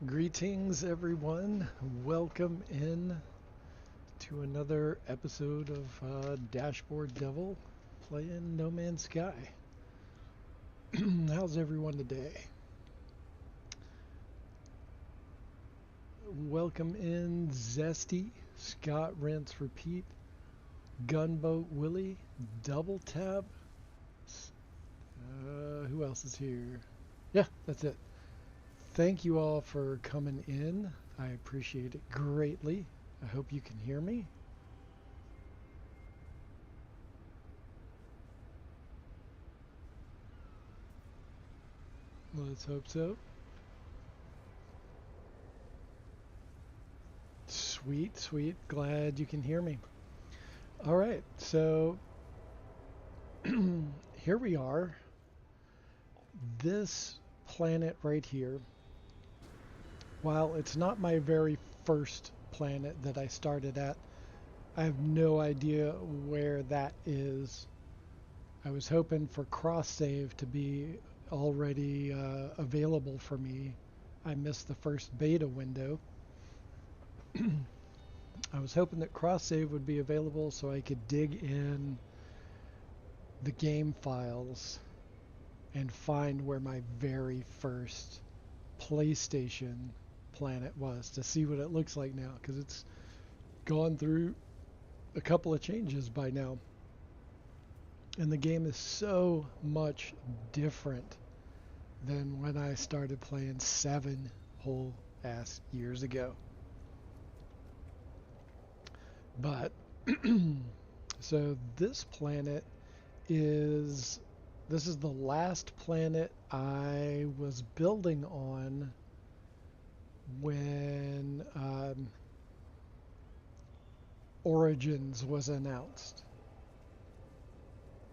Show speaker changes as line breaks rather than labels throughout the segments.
Greetings, everyone. Welcome in to another episode of Dashboard Devil playing No Man's Sky. How's everyone today? Welcome in Zesty, Scott Rents Repeat, Gunboat Willie, Double Tap. Who else is here? Yeah, that's it. Thank you all for coming in. I appreciate it greatly. I hope you can hear me. Let's hope so. Sweet, sweet. Glad you can hear me. All right, so here we are. This planet right here, while it's not my very first planet that I started at, I have no idea where that is. I was hoping for cross save to be already available for me. I missed the first beta window. I was hoping that cross save would be available so I could dig in the game files and find where my very first PlayStation planet was to see what it looks like now, because it's gone through a couple of changes by now. And the game is so much different than when I started playing 7 whole ass years ago. But so is this is the last planet I was building on when Origins was announced.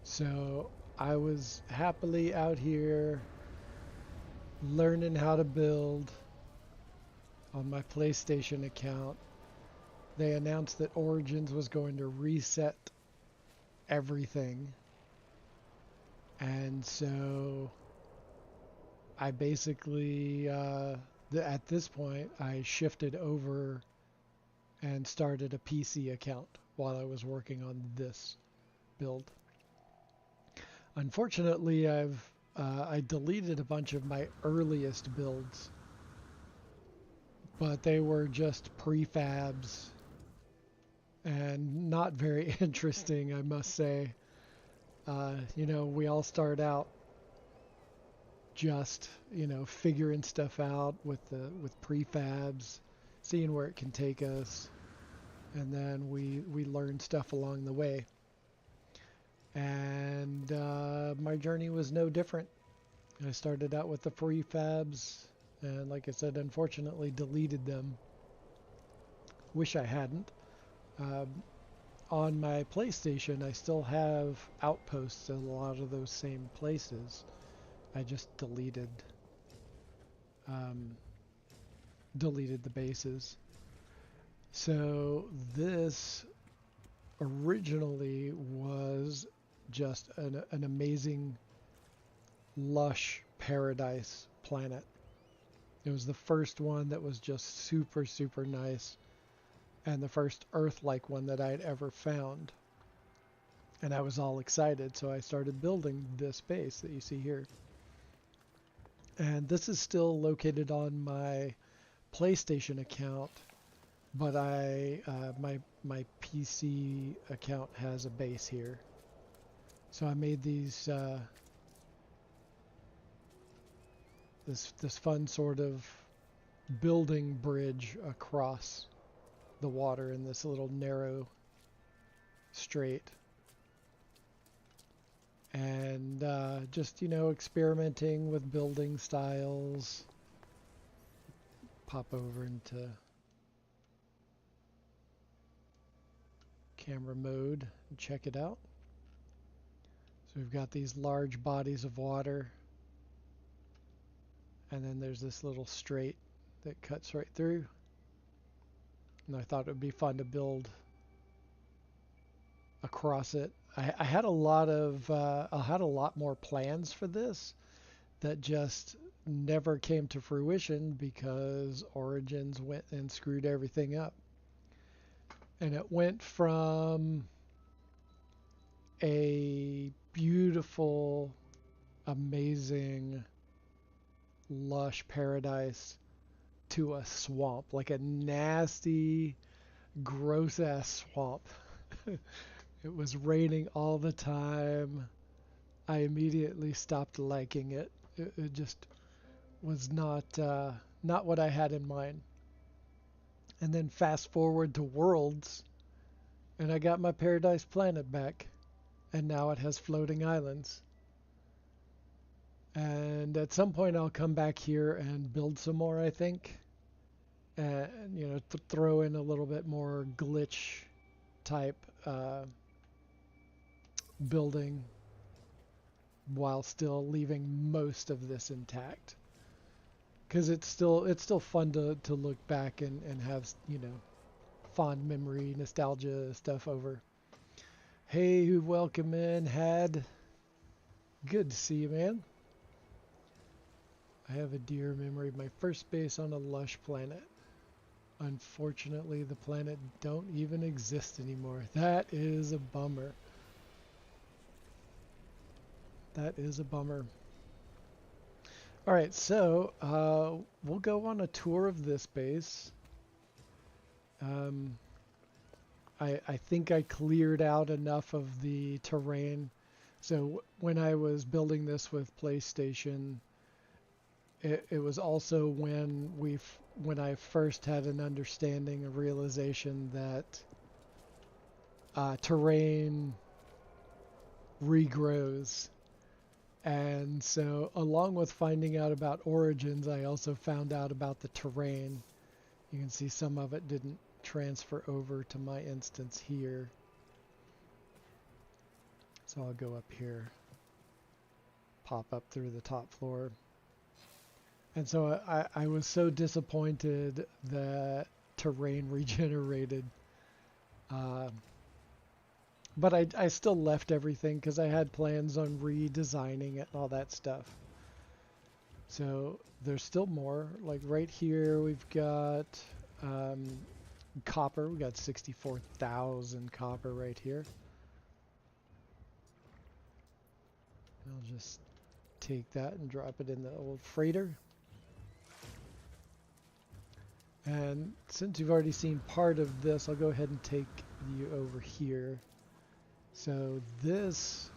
So I was happily out here learning how to build on my PlayStation account. They announced that Origins was going to reset everything. And so I basically, at this point, I shifted over and started a PC account while I was working on this build. Unfortunately, I deleted a bunch of my earliest builds, but they were just prefabs and not very interesting, I must say. We all start out just, figuring stuff out with prefabs, seeing where it can take us, and then we learn stuff along the way. And my journey was no different. I started out with the prefabs, and like I said, unfortunately deleted them. Wish I hadn't. Um, on my PlayStation, I still have outposts in a lot of those same places. I just um, deleted the bases. So this originally was just an amazing, lush paradise planet. It was the first one that was just super, super nice, and the first Earth-like one that I'd ever found. And I was all excited, so I started building this base that you see here. And this is still located on my PlayStation account, but my PC account has a base here. So I made this fun sort of building bridge across the water in this little narrow strait. And just, experimenting with building styles. Pop over into camera mode and check it out. So we've got these large bodies of water, and then there's this little strait that cuts right through. And I thought it would be fun to build across it. I had a lot more plans for this that just never came to fruition because Origins went and screwed everything up. And it went from a beautiful, amazing, lush paradise to a swamp, like a nasty, gross ass swamp. It was raining all the time. I immediately stopped liking it. It just was not what I had in mind. And then fast forward to Worlds, and I got my Paradise Planet back, and now it has floating islands. And at some point I'll come back here and build some more, I think. And, throw in a little bit more glitch type building while still leaving most of this intact. Because it's still fun to look back and have, fond memory, nostalgia stuff over. Hey, welcome in, Had. Good to see you, man. I have a dear memory of my first base on a lush planet. Unfortunately, the planet don't even exist anymore. That is a bummer. That is a bummer. All right, so we'll go on a tour of this base. I think I cleared out enough of the terrain. So when I was building this with PlayStation, it was also when I first had an understanding, a realization that terrain regrows. And so along with finding out about Origins, I also found out about the terrain. You can see some of it didn't transfer over to my instance here. So I'll go up here, pop up through the top floor. And so I was so disappointed that terrain regenerated. But I still left everything because I had plans on redesigning it and all that stuff. So there's still more. Like right here we've got copper. We got 64,000 copper right here. I'll just take that and drop it in the old freighter. And since you've already seen part of this, I'll go ahead and take you over here. So this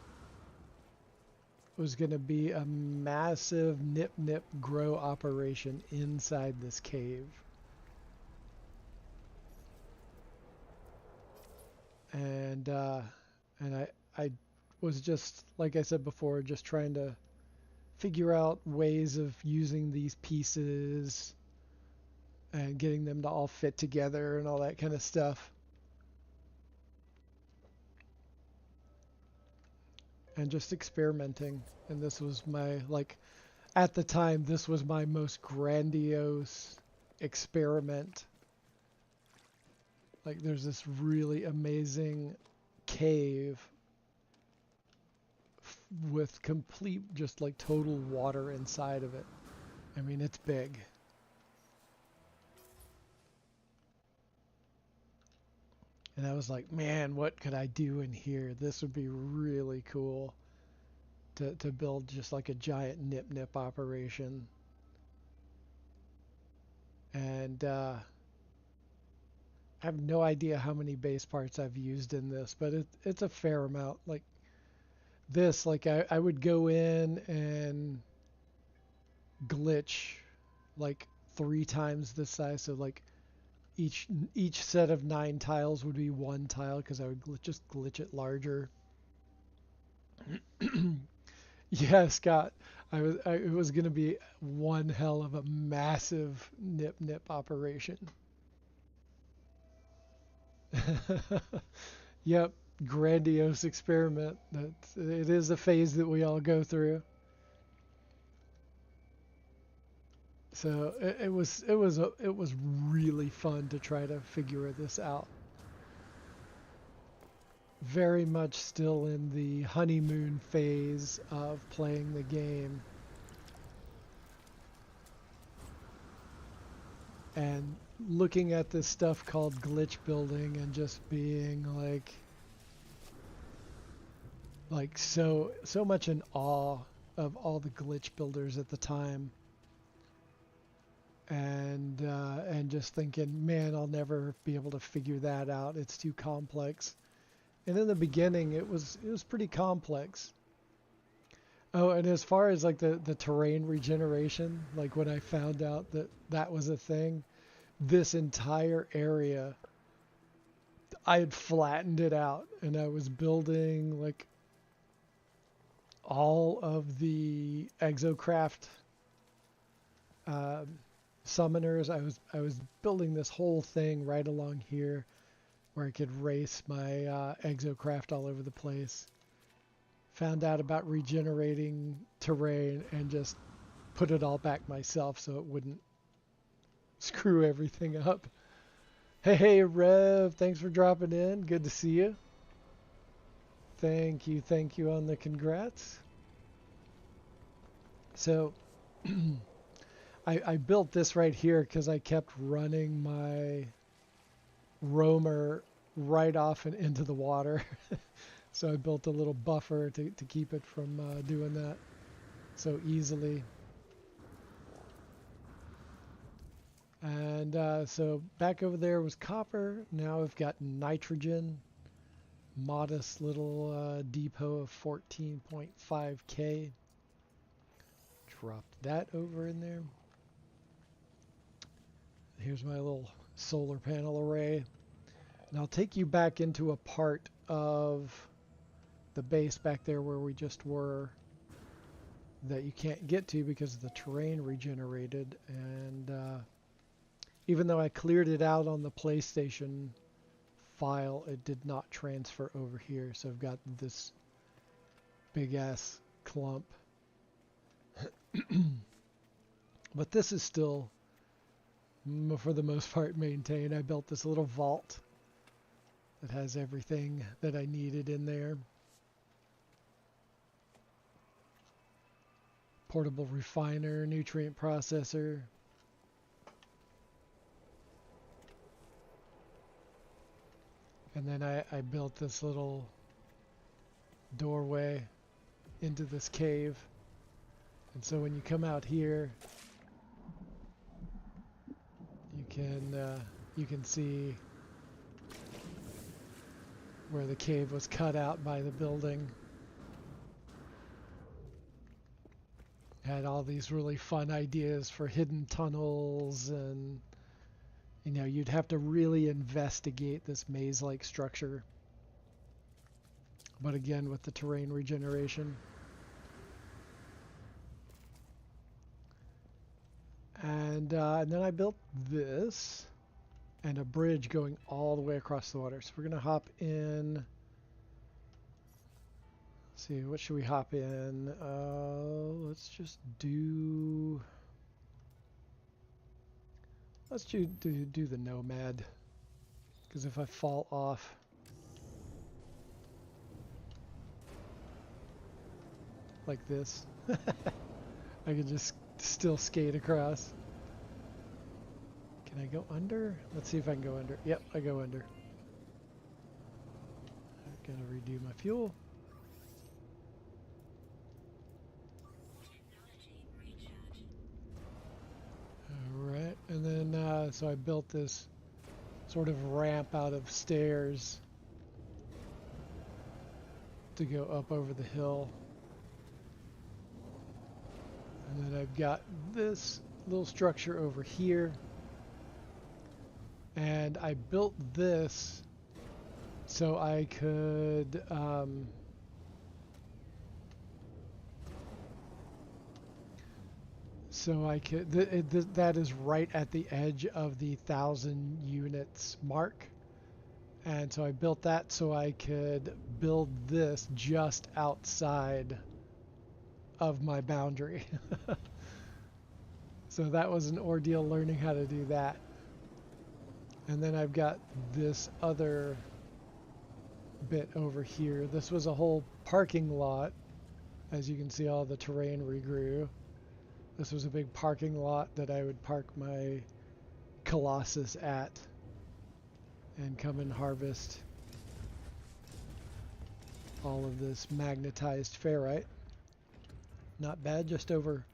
was going to be a massive nip grow operation inside this cave. And I was just, like I said before, just trying to figure out ways of using these pieces and getting them to all fit together and all that kind of stuff. And just experimenting. And this was my, like, at the time, this was my most grandiose experiment. Like, there's this really amazing cave with complete, just like total water inside of it. I mean, it's big. And I was like, man, what could I do in here? This would be really cool to build just like a giant nip operation. And I have no idea how many base parts I've used in this, but it's a fair amount. Like this, like I would go in and glitch like 3 times this size. So like each set of 9 tiles would be 1 tile because I would just glitch it larger. Yeah, Scott, it was going to be one hell of a massive nip operation. Yep, grandiose experiment. It is a phase that we all go through. So it was really fun to try to figure this out. Very much still in the honeymoon phase of playing the game. and looking at this stuff called glitch building and just being like so much in awe of all the glitch builders at the time, and just thinking, man, I'll never be able to figure that out. It's too complex. And in the beginning, it was pretty complex. Oh, and as far as like the terrain regeneration, like when I found out that that was a thing, this entire area, I had flattened it out, and I was building like all of the Exocraft summoners. I was building this whole thing right along here, where I could race my Exocraft all over the place. Found out about regenerating terrain and just put it all back myself so it wouldn't screw everything up. Hey, Rev, thanks for dropping in. Good to see you. Thank you on the congrats. So, I built this right here because I kept running my roamer right off and into the water. So I built a little buffer to keep it from doing that so easily. And so back over there was copper. Now I've got nitrogen. Modest little depot of 14.5K. Dropped that over in there. Here's my little solar panel array. And I'll take you back into a part of the base back there where we just were that you can't get to because the terrain regenerated. And even though I cleared it out on the PlayStation file, it did not transfer over here. So I've got this big ass clump. But this is still, for the most part, maintained. I built this little vault that has everything that I needed in there. Portable refiner, nutrient processor. And then I built this little doorway into this cave. And so when you come out here, you can see where the cave was cut out by the building. Had all these really fun ideas for hidden tunnels, and you know, you'd have to really investigate this maze-like structure. But again, with the terrain regeneration. And then I built this and a bridge going all the way across the water. So we're going to hop in. Let's see, what should we hop in? Let's just do... Let's do the Nomad. Because if I fall off... like this, I can just still skate across. Can I go under? Let's see if I can go under. Yep, I go under. I'm gonna redo my fuel. Alright, and then so I built this sort of ramp out of stairs to go up over the hill. And then I've got this little structure over here. And I built this so I could that is right at the edge of the 1,000 units mark. And so I built that so I could build this just outside of my boundary. So that was an ordeal learning how to do that. And then I've got this other bit over here. This was a whole parking lot. As you can see, all the terrain regrew. This was a big parking lot that I would park my Colossus at and come and harvest all of this magnetized ferrite. Not bad, just over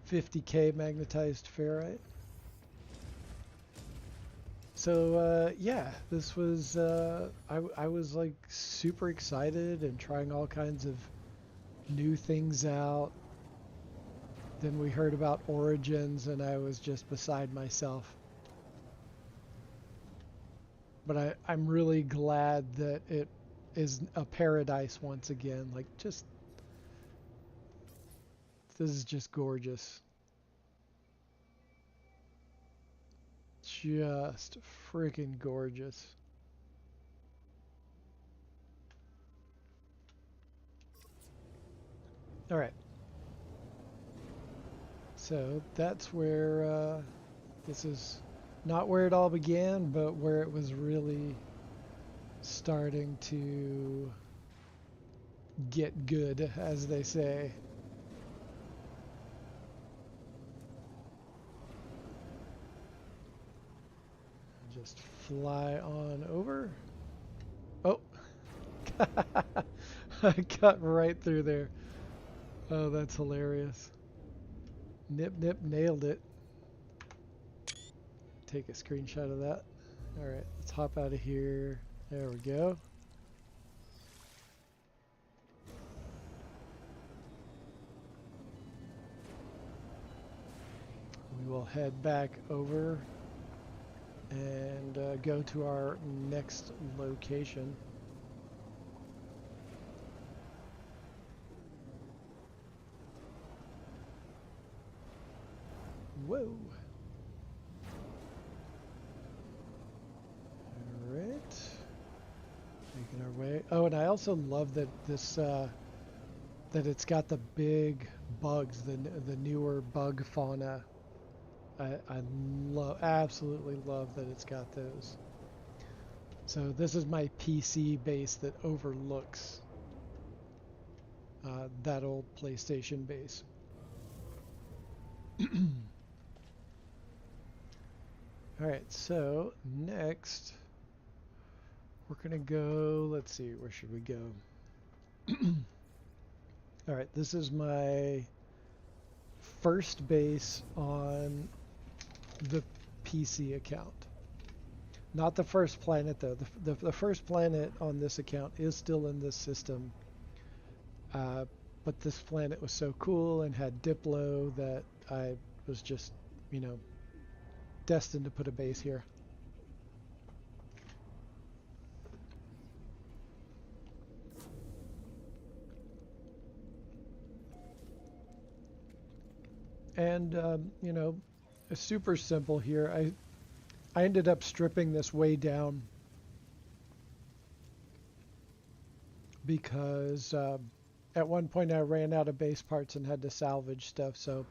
50k magnetized ferrite. So yeah, this was I was like super excited and trying all kinds of new things out. Then we heard about Origins and I was just beside myself. But I'm really glad that it is a paradise once again. Like, just, this is just gorgeous. Just freaking gorgeous. All right. So that's where, this is not where it all began, but where it was really starting to get good, as they say. Just fly on over. Oh, I got right through there. Oh, that's hilarious. Nip, nip, nailed it. Take a screenshot of that. All right, let's hop out of here. There we go. We will head back over and go to our next location. Whoa. All right. Making our way. Oh, and I also love that this that it's got the big bugs, the newer bug fauna. I absolutely love that it's got those. So this is my PC base that overlooks that old PlayStation base. All right, so next we're gonna go, let's see, where should we go? All right, this is my first base on the PC account. Not the first planet though. The first planet on this account is still in this system. But this planet was so cool and had Diplo that I was just, you know, destined to put a base here. And, you know, it's super simple here. I ended up stripping this way down because at one point I ran out of base parts and had to salvage stuff, so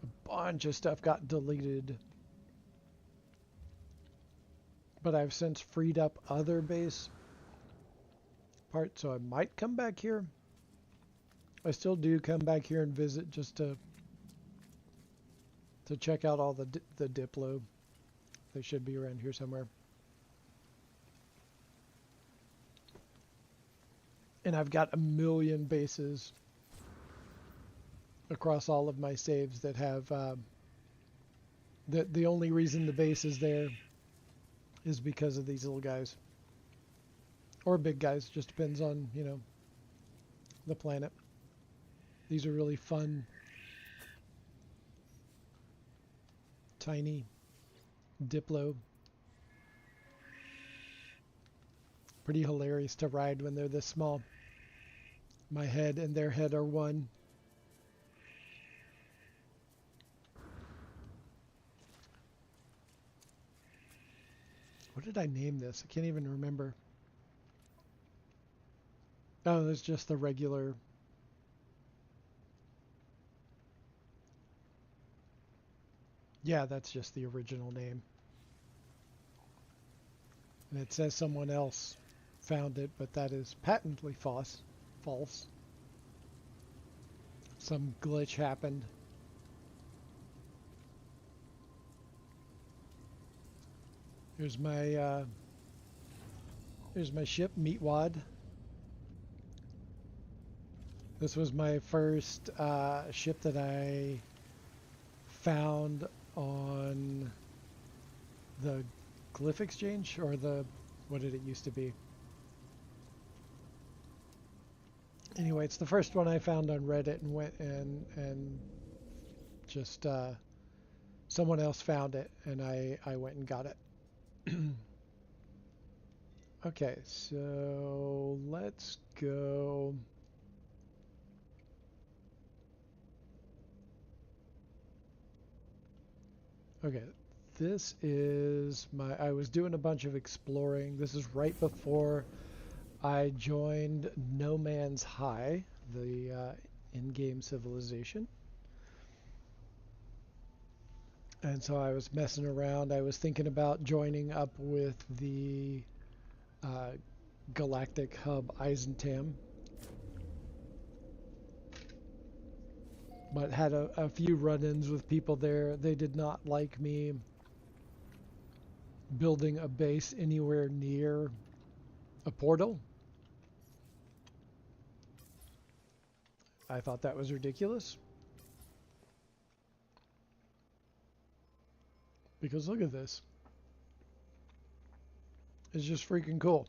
a bunch of stuff got deleted. But I've since freed up other base parts, so I might come back here. I still do come back here and visit just to check out all the Diplo. They should be around here somewhere. And I've got a million bases across all of my saves that have the only reason the base is there is because of these little guys. Or big guys, just depends on, you know, the planet. These are really fun, tiny Diplo. Pretty hilarious to ride when they're this small. My head and their head are one. What did I name this? I can't even remember. Oh, it's just the regular. Yeah, that's just the original name. And it says someone else found it, but that is patently false. Some glitch happened. Here's my ship, Meatwad. This was my first ship that I found on the Glyph Exchange, or what did it used to be? Anyway, it's the first one I found on Reddit and went and just someone else found it and I went and got it. Okay, so let's go. Okay, this is I was doing a bunch of exploring. This is right before I joined No Man's High, the in-game civilization. And so I was messing around. I was thinking about joining up with the Galactic Hub Eisentam, but had a few run-ins with people there. They did not like me building a base anywhere near a portal. I thought that was ridiculous. Because look at this. It's just freaking cool.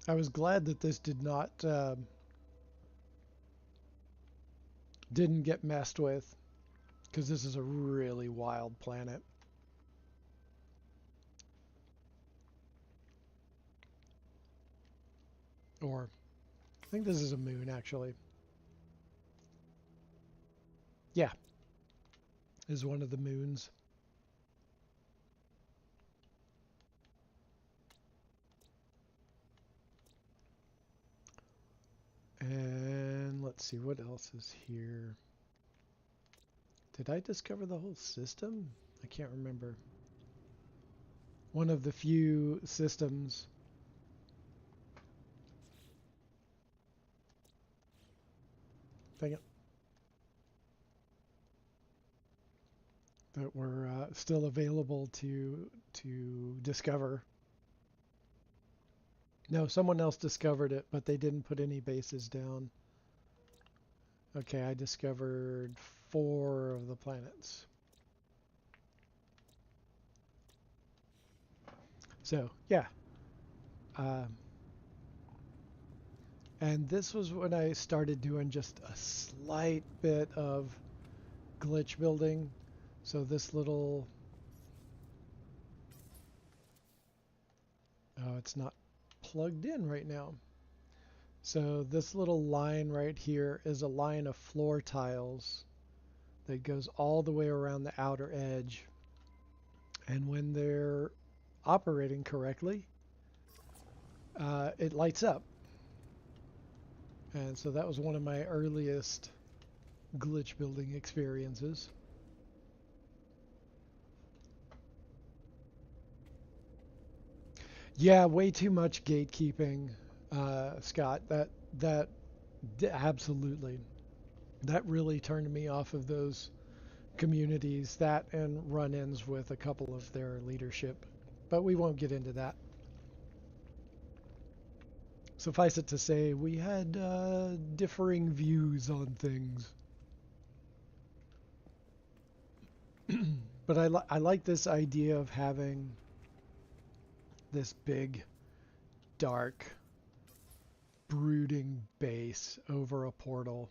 I was glad that this didn't get messed with, because this is a really wild planet. Or, I think this is a moon, actually. Yeah, is one of the moons. And let's see, what else is here? Did I discover the whole system? I can't remember. One of the few systems. Dang it. That were still available to discover. No, someone else discovered it, but they didn't put any bases down. Okay, I discovered 4 of the planets. So, yeah. And this was when I started doing just a slight bit of glitch building. So this little... Oh, it's not plugged in right now. So this little line right here is a line of floor tiles that goes all the way around the outer edge. And when they're operating correctly, it lights up. And so that was one of my earliest glitch building experiences. Yeah, way too much gatekeeping, Scott. That absolutely. That really turned me off of those communities, that and run-ins with a couple of their leadership. But we won't get into that. Suffice it to say, we had differing views on things. But I like this idea of having this big, dark, brooding base over a portal.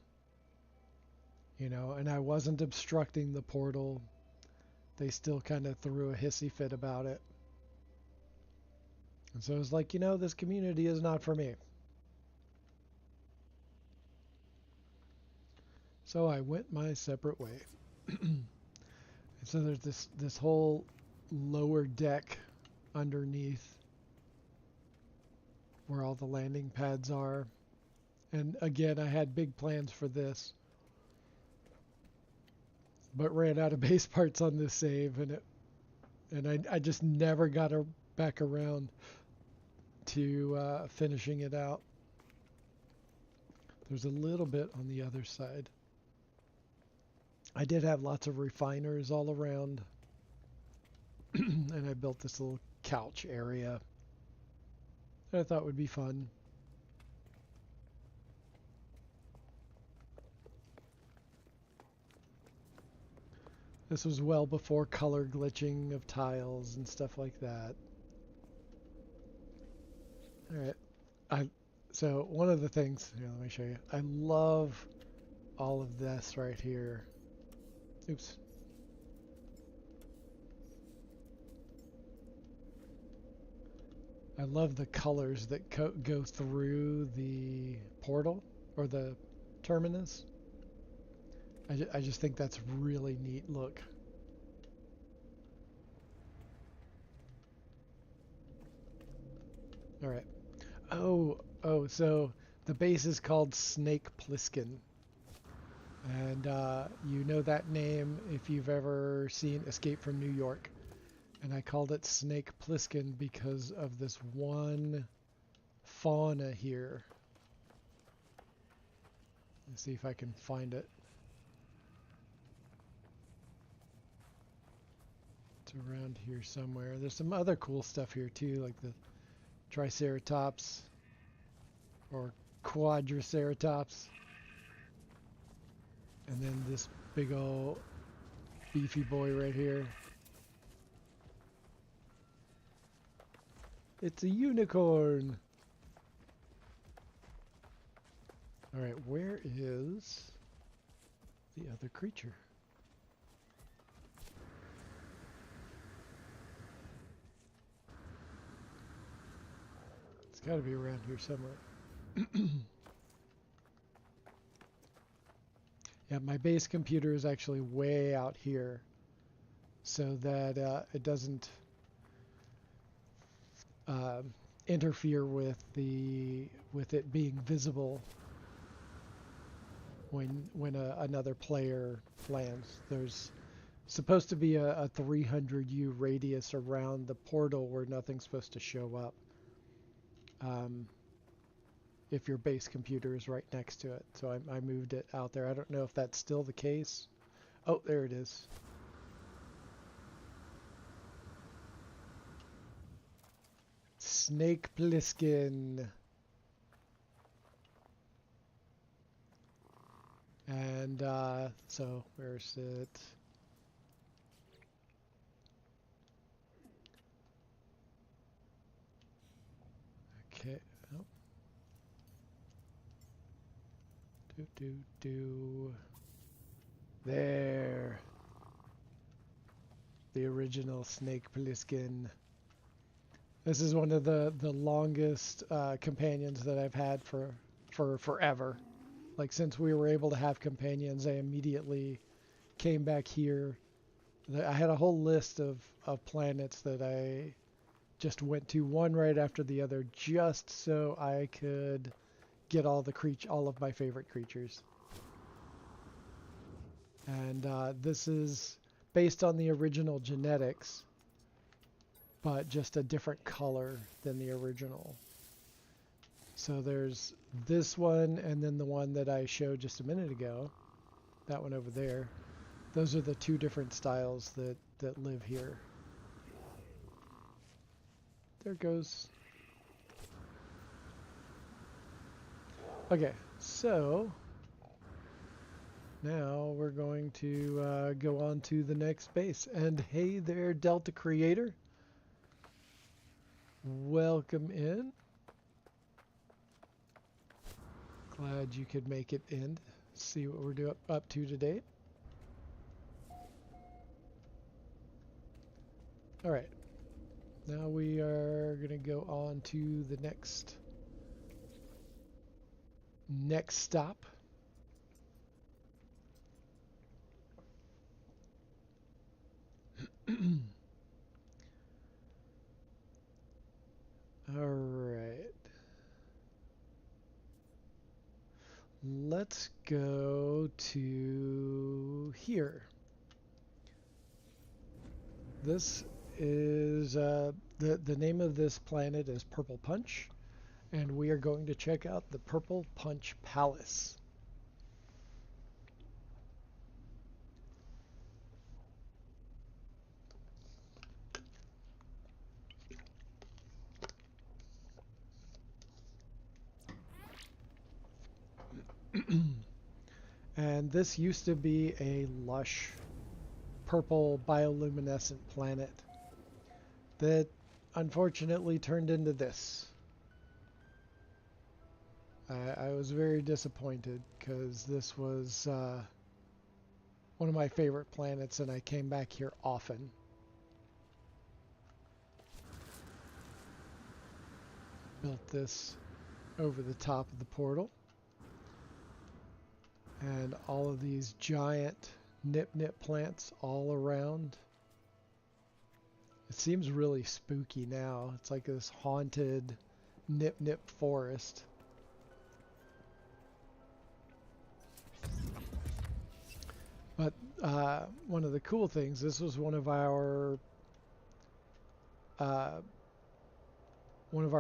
You know, and I wasn't obstructing the portal. They still kind of threw a hissy fit about it. And so I was like, you know, this community is not for me. So I went my separate way. And so there's this whole lower deck underneath where all the landing pads are. And again, I had big plans for this, but ran out of base parts on this save, and I just never got back around to finishing it out. There's a little bit on the other side. I did have lots of refiners all around. and I built this little couch area that I thought would be fun. This was well before color glitching of tiles and stuff like that. Alright, so one of the things, here, let me show you. I love all of this right here. Oops. I love the colors that go through the portal or the terminus. I just think that's really neat look. Alright. Oh, so the base is called Snake Plissken. And you know that name if you've ever seen Escape from New York. And I called it Snake Plissken because of this one fauna here. Let's see if I can find it. It's around here somewhere. There's some other cool stuff here too, like the Triceratops or Quadriceratops. And then this big old beefy boy right here. It's a unicorn! Alright, where is the other creature? It's gotta be around here somewhere. Yeah, my base computer is actually way out here so that it doesn't interfere with it being visible when another player lands. There's supposed to be a 300U radius around the portal where nothing's supposed to show up. If your base computer is right next to it. So I moved it out there. I don't know if that's still the case. Oh, there it is. Snake Plissken. And so where's it? Okay. Oh. There. The original Snake Plissken. This is one of the longest companions that I've had for forever. Like since we were able to have companions, I immediately came back here. I had a whole list of planets that I just went to one right after the other just so I could get all of my favorite creatures. And this is based on the original genetics, but just a different color than the original. So there's this one and then the one that I showed just a minute ago. That one over there. Those are the two different styles that live here. There it goes. Okay, so now we're going to go on to the next base. And hey there, Delta Creator. Welcome in. Glad you could make it in. See what we're up to today. Alright. Now we are going to go on to the next stop. Alright. Let's go to here. This is the name of this planet is Purple Punch, and we are going to check out the Purple Punch Palace. And this used to be a lush purple bioluminescent planet that unfortunately turned into this. I was very disappointed because this was one of my favorite planets and I came back here often. Built this over the top of the portal. And all of these giant nip-nip plants all around. It seems really spooky now. It's like this haunted nip-nip forest. But one of the cool things, this was one of our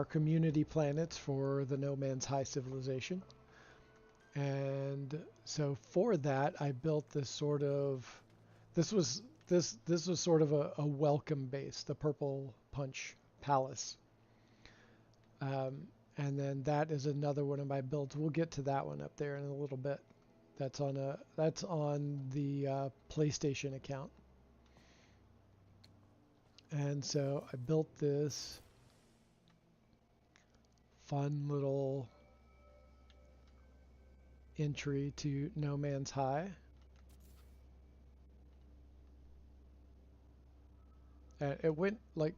community planets for the No Man's High civilization. And so for that, I built this sort of, this was sort of a welcome base, the Purple Punch Palace. And then that is another one of my builds. We'll get to that one up there in a little bit. That's on the PlayStation account. And so I built this fun little entry to No Man's High. And it went like,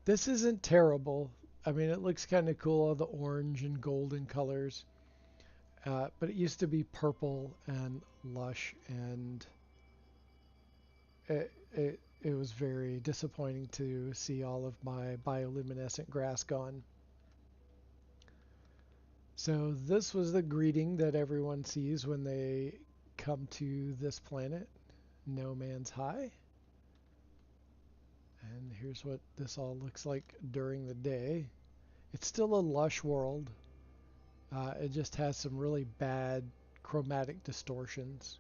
this isn't terrible. I mean, it looks kind of cool, all the orange and golden colors. But it used to be purple and lush, and it was very disappointing to see all of my bioluminescent grass gone. So this was the greeting that everyone sees when they come to this planet, No Man's High. And here's what this all looks like during the day. It's still a lush world. It just has some really bad chromatic distortions.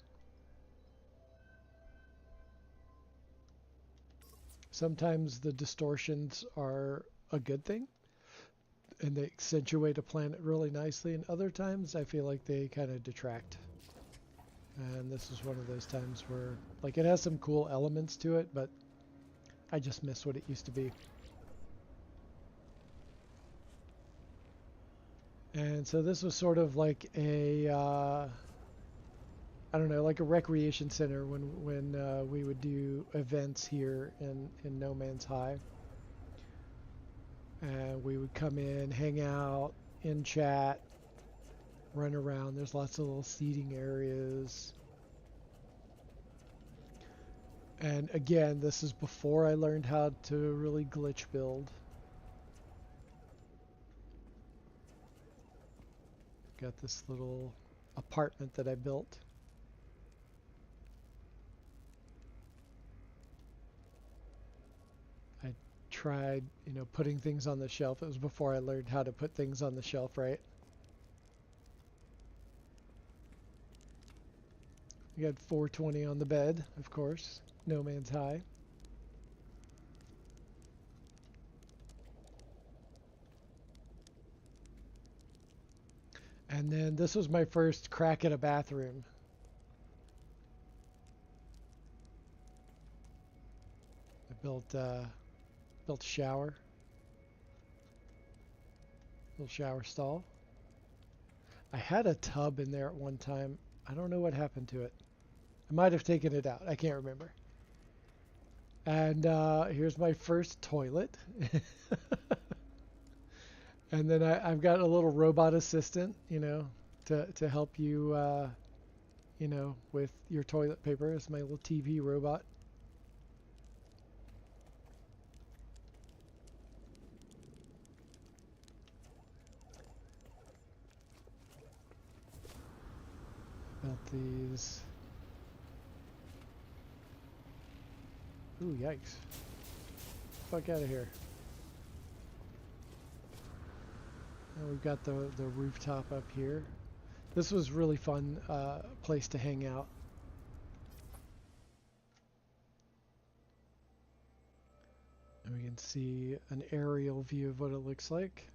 Sometimes the distortions are a good thing and they accentuate a planet really nicely, and other times I feel like they kind of detract. And this is one of those times where, like, it has some cool elements to it, but I just miss what it used to be. And so this was sort of like a, I don't know, like a recreation center when we would do events here in No Man's High. And we would come in, hang out, in chat, run around. There's lots of little seating areas. And again, this is before I learned how to really glitch build. Got this little apartment that I built. I tried, putting things on the shelf. It was before I learned how to put things on the shelf, right? We got 420 on the bed, of course. No Man's High. And then this was my first crack at a bathroom. I built a shower. Little shower stall. I had a tub in there at one time. I don't know what happened to it. I might have taken it out. I can't remember. And here's my first toilet. And then I've got a little robot assistant, to help you, with your toilet paper. It's my little TV robot. Built these. Ooh, yikes. Fuck out of here. And we've got the rooftop up here. This was really fun place to hang out. And we can see an aerial view of what it looks like.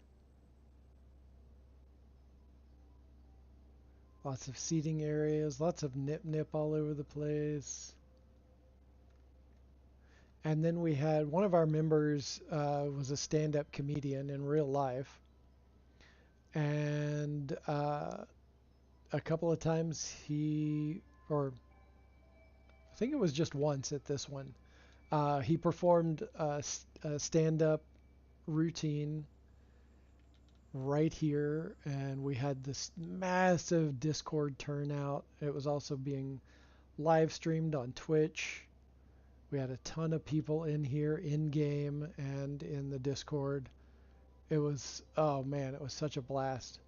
Lots of seating areas, lots of nip all over the place. And then we had one of our members was a stand-up comedian in real life. And a couple of times or I think it was just once at this one, he performed a stand-up routine right here, and we had this massive Discord turnout. It was also being live streamed on Twitch. We had a ton of people in here, in game and in the Discord. It was, oh man, it was such a blast.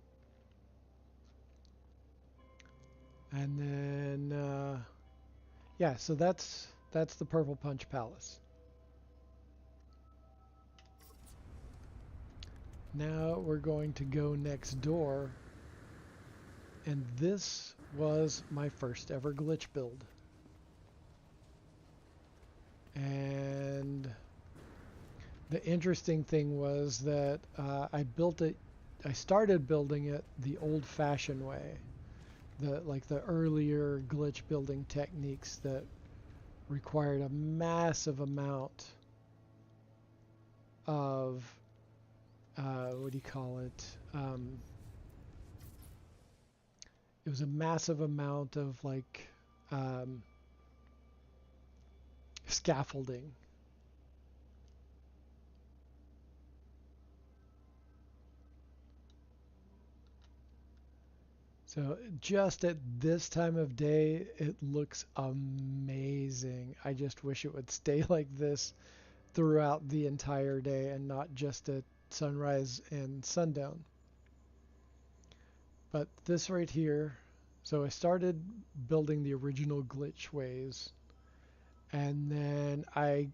And then, yeah, so that's the Purple Punch Palace. Now we're going to go next door, and this was my first ever glitch build. And the interesting thing was that I started building it the old-fashioned way, like the earlier glitch building techniques that required a massive amount of what do you call it? It was a massive amount of like scaffolding. So just at this time of day, it looks amazing. I just wish it would stay like this throughout the entire day and not just at sunrise and sundown. But this right here, so I started building the original glitch ways, and then I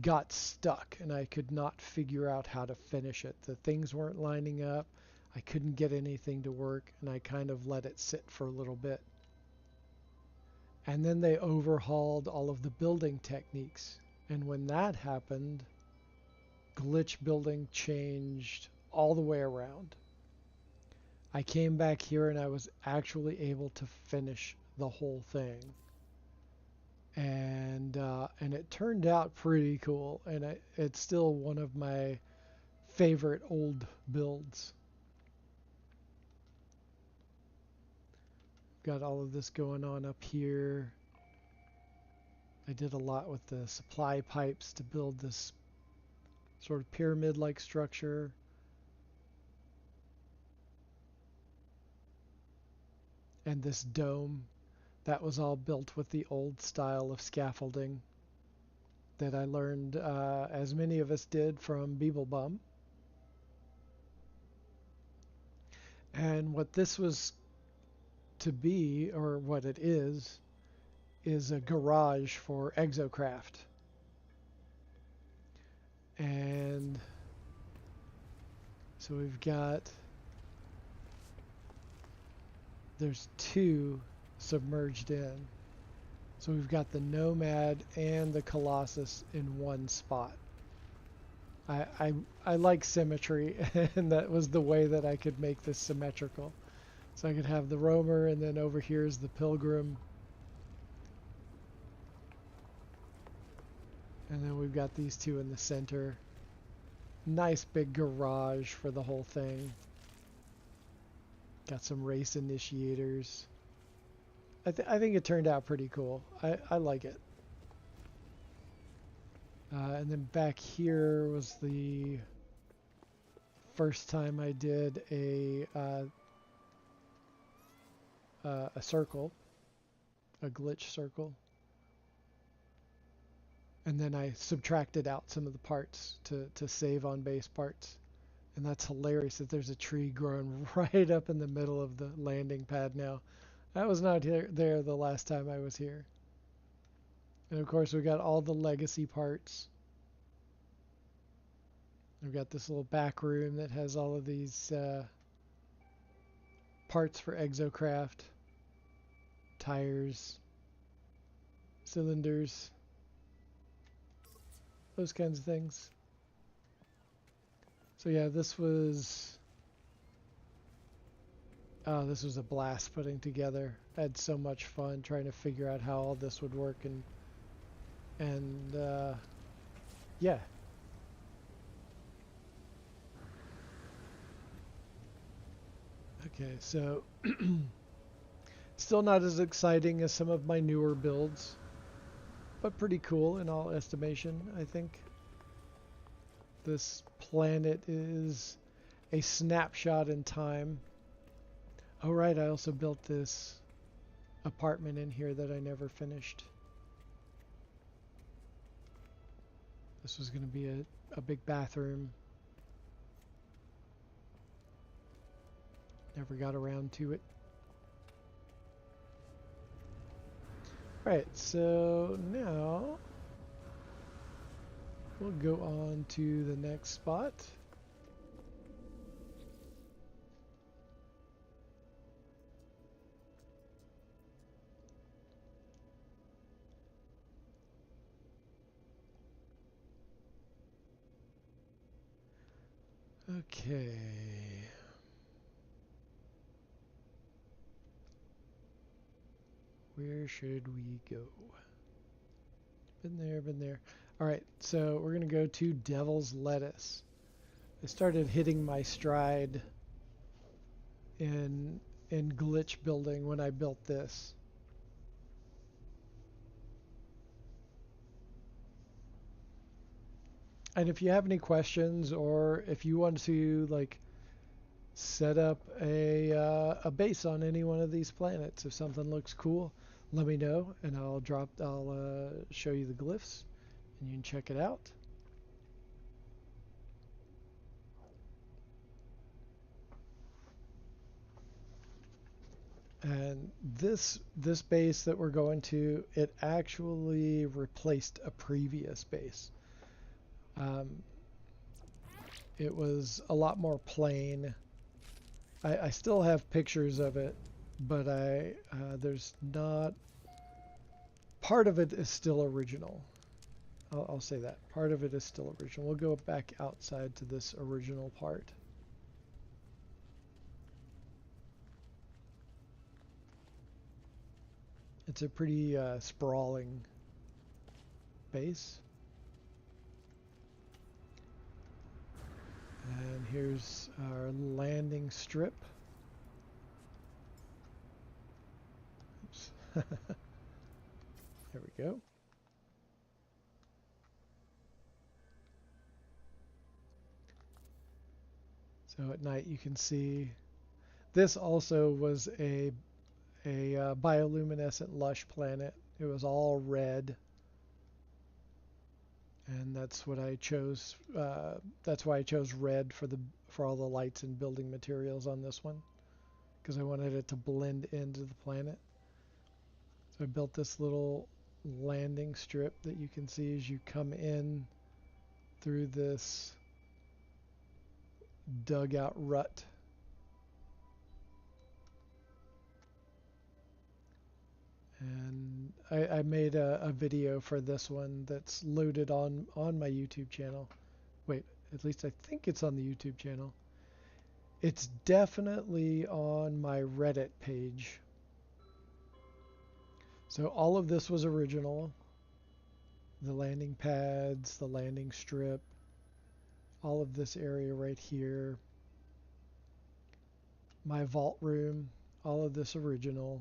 got stuck and I could not figure out how to finish it. The things weren't lining up. I couldn't get anything to work, and I kind of let it sit for a little bit. And then they overhauled all of the building techniques. And when that happened, glitch building changed all the way around. I came back here and I was actually able to finish the whole thing. And it turned out pretty cool, and it's still one of my favorite old builds. Got all of this going on up here. I did a lot with the supply pipes to build this sort of pyramid-like structure. And this dome, that was all built with the old style of scaffolding that I learned, as many of us did, from Beeblebum. And what this was to be, or what it is a garage for Exocraft. And so there's two submerged in. So we've got the Nomad and the Colossus in one spot. I like symmetry, and that was the way that I could make this symmetrical. So I could have the Roamer, and then over here is the Pilgrim. And then we've got these two in the center. Nice big garage for the whole thing. Got some race initiators. I think it turned out pretty cool. I like it. And then back here was the first time I did a circle, a glitch circle. And then I subtracted out some of the parts to save on base parts. And that's hilarious that there's a tree growing right up in the middle of the landing pad now. That was not there the last time I was here. And of course we got all the legacy parts. We've got this little back room that has all of these parts for Exocraft. Tires. Cylinders. Those kinds of things. So yeah, this was Oh, this was a blast putting together. I had so much fun trying to figure out how all this would work and yeah. Okay, so still not as exciting as some of my newer builds, but pretty cool in all estimation, I think. This planet is a snapshot in time. Oh right, I also built this apartment in here that I never finished. This was going to be a big bathroom. Never got around to it. Right, so now we'll go on to the next spot. Okay. Where should we go? Been there, been there. Alright, so we're going to go to Devil's Lettuce. I started hitting my stride in glitch building when I built this. And if you have any questions, or if you want to like set up a base on any one of these planets, if something looks cool, let me know, and I'll show you the glyphs, and you can check it out. And this base that we're going to, it actually replaced a previous base. It was a lot more plain. I still have pictures of it, but there's not. Part of it is still original. I'll say that. Part of it is still original. We'll go back outside to this original part. It's a pretty sprawling base. And here's our landing strip. Oops. There we go. So at night you can see this also was a bioluminescent lush planet. It was all red, and that's what I chose. That's why I chose red for all the lights and building materials on this one, because I wanted it to blend into the planet. So I built this little landing strip that you can see as you come in through this dugout rut. And I made a video for this one that's loaded on my YouTube channel. Wait, at least I think it's on the YouTube channel. It's definitely on my Reddit page. So all of this was original. The landing pads, the landing strip, all of this area right here. My vault room, all of this original.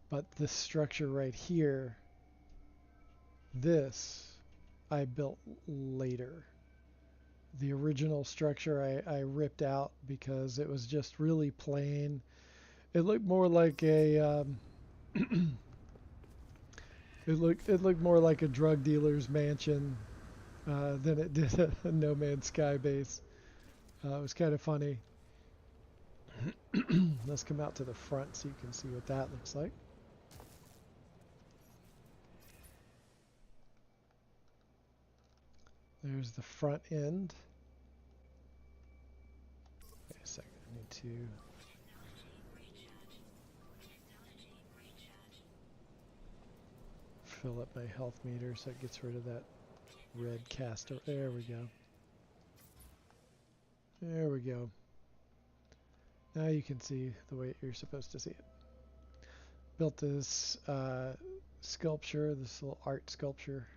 But this structure right here, this I built later. The original structure I ripped out because it was just really plain. It looked more like a it looked more like a drug dealer's mansion than it did a No Man's Sky base. It was kind of funny. Let's come out to the front so you can see what that looks like. There's the front end. Wait a second, I need to... fill up my health meter so it gets rid of that red cast. There we go. There we go. Now you can see the way you're supposed to see it. Built this sculpture, this little art sculpture.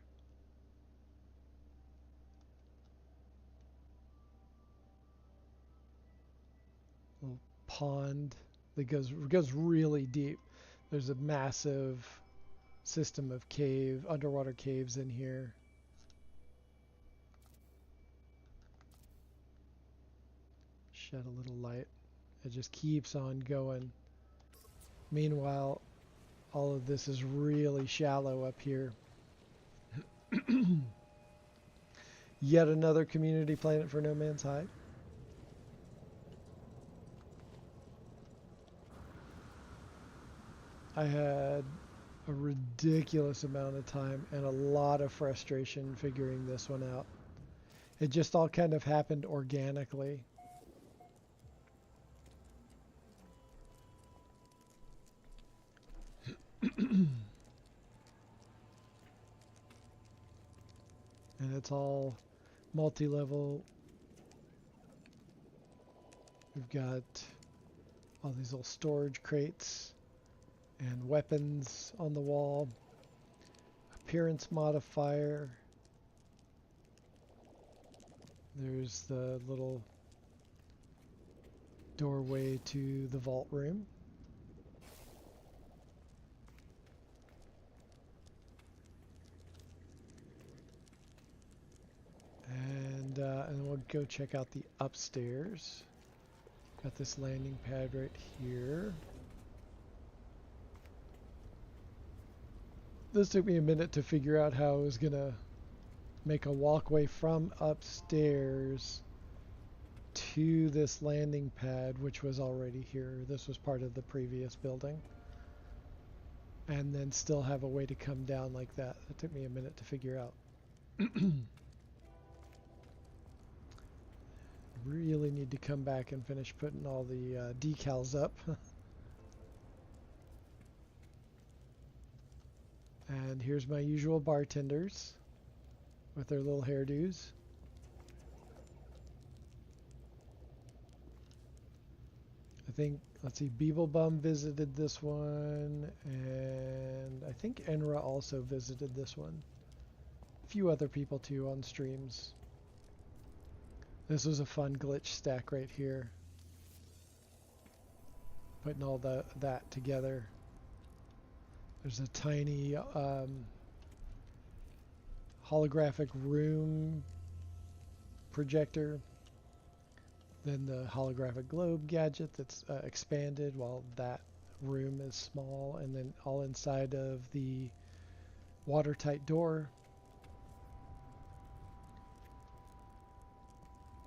Little pond that goes really deep. There's a massive system of underwater caves in here. Shed a little light. It just keeps on going. Meanwhile, all of this is really shallow up here. Yet another community planet for No Man's Hide. I had a ridiculous amount of time and a lot of frustration figuring this one out. It just all kind of happened organically. And it's all multi-level. We've got all these little storage crates and weapons on the wall. Appearance modifier. There's the little doorway to the vault room. And then we'll go check out the upstairs. Got this landing pad right here. This took me a minute to figure out how I was gonna make a walkway from upstairs to this landing pad, which was already here. This was part of the previous building. And then still have a way to come down like that. It took me a minute to figure out. Really need to come back and finish putting all the decals up. And here's my usual bartenders with their little hairdos. I think, let's see, Beeblebum visited this one, and I think Enra also visited this one. A few other people too on streams. This was a fun glitch stack right here. Putting all that together. There's a tiny holographic room projector. Then the holographic globe gadget that's expanded while that room is small. And then all inside of the watertight door.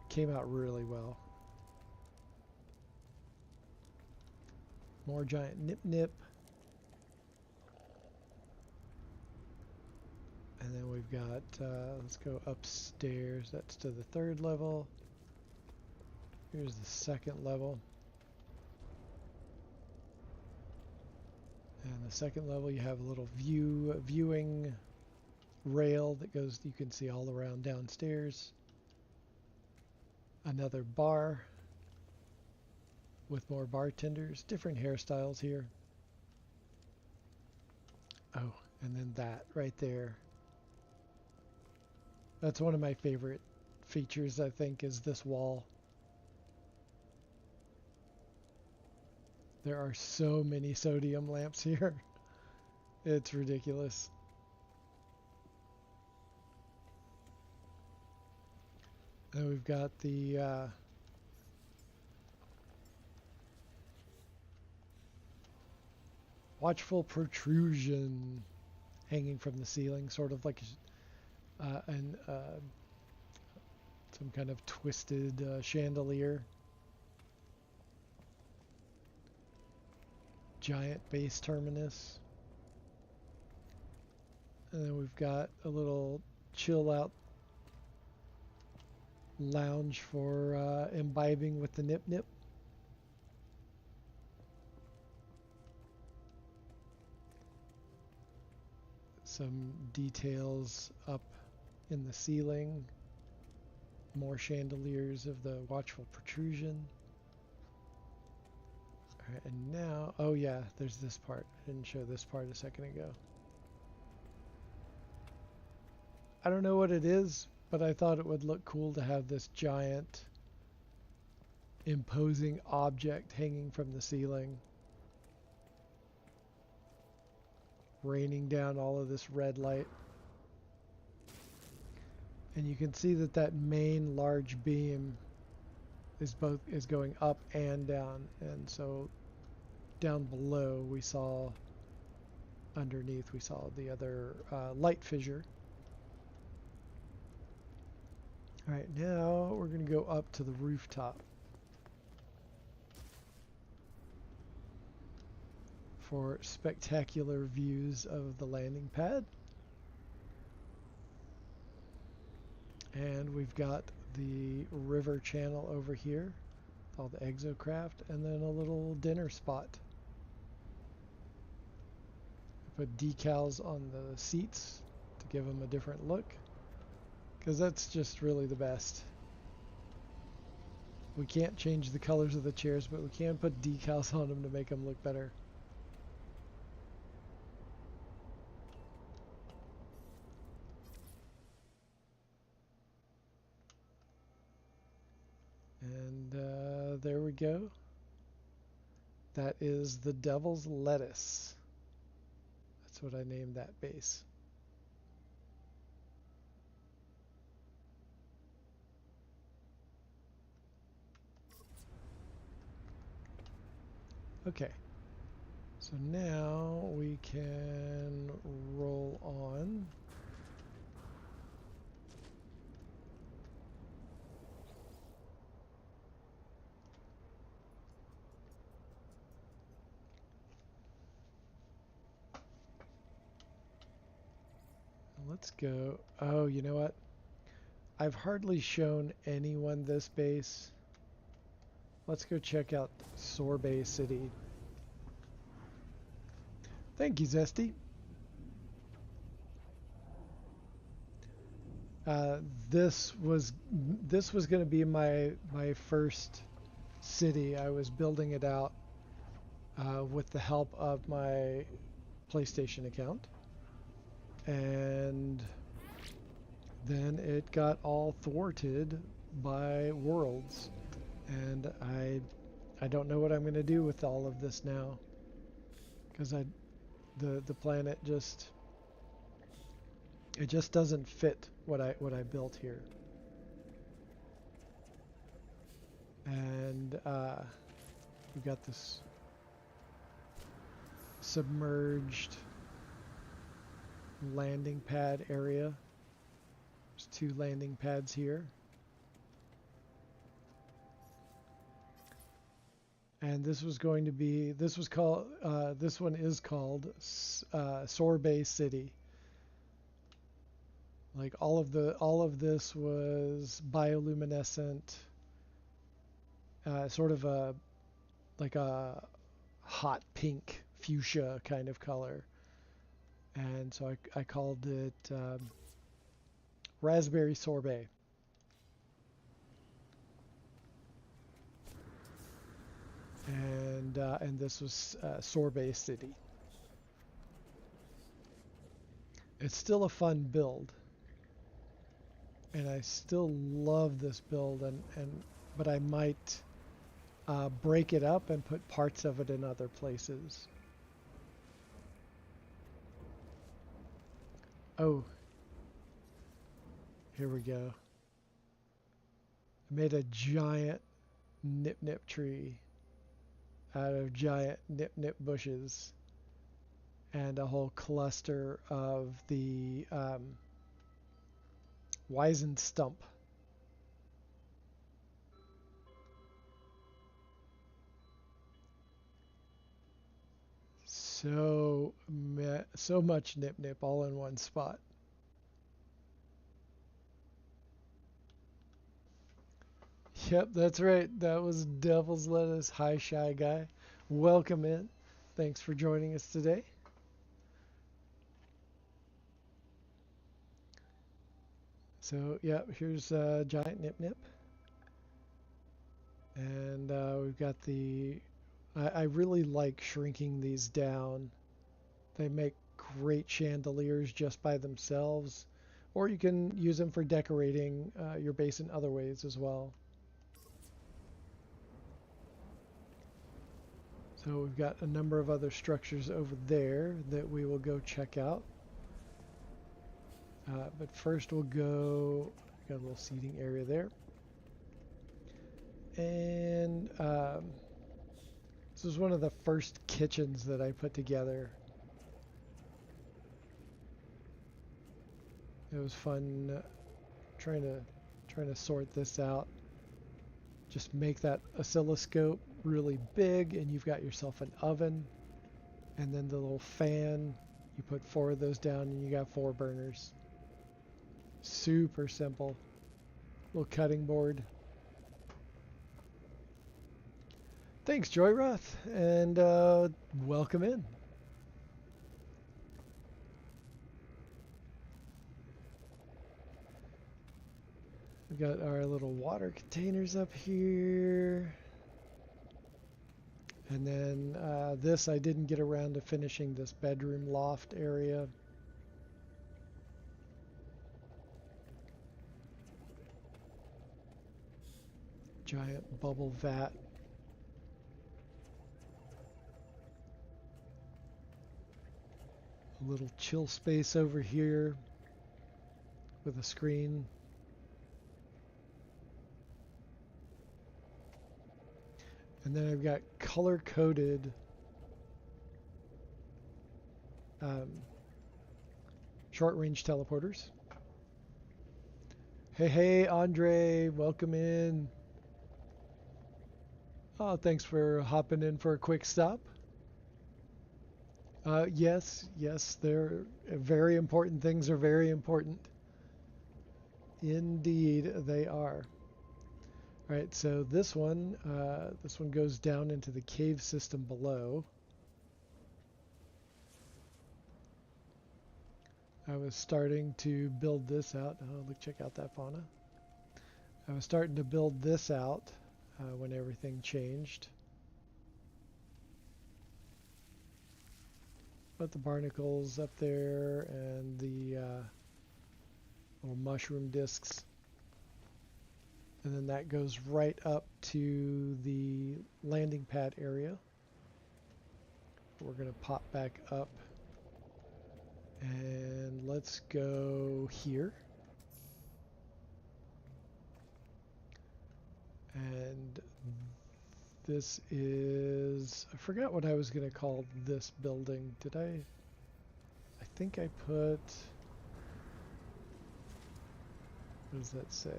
Came out really well. More giant nip. And then we've got, let's go upstairs. That's to the 3rd level. Here's the 2nd level. And the 2nd level, you have a little viewing rail that goes, you can see all around downstairs. Another bar with more bartenders, different hairstyles here. Oh, and then that right there. That's one of my favorite features, I think, is this wall. There are so many sodium lamps here. It's ridiculous. And we've got the watchful protrusion hanging from the ceiling, sort of like some kind of twisted chandelier. Giant base terminus. And then we've got a little chill out lounge for imbibing with the nip. Some details up in the ceiling. more chandeliers of the Watchful Protrusion. Alright, and now, oh yeah, there's this part. I didn't show this part a second ago. I don't know what it is, but I thought it would look cool to have this giant, imposing object hanging from the ceiling, raining down all of this red light. And you can see that that main large beam is going up and down, and so down below we saw, underneath we saw the other light fissure. Alright, now we're going to go up to the rooftop for spectacular views of the landing pad. And we've got the river channel over here, all the exocraft, and then a little dinner spot. Put decals on the seats to give them a different look, because that's just really the best. We can't change the colors of the chairs, but we can put decals on them to make them look better. And there we go. That is the Devil's Lettuce. That's what I named that base. Okay. So now we can roll on. Let's go. Oh, you know what? I've hardly shown anyone this base. Let's go check out Sorbet City. Thank you, Zesty. This was going to be my first city. I was building it out with the help of my PlayStation account, and then it got all thwarted by Worlds, and I don't know what I'm going to do with all of this now, because the planet just doesn't fit what I built here. And we've got this submerged landing pad area. There's 2 landing pads here. And this was going to be, this one is called Sorbet City. Like all of this was bioluminescent, sort of like a hot pink fuchsia kind of color. And so I called it Raspberry Sorbet. And this was Sorbet City. It's still a fun build, and I still love this build, but I might break it up and put parts of it in other places. Oh, here we go. I made a giant nip-nip tree out of giant nip-nip bushes and a whole cluster of the Wizen stump. So much nip-nip all in one spot. Yep, that's right. That was Devil's Lettuce. Hi, Shy Guy. Welcome in. Thanks for joining us today. So yeah, here's Giant Nip Nip. And we've got the... I really like shrinking these down. They make great chandeliers just by themselves. Or you can use them for decorating your base in other ways as well. So we've got a number of other structures over there that we will go check out. But first we'll go... Got a little seating area there. And this was one of the first kitchens that I put together. It was fun trying to sort this out. Just make that oscilloscope really big, and you've got yourself an oven, and then the little fan. You put 4 of those down, and you got 4 burners. Super simple. Little cutting board. Thanks, Joyroth, and welcome in. We've got our little water containers up here. And then this, I didn't get around to finishing this bedroom loft area. Giant bubble vat. A little chill space over here with a screen. And then I've got color-coded short-range teleporters. Hey, Andre, welcome in. Oh, thanks for hopping in for a quick stop. Yes, they're very important. Things are very important. Indeed, they are. All right, so this one goes down into the cave system below. I was starting to build this out. Oh, look, check out that fauna. I was starting to build this out when everything changed. But the barnacles up there and the little mushroom discs. And then that goes right up to the landing pad area. We're going to pop back up. And let's go here. And this is... I forgot what I was going to call this building. Did I... I think I put... What does that say?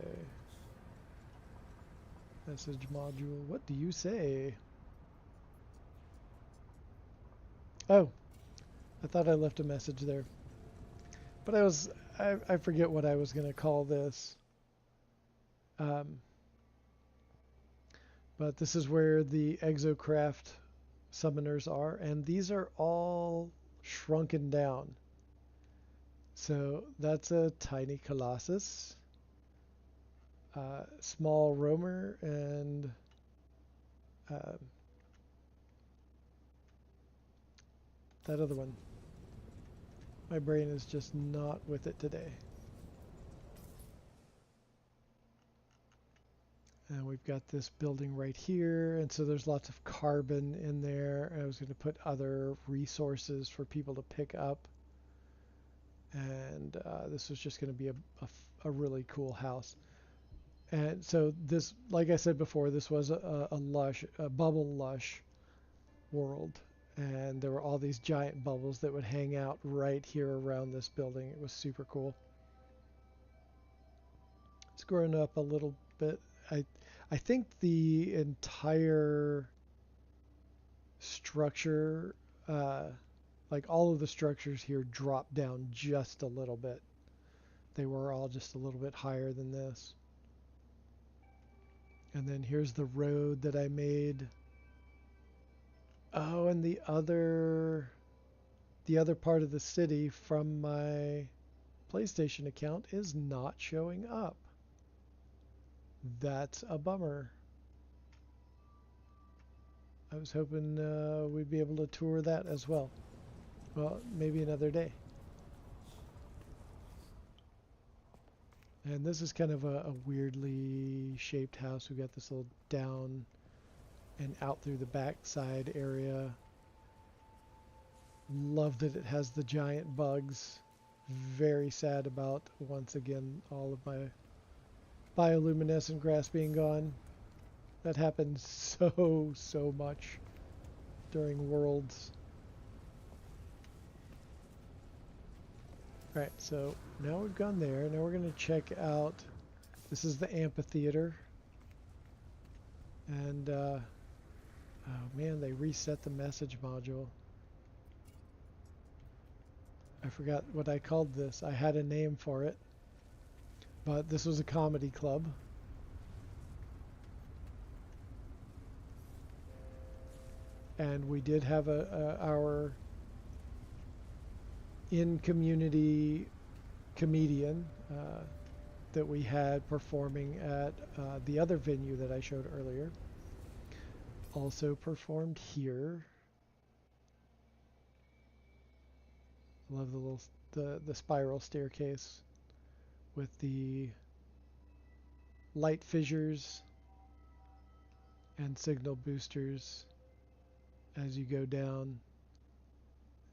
Message module. What do you say? Oh, I thought I left a message there. But I forget what I was going to call this. But this is where the Exocraft summoners are, and these are all shrunken down. So that's a tiny Colossus, small roamer, and that other one. My brain is just not with it today. And we've got this building right here, and so there's lots of carbon in there. I was going to put other resources for people to pick up. And this was just going to be a really cool house. And so this, like I said before, this was a bubble lush world. And there were all these giant bubbles that would hang out right here around this building. It was super cool. It's grown up a little bit. I think the entire structure, like all of the structures here, dropped down just a little bit. They were all just a little bit higher than this. And then here's the road that I made. Oh, and the other part of the city from my PlayStation account is not showing up. That's a bummer. I was hoping we'd be able to tour that as well. Well, maybe another day. And this is kind of a weirdly shaped house. We've got this little down and out through the backside area. Love that it has the giant bugs. Very sad about, once again, all of my bioluminescent grass being gone. That happens so much during Worlds. Alright, so now we've gone there. Now we're going to check out, this is the amphitheater. And, oh man, they reset the message module. I forgot what I called this. I had a name for it. But this was a comedy club. And we did have our in-community comedian that we had performing at the other venue that I showed earlier. Also performed here. Love the little the spiral staircase with the light fissures and signal boosters as you go down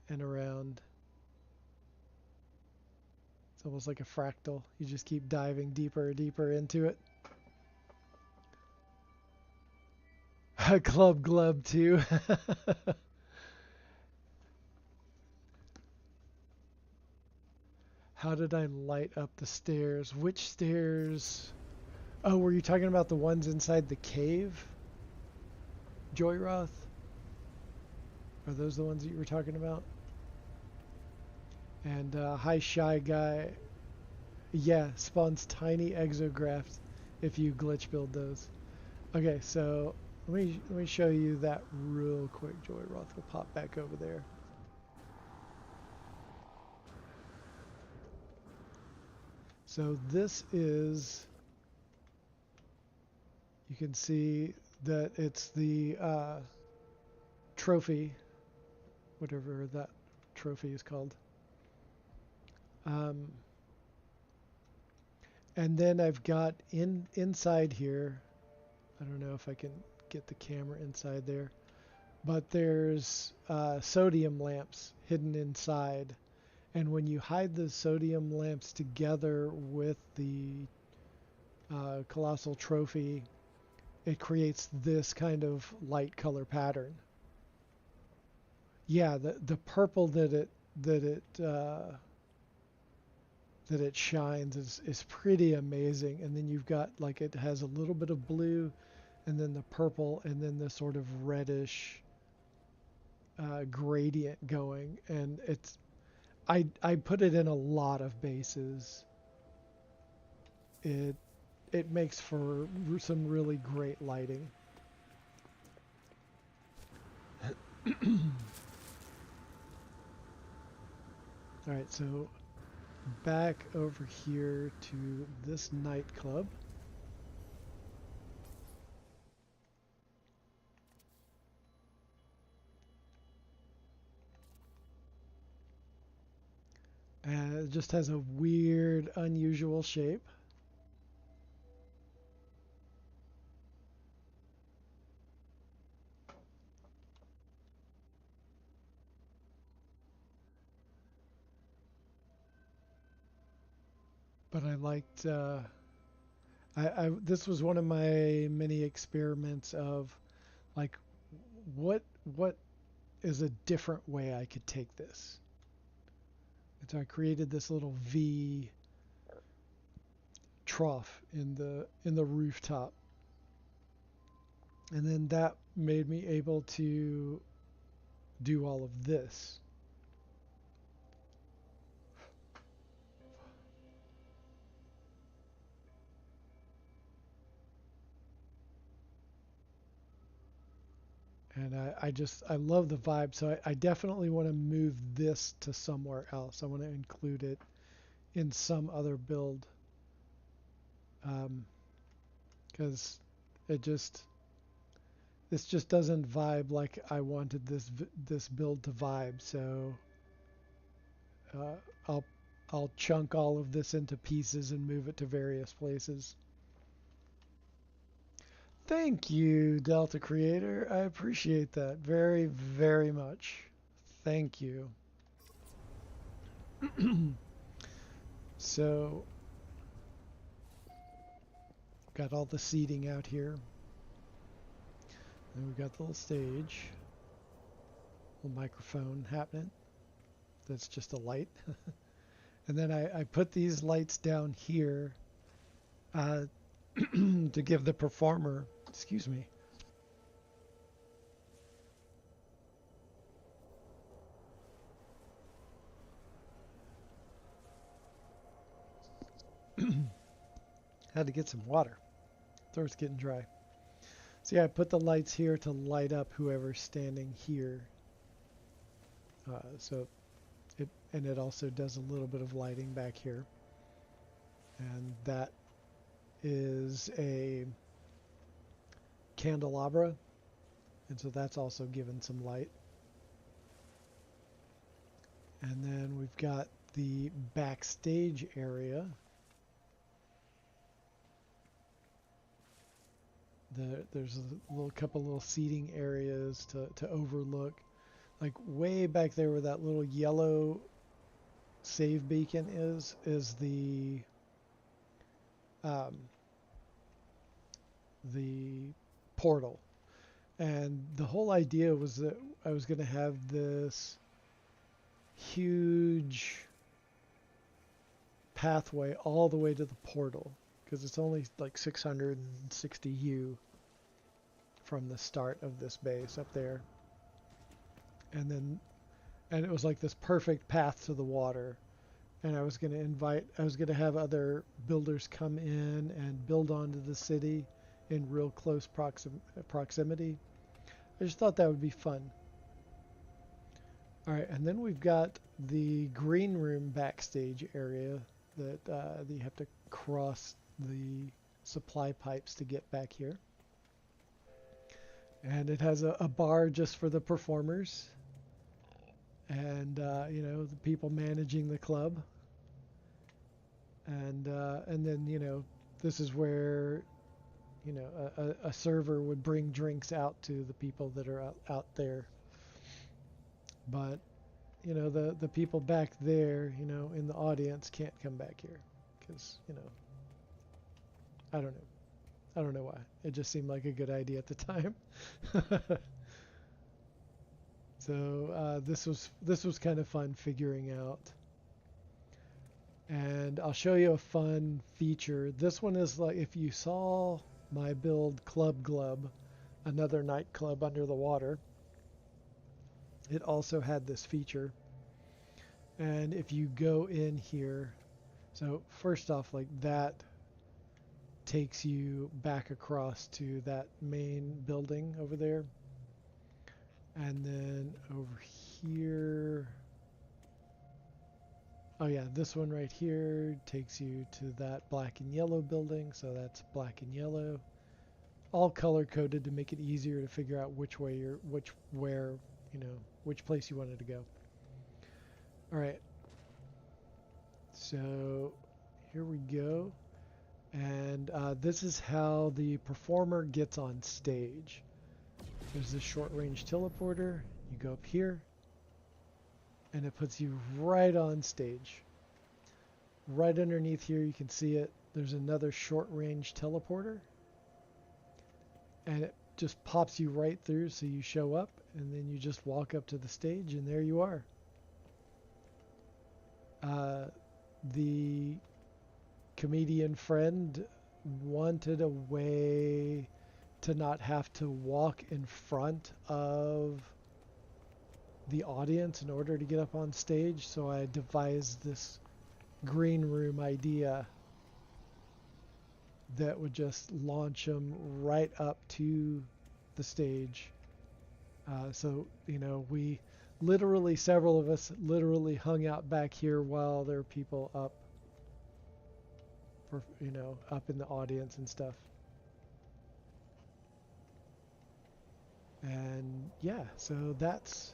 and around. It's almost like a fractal. You just keep diving deeper and deeper into it. Club Glub too. How did I light up the stairs? Which stairs? Oh, were you talking about the ones inside the cave? Joyroth? Are those the ones that you were talking about? And hi Shy Guy. Yeah, spawns tiny exographs if you glitch build those. Okay, so let me show you that real quick. Joyroth will pop back over there. So this is, you can see that it's the trophy, whatever that trophy is called. And then I've got inside here, I don't know if I can get the camera inside there, but there's sodium lamps hidden inside. And when you hide the sodium lamps together with the colossal trophy, it creates this kind of light color pattern. Yeah, the purple that it shines is pretty amazing. And then you've got, like, it has a little bit of blue, and then the purple, and then the sort of reddish gradient going, and it's. I put it in a lot of bases. It makes for some really great lighting. Alright, so back over here to this nightclub. And it just has a weird, unusual shape. But I liked, this was one of my many experiments of, like, what is a different way I could take this? And so I created this little V trough in the rooftop, and then that made me able to do all of this. And I love the vibe, so I definitely want to move this to somewhere else. I want to include it in some other build, because this just doesn't vibe like I wanted this build to vibe. So uh, I'll chunk all of this into pieces and move it to various places. Thank you, Delta Creator. I appreciate that very, very much. Thank you. So, got all the seating out here. And we've got the little stage. Little microphone happening. That's just a light. And then I put these lights down here to give the performer, excuse me, had to get some water. Throat's getting dry. So yeah, I put the lights here to light up whoever's standing here. And it also does a little bit of lighting back here. And that is a candelabra. And so that's also given some light. And then we've got the backstage area. There's a couple little seating areas to overlook. Like way back there where that little yellow save beacon is the portal. And the whole idea was that I was going to have this huge pathway all the way to the portal, because it's only like 660 U from the start of this base up there. And it was like this perfect path to the water. And I was going to have other builders come in and build onto the city in real close proximity. I just thought that would be fun. All right, and then we've got the green room backstage area that you have to cross the supply pipes to get back here. And it has a bar just for the performers and the people managing the club. And then this is where a server would bring drinks out to the people that are out there. But the people back there in the audience can't come back here because I don't know why. It just seemed like a good idea at the time. So this was kind of fun figuring out. And I'll show you a fun feature. This one is like, if you saw my build Club Glub, another nightclub under the water, it also had this feature. And if you go in here, so first off, like that takes you back across to that main building over there. And then over here, oh yeah, this one right here takes you to that black and yellow building. So that's black and yellow, all color coded to make it easier to figure out which place you wanted to go. All right. So here we go. And this is how the performer gets on stage. There's this short range teleporter. You go up here and it puts you right on stage. Right underneath here, you can see it. There's another short range teleporter. And it just pops you right through, so you show up and then you just walk up to the stage and there you are. The comedian friend wanted a way to not have to walk in front of the audience in order to get up on stage, so I devised this green room idea that would just launch them right up to the stage. So several of us literally hung out back here while there were people up for, you know, up in the audience and stuff. And yeah, so that's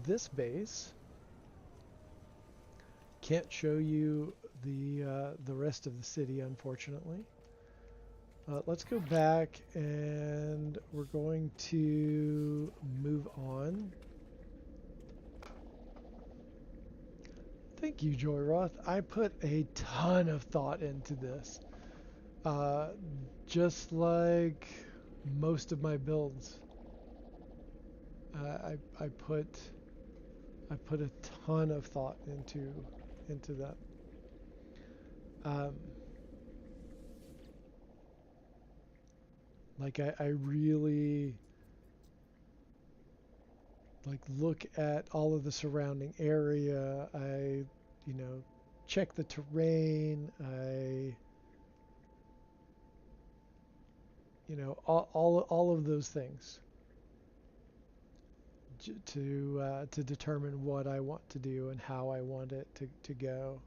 this base. Can't show you the rest of the city, unfortunately. Let's go back, and we're going to move on. Thank you, Joyroth. I put a ton of thought into this. Just like most of my builds. I put a ton of thought into that. Like I really like look at all of the surrounding area. I, you know, check the terrain. I, you know, all of those things to determine what I want to do and how I want it to go.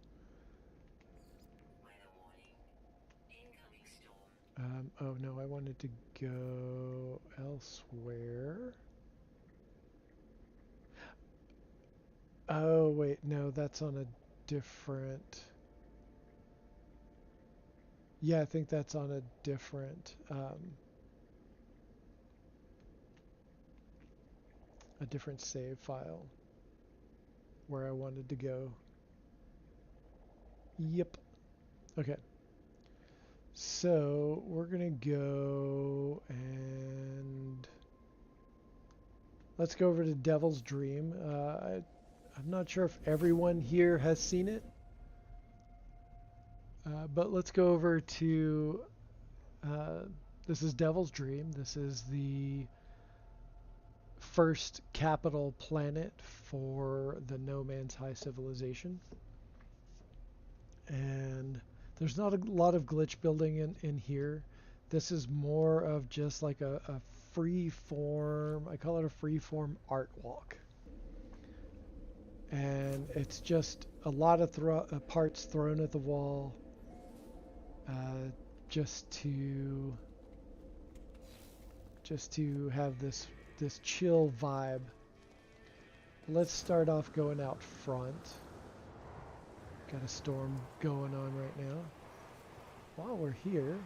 Oh no, I wanted to go elsewhere. Oh wait, no, that's on a different. Yeah, I think that's on a different save file where I wanted to go. Yep. Okay. So we're gonna go and let's go over to Devil's Dream. I'm not sure if everyone here has seen it, but let's go over to. This is Devil's Dream. This is the first capital planet for the No Man's High civilization. And there's not a lot of glitch building in here. This is more of just like a free form, I call it a free form art walk. And it's just a lot of parts thrown at the wall just to have this chill vibe. Let's start off going out front. Got a storm going on right now. While we're here,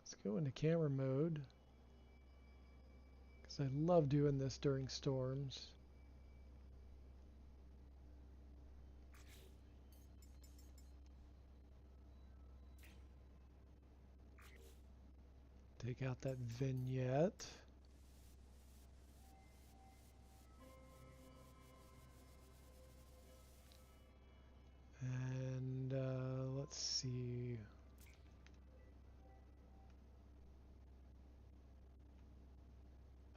let's go into camera mode, because I love doing this during storms. Take out that vignette. And let's see.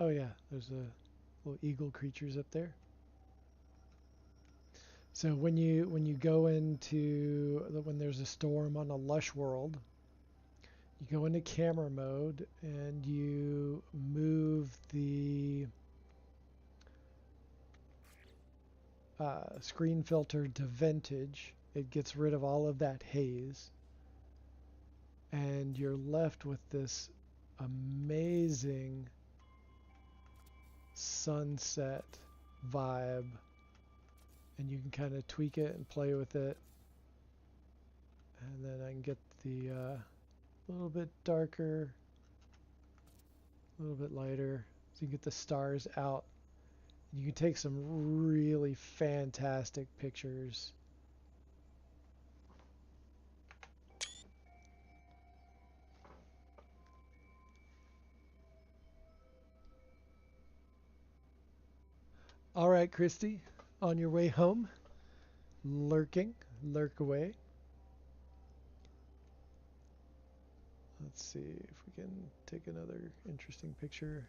Oh yeah, there's a little eagle creatures up there. So when you go into when there's a storm on a lush world, you go into camera mode and you move the screen filter to vintage. It gets rid of all of that haze, and you're left with this amazing sunset vibe, and you can kind of tweak it and play with it. And then I can get the little bit darker, a little bit lighter, so you can get the stars out. You can take some really fantastic pictures. All right, Christy, on your way home, lurk away. Let's see if we can take another interesting picture.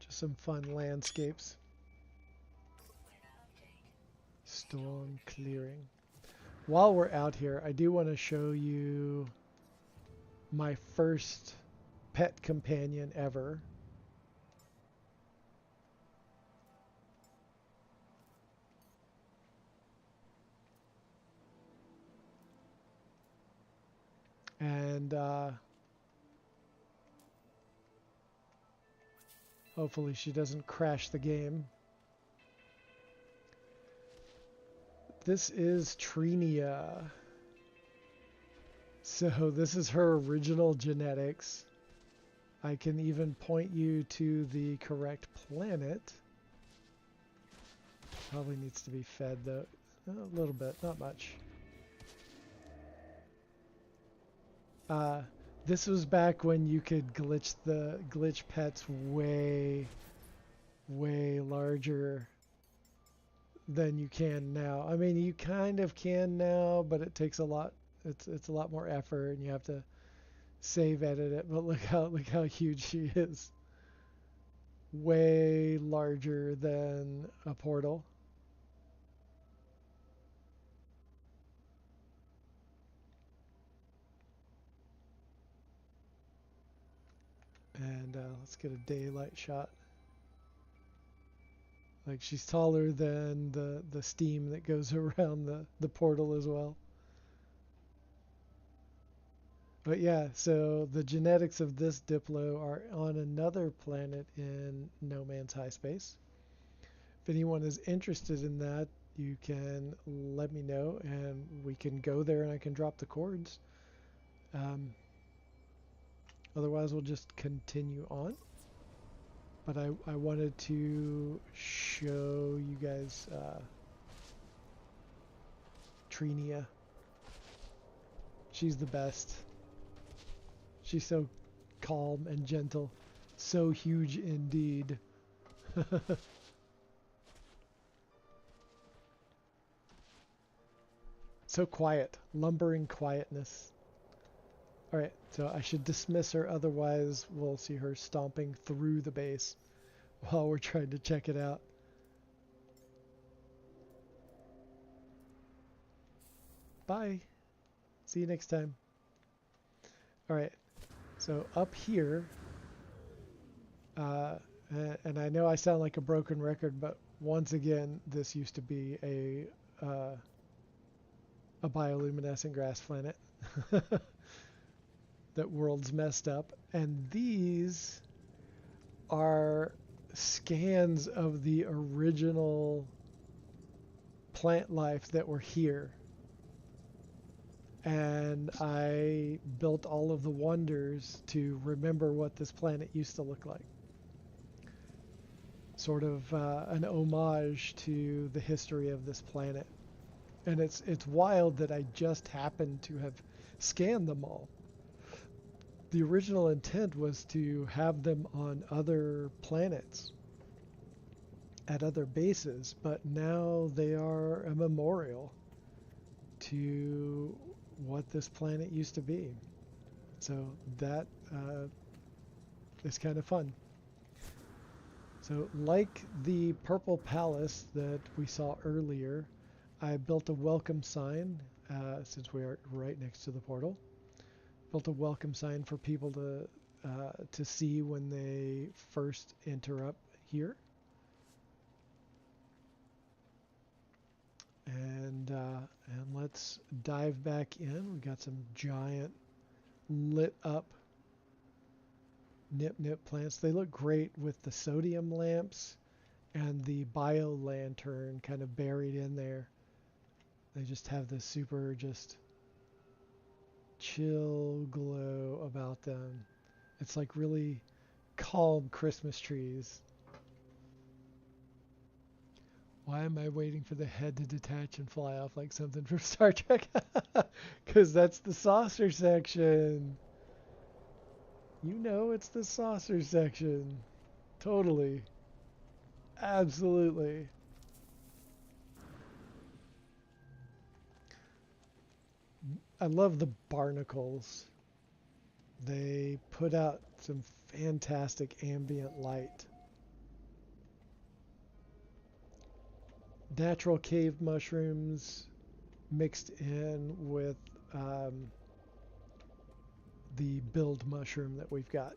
Just some fun landscapes. Storm clearing. While we're out here, I do want to show you my first pet companion ever. And hopefully she doesn't crash the game. This is Trinia. So this is her original genetics. I can even point you to the correct planet. Probably needs to be fed though. A little bit, not much. This was back when you could glitch pets way larger than you can now. I mean, you kind of can now, but it takes a lot. It's a lot more effort, and you have to save edit it. But look how huge she is. Way larger than a portal. And let's get a daylight shot. Like she's taller than the steam that goes around the portal as well. But yeah, so the genetics of this Diplo are on another planet in No Man's High Space. If anyone is interested in that, you can let me know and we can go there and I can drop the chords. Otherwise, we'll just continue on. But I wanted to show you guys Trinia. She's the best. She's so calm and gentle. So huge indeed. So quiet. Lumbering quietness. Alright, so I should dismiss her, otherwise we'll see her stomping through the base while we're trying to check it out. Bye. See you next time. Alright, so up here, and I know I sound like a broken record, but once again, this used to be a bioluminescent grass planet. That world's messed up, and these are scans of the original plant life that were here, and I built all of the wonders to remember what this planet used to look like. Sort of an homage to the history of this planet, and it's wild that I just happened to have scanned them all. The original intent was to have them on other planets at other bases, but now they are a memorial to what this planet used to be. So that is kind of fun. So like the Purple Palace that we saw earlier, I built a welcome sign since we are right next to the portal. Built a welcome sign for people to see when they first enter up here. And let's dive back in. We got some giant lit up nip plants. They look great with the sodium lamps and the bio lantern kind of buried in there. They just have this super just chill glow about them. It's like really calm Christmas trees. Why am I waiting for the head to detach and fly off like something from Star Trek? Because that's the saucer section. You know it's the saucer section. Totally. Absolutely. I love the barnacles. They put out some fantastic ambient light. Natural cave mushrooms mixed in with the build mushroom that we've got.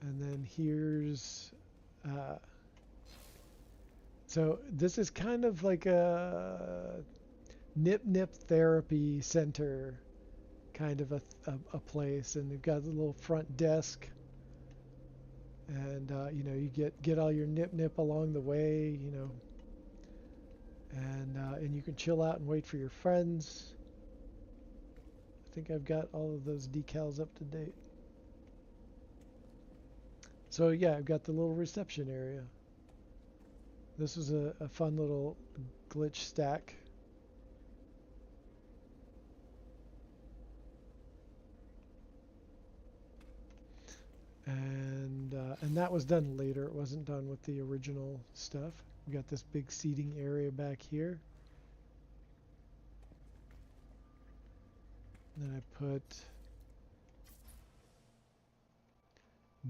And then here's so this is kind of like a Nip Nip Therapy Center kind of a place, and they've got a little front desk, and you know, you get all your nip nip along the way, you know, and you can chill out and wait for your friends. I think I've got all of those decals up to date. So yeah, I've got the little reception area. This was a fun little glitch stack. And that was done later. It wasn't done with the original stuff. We got this big seating area back here. And then I put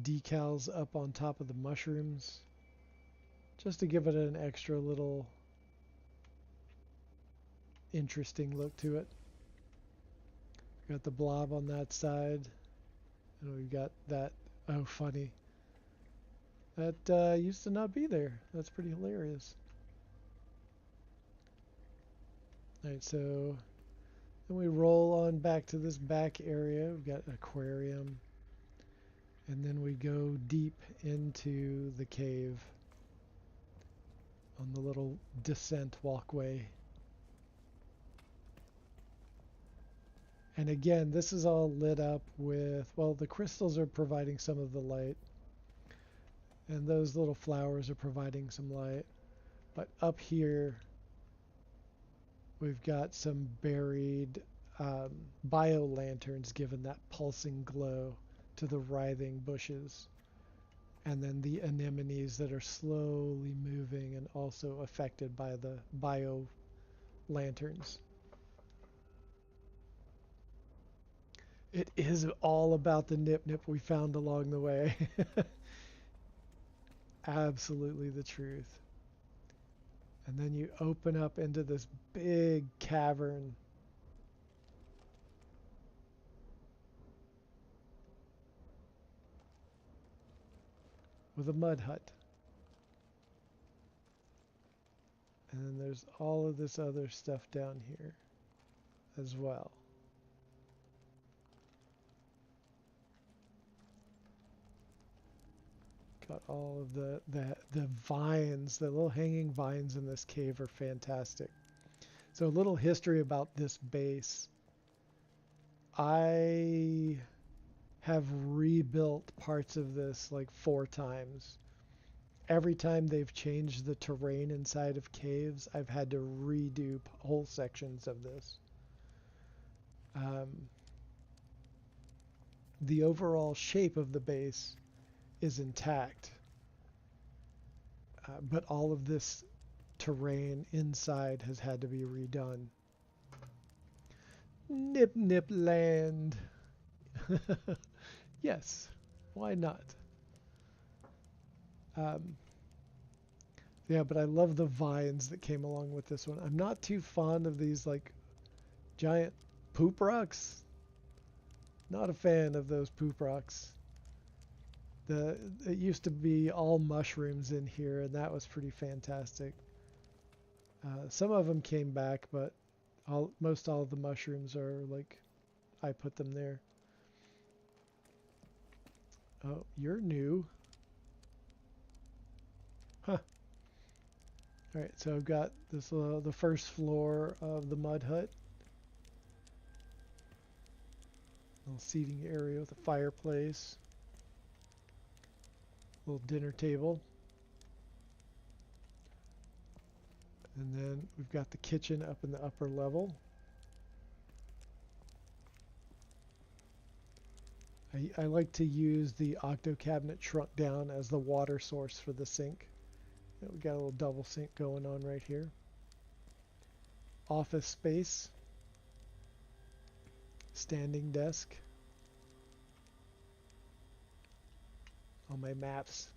decals up on top of the mushrooms just to give it an extra little interesting look to it. Got the blob on that side, and we've got that. Oh, funny. That used to not be there. That's pretty hilarious. Alright, so then we roll on back to this back area. We've got an aquarium. And then we go deep into the cave on the little descent walkway. And again, this is all lit up with, well, the crystals are providing some of the light. And those little flowers are providing some light. But up here, we've got some buried bio lanterns giving that pulsing glow to the writhing bushes. And then the anemones that are slowly moving and also affected by the bio lanterns. It is all about the nip nip we found along the way. Absolutely the truth. And then you open up into this big cavern. With a mud hut. And then there's all of this other stuff down here as well. Got all of the vines, the little hanging vines in this cave are fantastic. So a little history about this base. I have rebuilt parts of this like 4 times. Every time they've changed the terrain inside of caves, I've had to redo whole sections of this. The overall shape of the base is intact, but all of this terrain inside has had to be redone. Nip Nip Land. Yes, why not? Yeah, but I love the vines that came along with this one. I'm not too fond of these like giant poop rocks. Not a fan of those poop rocks. It used to be all mushrooms in here, and that was pretty fantastic. Some of them came back, but most all of the mushrooms are like I put them there. Oh, you're new. Huh. Alright, so I've got this the first floor of the mud hut. Little seating area with a fireplace. Little dinner table. And then we've got the kitchen up in the upper level. I like to use the Octo cabinet shrunk down as the water source for the sink. We got a little double sink going on right here. Office space. Standing desk. All my maps.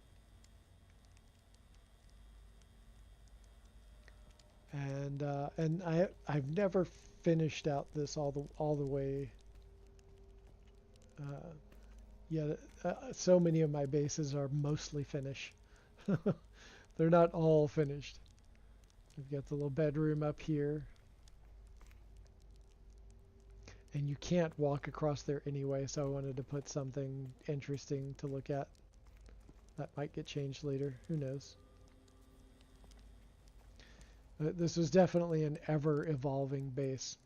And I've never finished out this all the way. Yet so many of my bases are mostly finished. They're not all finished. We've got the little bedroom up here. And you can't walk across there anyway, so I wanted to put something interesting to look at. That might get changed later, who knows. This was definitely an ever-evolving base.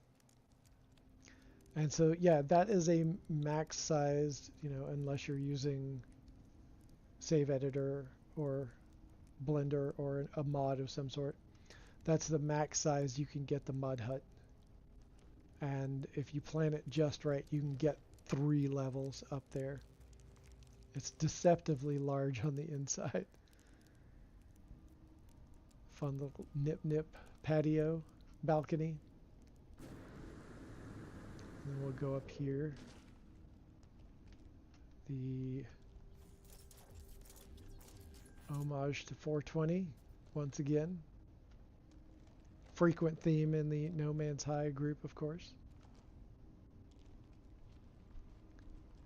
And so, yeah, that is a max-sized, you know, unless you're using Save Editor or Blender or a mod of some sort. That's the max size you can get the mud hut. And if you plan it just right, you can get 3 levels up there. It's deceptively large on the inside. Fun little nip patio balcony. And then we'll go up here. The homage to 420 once again. Frequent theme in the No Man's High group, of course.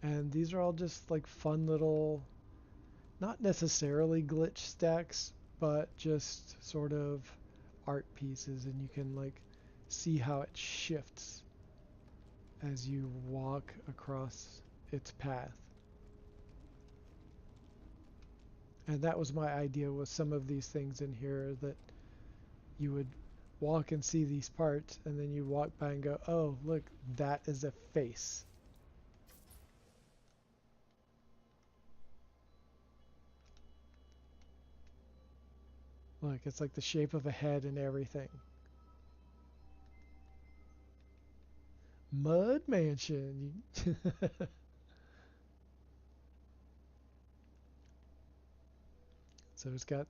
And these are all just like fun little, not necessarily glitch stacks, but just sort of art pieces, and you can like see how it shifts as you walk across its path. And that was my idea with some of these things in here, that you would walk and see these parts, and then you walk by and go, oh, look, that is a face. Look, it's like the shape of a head and everything. Mud Mansion. So it's got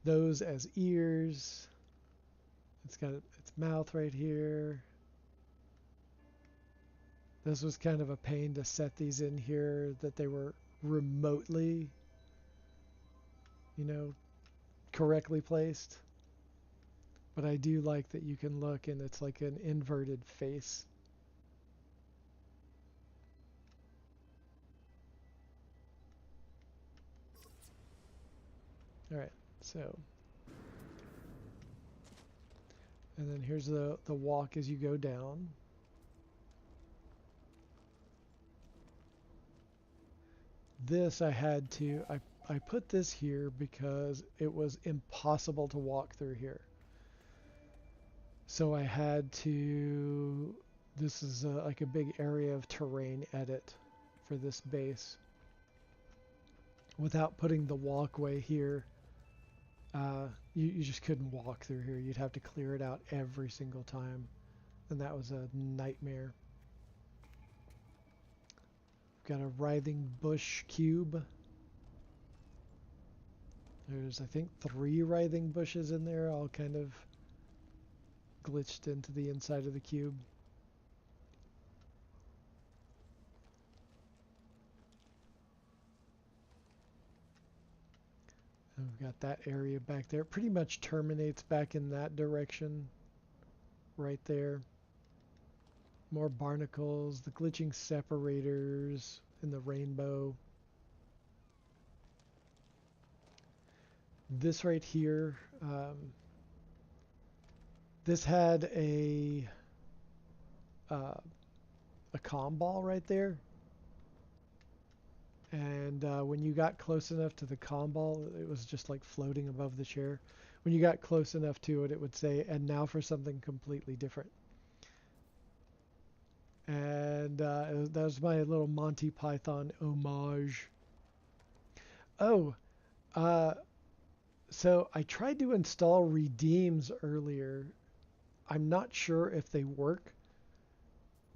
those as ears. It's got its mouth right here. This was kind of a pain to set these in here, that they were remotely, you know, correctly placed. But I do like that you can look and it's like an inverted face. All right, so. And then here's the walk as you go down. This I had to, I put this here because it was impossible to walk through here. So I had to, this is like a big area of terrain edit for this base. Without putting the walkway here, you just couldn't walk through here. You'd have to clear it out every single time. And that was a nightmare. Got a writhing bush cube. There's, I think, 3 writhing bushes in there, all kind of glitched into the inside of the cube. And we've got that area back there. It pretty much terminates back in that direction right there. More barnacles, the glitching separators in the rainbow. This right here, this had a comm ball right there. And when you got close enough to the comm ball, it was just like floating above the chair. When you got close enough to it, it would say, and now for something completely different. And that was my little Monty Python homage. Oh, so I tried to install redeems earlier. I'm not sure if they work,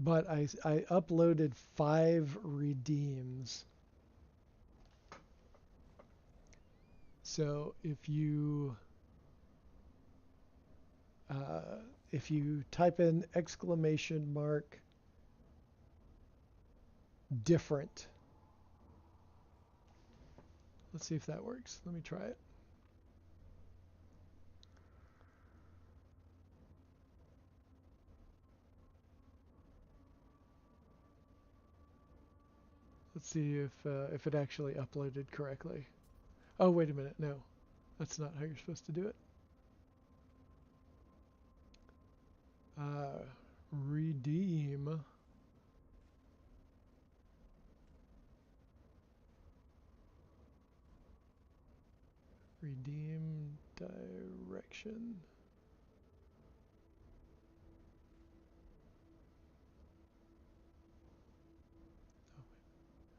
but I uploaded 5 redeems. So if you type in !! different. Let's see if that works. Let me try it. Let's see if it actually uploaded correctly. Oh, wait a minute. No, that's not how you're supposed to do it. Redeem. Redeem direction.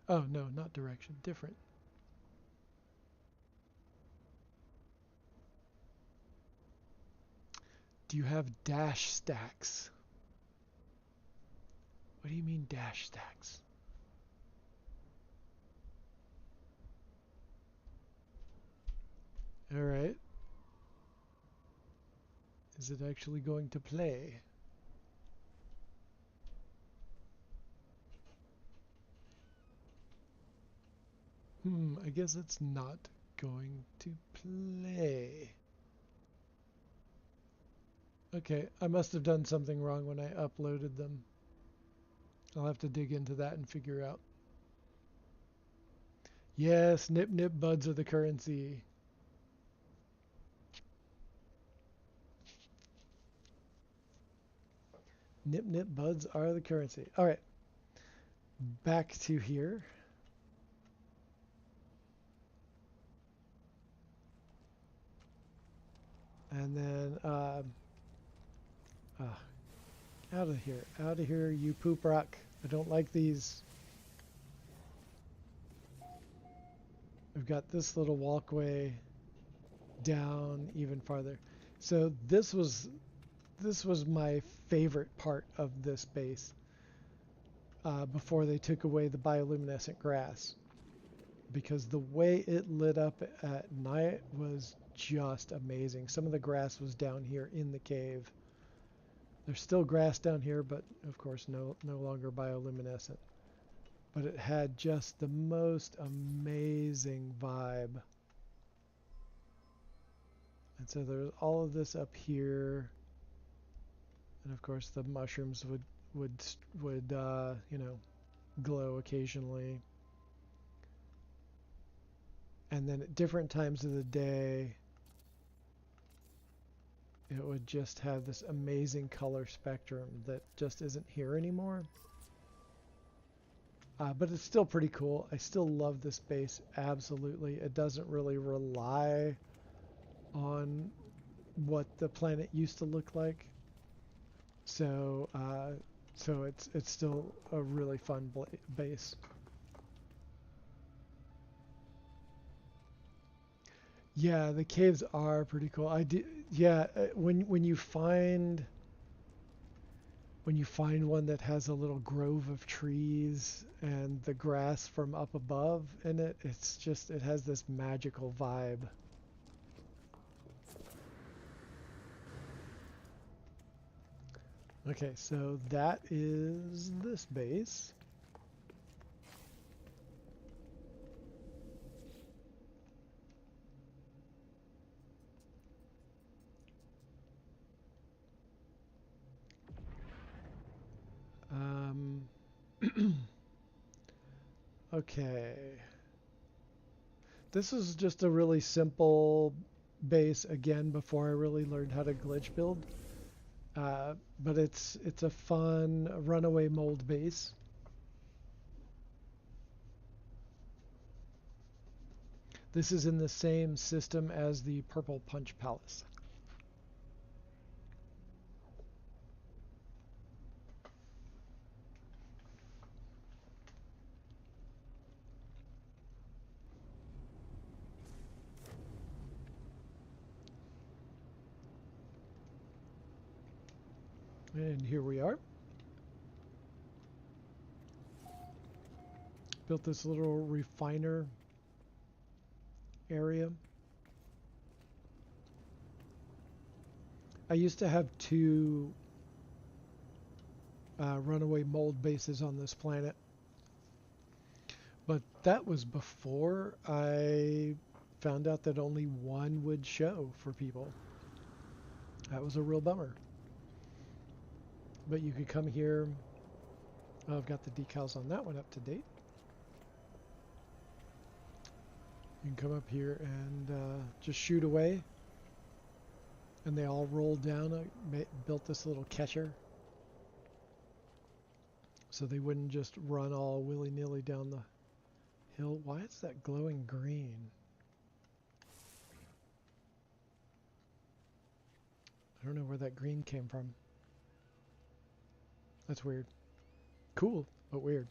Oh, no, not direction. Different. Do you have dash stacks? What do you mean dash stacks? All right. Is it actually going to play? I guess it's not going to play. Okay, I must have done something wrong when I uploaded them. I'll have to dig into that and figure out. Yes, nip nip buds are the currency. Nip nip buds are the currency. All right, back to here. And then, out of here, you poop rock. I don't like these. I've got this little walkway down even farther. So this was my favorite part of this base before they took away the bioluminescent grass, because the way it lit up at night was just amazing. Some of the grass was down here in the cave. There's still grass down here, but of course no longer bioluminescent. But it had just the most amazing vibe. And so there's all of this up here, and of course the mushrooms would you know, glow occasionally. And then at different times of the day, it would just have this amazing color spectrum that just isn't here anymore. But it's still pretty cool. I still love this base, absolutely. It doesn't really rely on what the planet used to look like. So, so it's still a really fun base. Yeah, the caves are pretty cool. Yeah, when you find one that has a little grove of trees and the grass from up above in it, it has this magical vibe. Okay, so that is this base. Okay. This is just a really simple base, again, before I really learned how to glitch build. But it's a fun runaway mold base. This is in the same system as the Purple Punch Palace. And here we are. Built this little refiner area. I used to have two runaway mold bases on this planet, but that was before I found out that only one would show for people. That was a real bummer. But you could come here. Oh, I've got the decals on that one up to date. You can come up here and just shoot away. And they all rolled down. I built this little catcher, so they wouldn't just run all willy-nilly down the hill. Why is that glowing green? I don't know where that green came from. That's weird. Cool, but weird.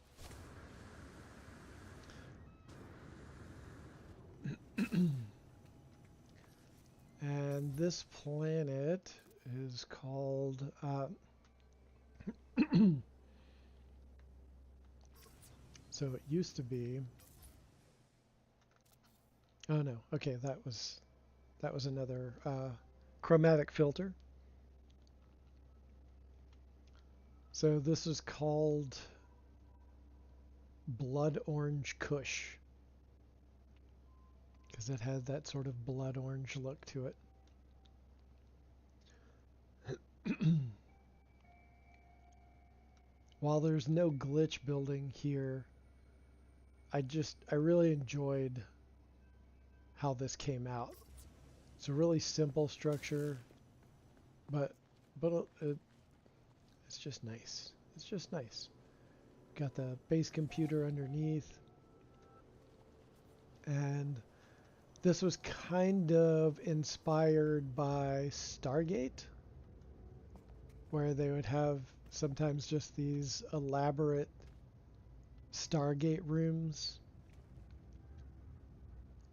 And this planet is called so it used to be, oh no, okay, that was another chromatic filter. So this is called Blood Orange Kush because it had that sort of blood orange look to it. While there's no glitch building here, I really enjoyed how this came out. It's a really simple structure, but it's just nice. It's just nice. Got the base computer underneath, and this was kind of inspired by Stargate, where they would have sometimes just these elaborate Stargate rooms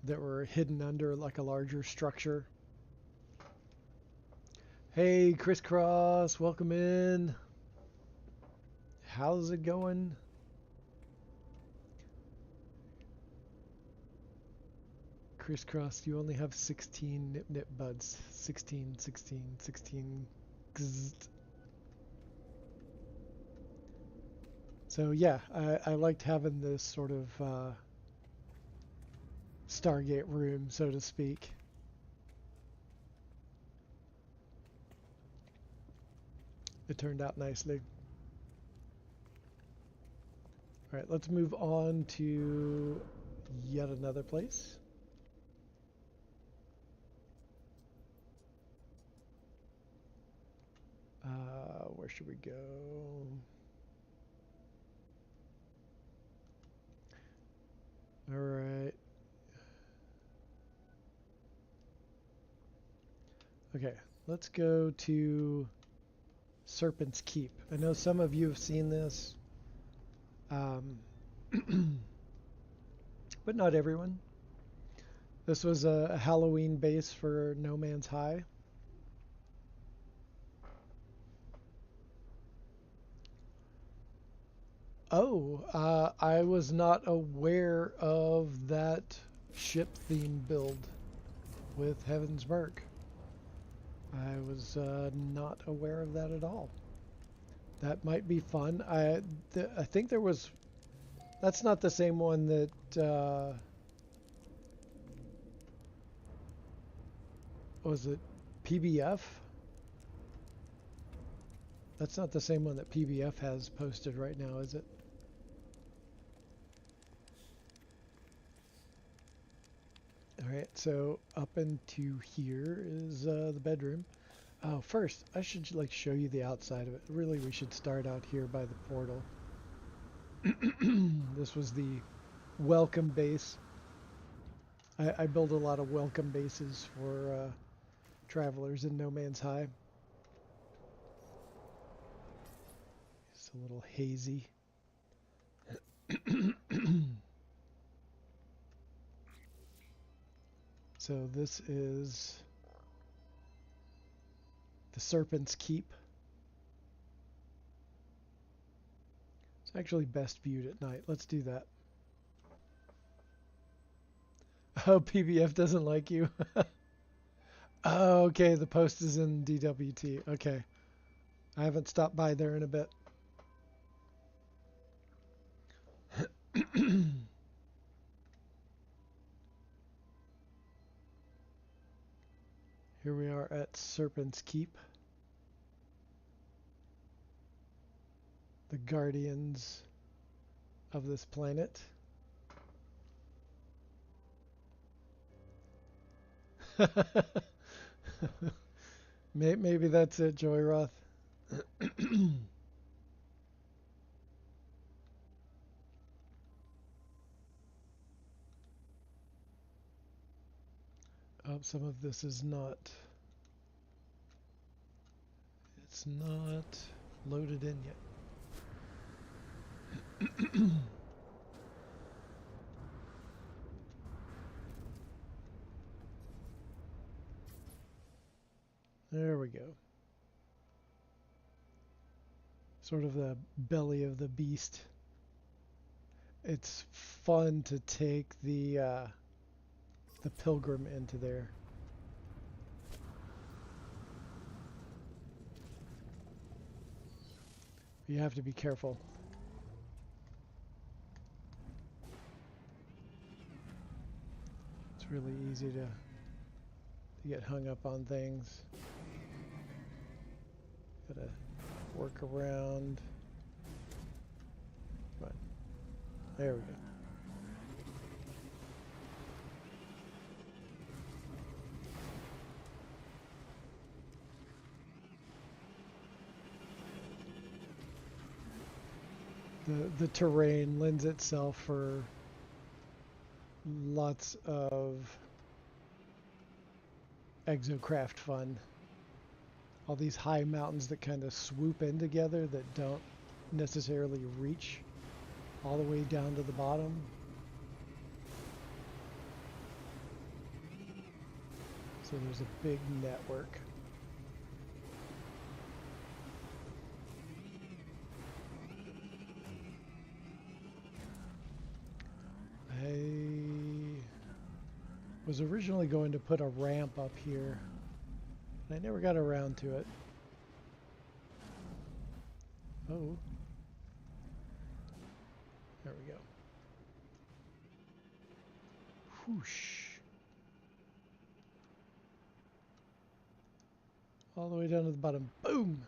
that were hidden under like a larger structure. Hey, Crisscross, welcome in. How's it going? Crisscross, you only have 16 nip buds. 16. Gzzzt. So yeah, I liked having this sort of Stargate room, so to speak. It turned out nicely. All right, let's move on to yet another place. Where should we go? All right. Okay, let's go to Serpent's Keep. I know some of you have seen this, but not everyone. This was a Halloween base for No Man's High. Oh, I was not aware of that ship theme build with Heavensburg. I was not aware of that at all. That might be fun. I think there was... That's not the same one that... was it PBF? That's not the same one that PBF has posted right now, is it? All right, so up into here is the bedroom. Oh, first, I should like show you the outside of it. Really, we should start out here by the portal. This was the welcome base. I build a lot of welcome bases for travelers in No Man's High. It's a little hazy. So this is the Serpent's Keep. It's actually best viewed at night. Let's do that. Oh, PBF doesn't like you. Oh, okay, the post is in DWT. Okay. I haven't stopped by there in a bit. Here we are at Serpent's Keep. The guardians of this planet. Maybe that's it, Joyroth. Oh, some of this is not not loaded in yet. There we go. Sort of the belly of the beast. It's fun to take the pilgrim into there. You have to be careful. It's really easy to get hung up on things. Gotta work around. Come on. There we go. The terrain lends itself for lots of exocraft fun. All these high mountains that kind of swoop in together that don't necessarily reach all the way down to the bottom. So there's a big network. I was originally going to put a ramp up here, but I never got around to it. Oh. There we go. Whoosh. All the way down to the bottom. Boom!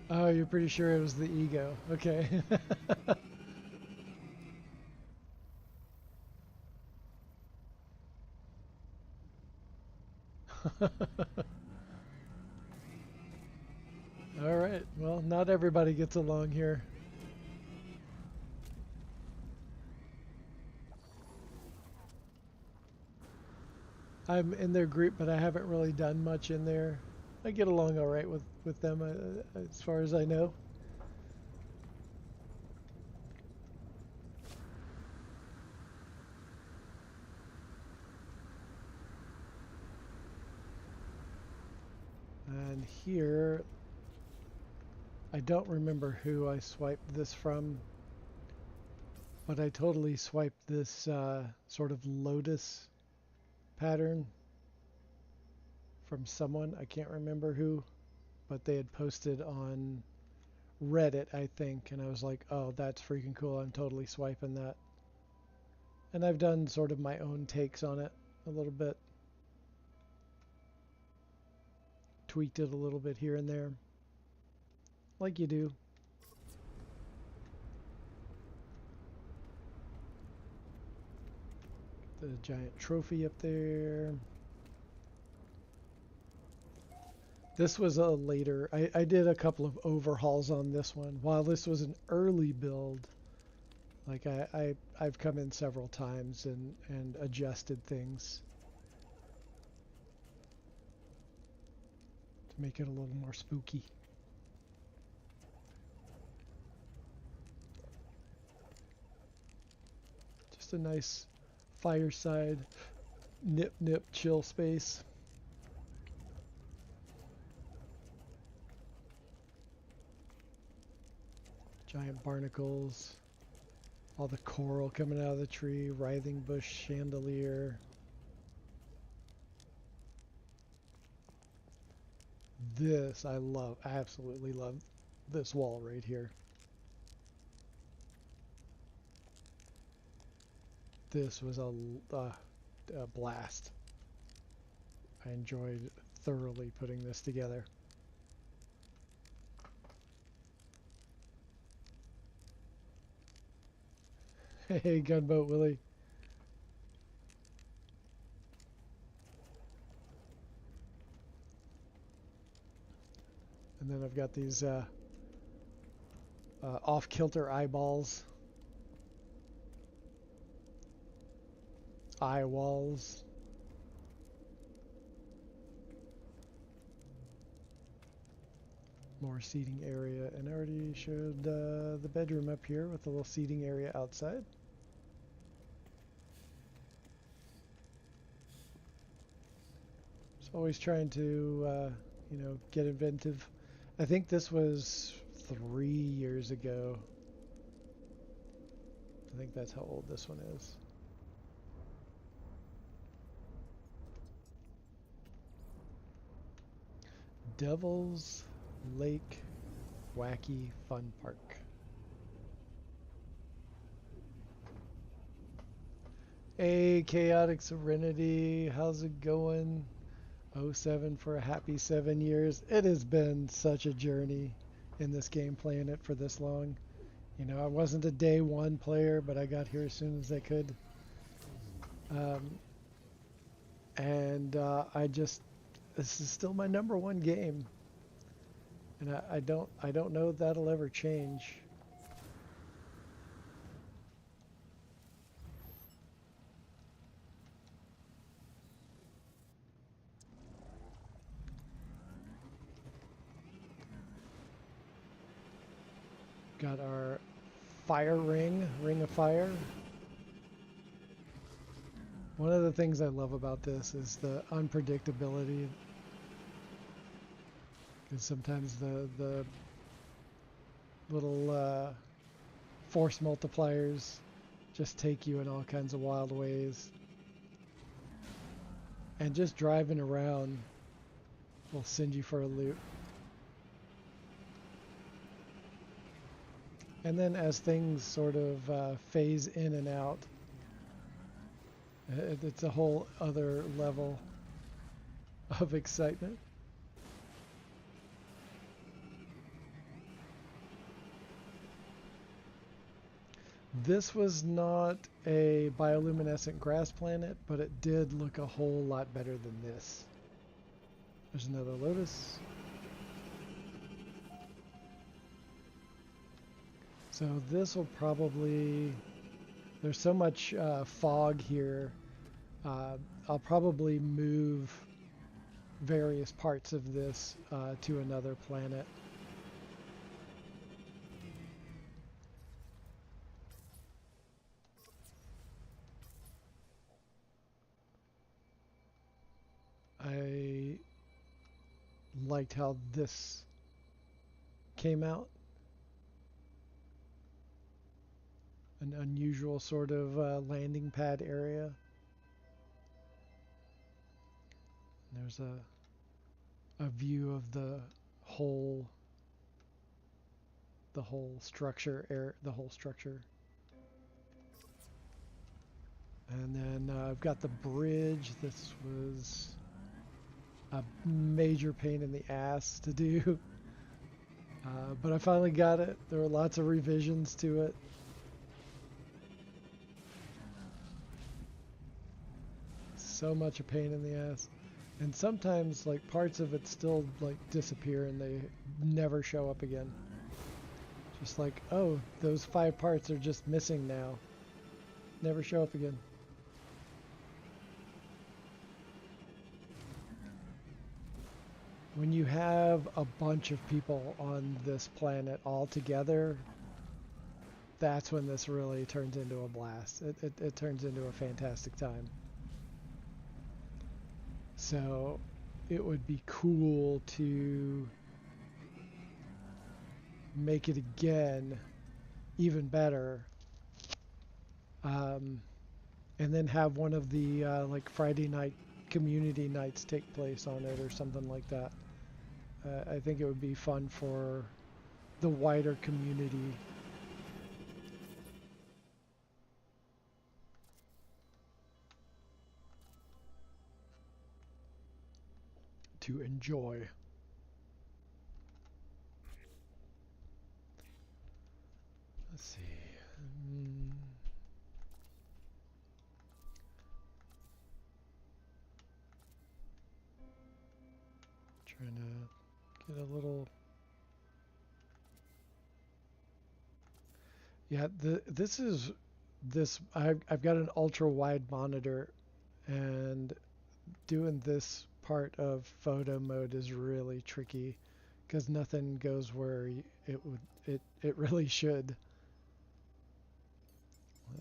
Oh, you're pretty sure it was the ego. Okay. All right. Well, not everybody gets along here. I'm in their group, but I haven't really done much in there. I get along all right with them as far as I know. And here, I don't remember who I swiped this from, but I totally swiped this sort of lotus pattern from someone. I can't remember who, but they had posted on Reddit, I think, and I was like, oh, that's freaking cool. I'm totally swiping that. And I've done sort of my own takes on it a little bit. Tweaked it a little bit here and there, like you do. The giant trophy up there. This was a later, I did a couple of overhauls on this one. While this was an early build, like I've come in several times and adjusted things to make it a little more spooky. Just a nice fireside, nip chill space. Giant barnacles, all the coral coming out of the tree, writhing bush chandelier. This I love. I absolutely love this wall right here. This was a blast. I enjoyed thoroughly putting this together. Hey, Gunboat Willie. And then I've got these off-kilter eyeballs. Eye walls. more seating area, and I already showed the bedroom up here with a little seating area outside. Just always trying to, you know, get inventive. I think this was 3 years ago. I think that's how old this one is. Devil's Lake Wacky Fun Park. Hey, Chaotic Serenity, how's it going? 07 for a happy 7 years. It has been such a journey in this game, playing it for this long. You know, I wasn't a day one player, but I got here as soon as I could. This is still my #1 game. And I don't know if that'll ever change. Got our fire ring of fire. One of the things I love about this is the unpredictability. Because sometimes the little force multipliers just take you in all kinds of wild ways. And just driving around will send you for a loop. And then as things sort of phase in and out, it's a whole other level of excitement. This was not a bioluminescent grass planet, but it did look a whole lot better than this. There's another lotus. So this will probably, there's so much fog here, I'll probably move various parts of this to another planet. I liked how this came out. An unusual sort of landing pad area. There's a view of the whole structure, And then I've got the bridge. This was a major pain in the ass to do. But I finally got it. There were lots of revisions to it. So much a pain in the ass. And sometimes like parts of it still like disappear and they never show up again. Just like, oh, those 5 parts are just missing now. Never show up again. When you have a bunch of people on this planet all together, that's when this really turns into a blast. It turns into a fantastic time. So it would be cool to make it again even better, and then have one of the like Friday night community nights take place on it or something like that. I think it would be fun for the wider community. To enjoy. Let's see. Trying to get a little. Yeah, I've got an ultra wide monitor, and doing this part of photo mode is really tricky because nothing goes where it really should.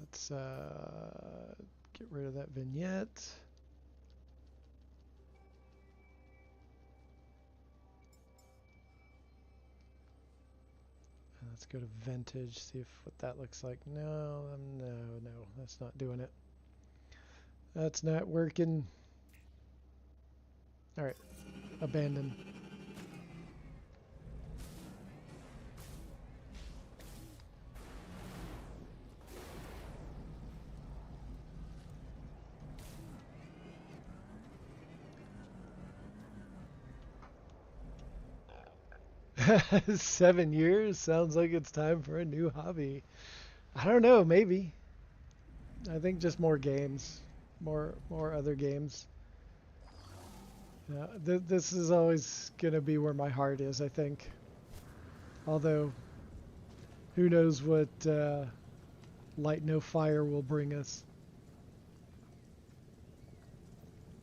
Let's get rid of that vignette. And let's go to vintage, see if what that looks like. No, no, that's not doing it. That's not working. All right, abandon. Seven years sounds like it's time for a new hobby. I don't know, maybe. I think just more games, more other games. Yeah, this is always gonna be where my heart is, I think. Although, who knows what Light No Fire will bring us.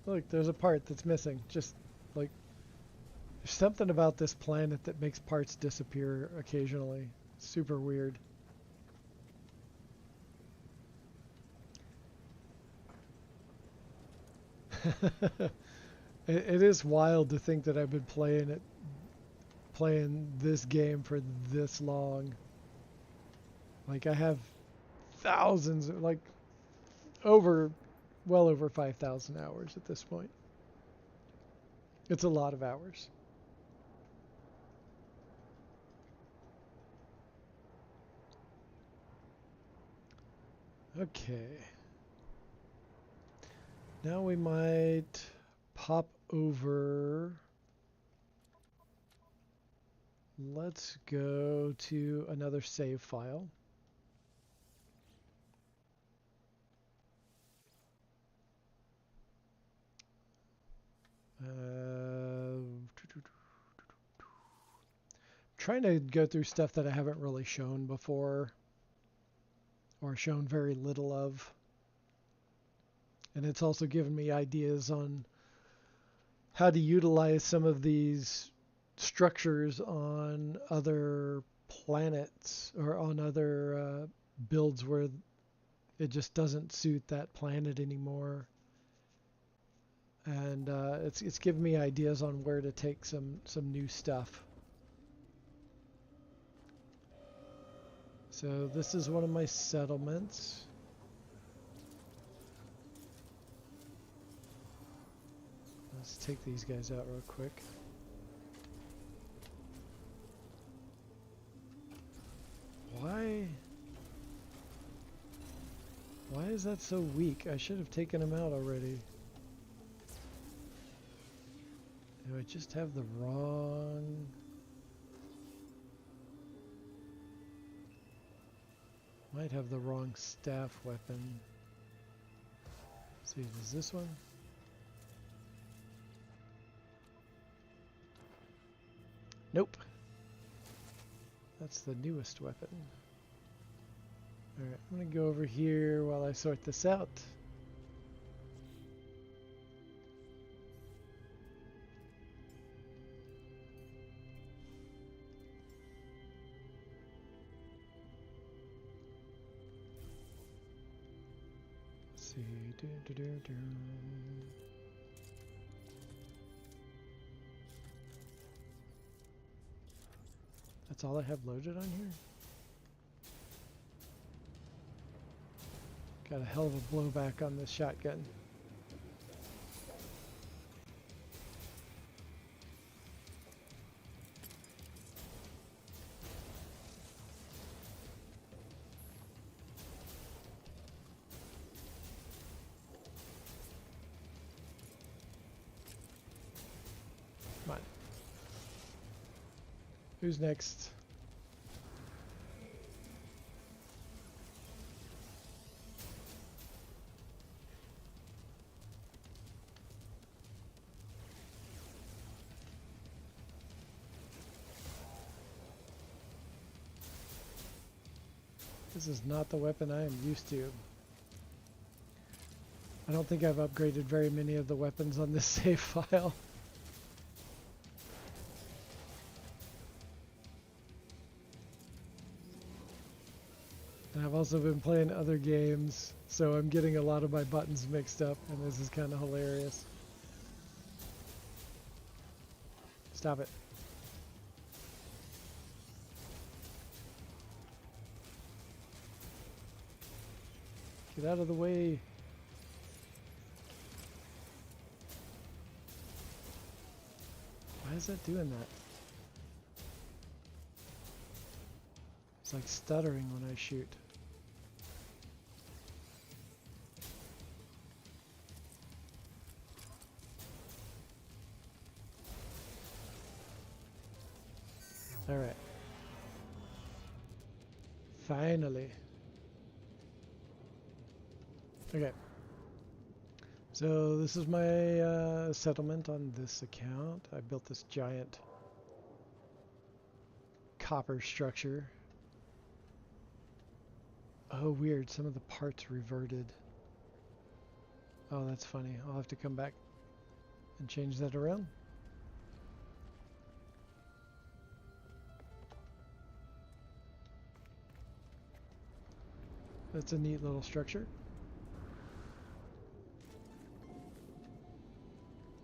Look, there's a part that's missing. Just like there's something about this planet that makes parts disappear occasionally. Super weird. It is wild to think that I've been playing this game for this long. Like I have thousands, like well over 5,000 hours at this point. It's a lot of hours. Okay. Now we might pop over. Let's go to another save file. Trying to go through stuff that I haven't really shown before or shown very little of. And it's also given me ideas on how to utilize some of these structures on other planets or on other builds where it just doesn't suit that planet anymore. And it's given me ideas on where to take some new stuff. So this is one of my settlements. Let's take these guys out real quick. Why is that so weak? I should have taken him out already. Do I just have the wrong... Might have the wrong staff weapon. Let's see, is this one? Nope. That's the newest weapon. Alright, I'm going to go over here while I sort this out. Let's see. That's all I have loaded on here? Got a hell of a blowback on this shotgun. Come on. Who's next? This is not the weapon I am used to. I don't think I've upgraded very many of the weapons on this save file. also been playing other games, so I'm getting a lot of my buttons mixed up, and this is kind of hilarious. Stop it. Get out of the way. Why is that doing that? It's like stuttering when I shoot. All right. Finally. Okay. So this is my settlement on this account. I built this giant copper structure. Oh, weird. Some of the parts reverted. Oh, that's funny. I'll have to come back and change that around. That's a neat little structure.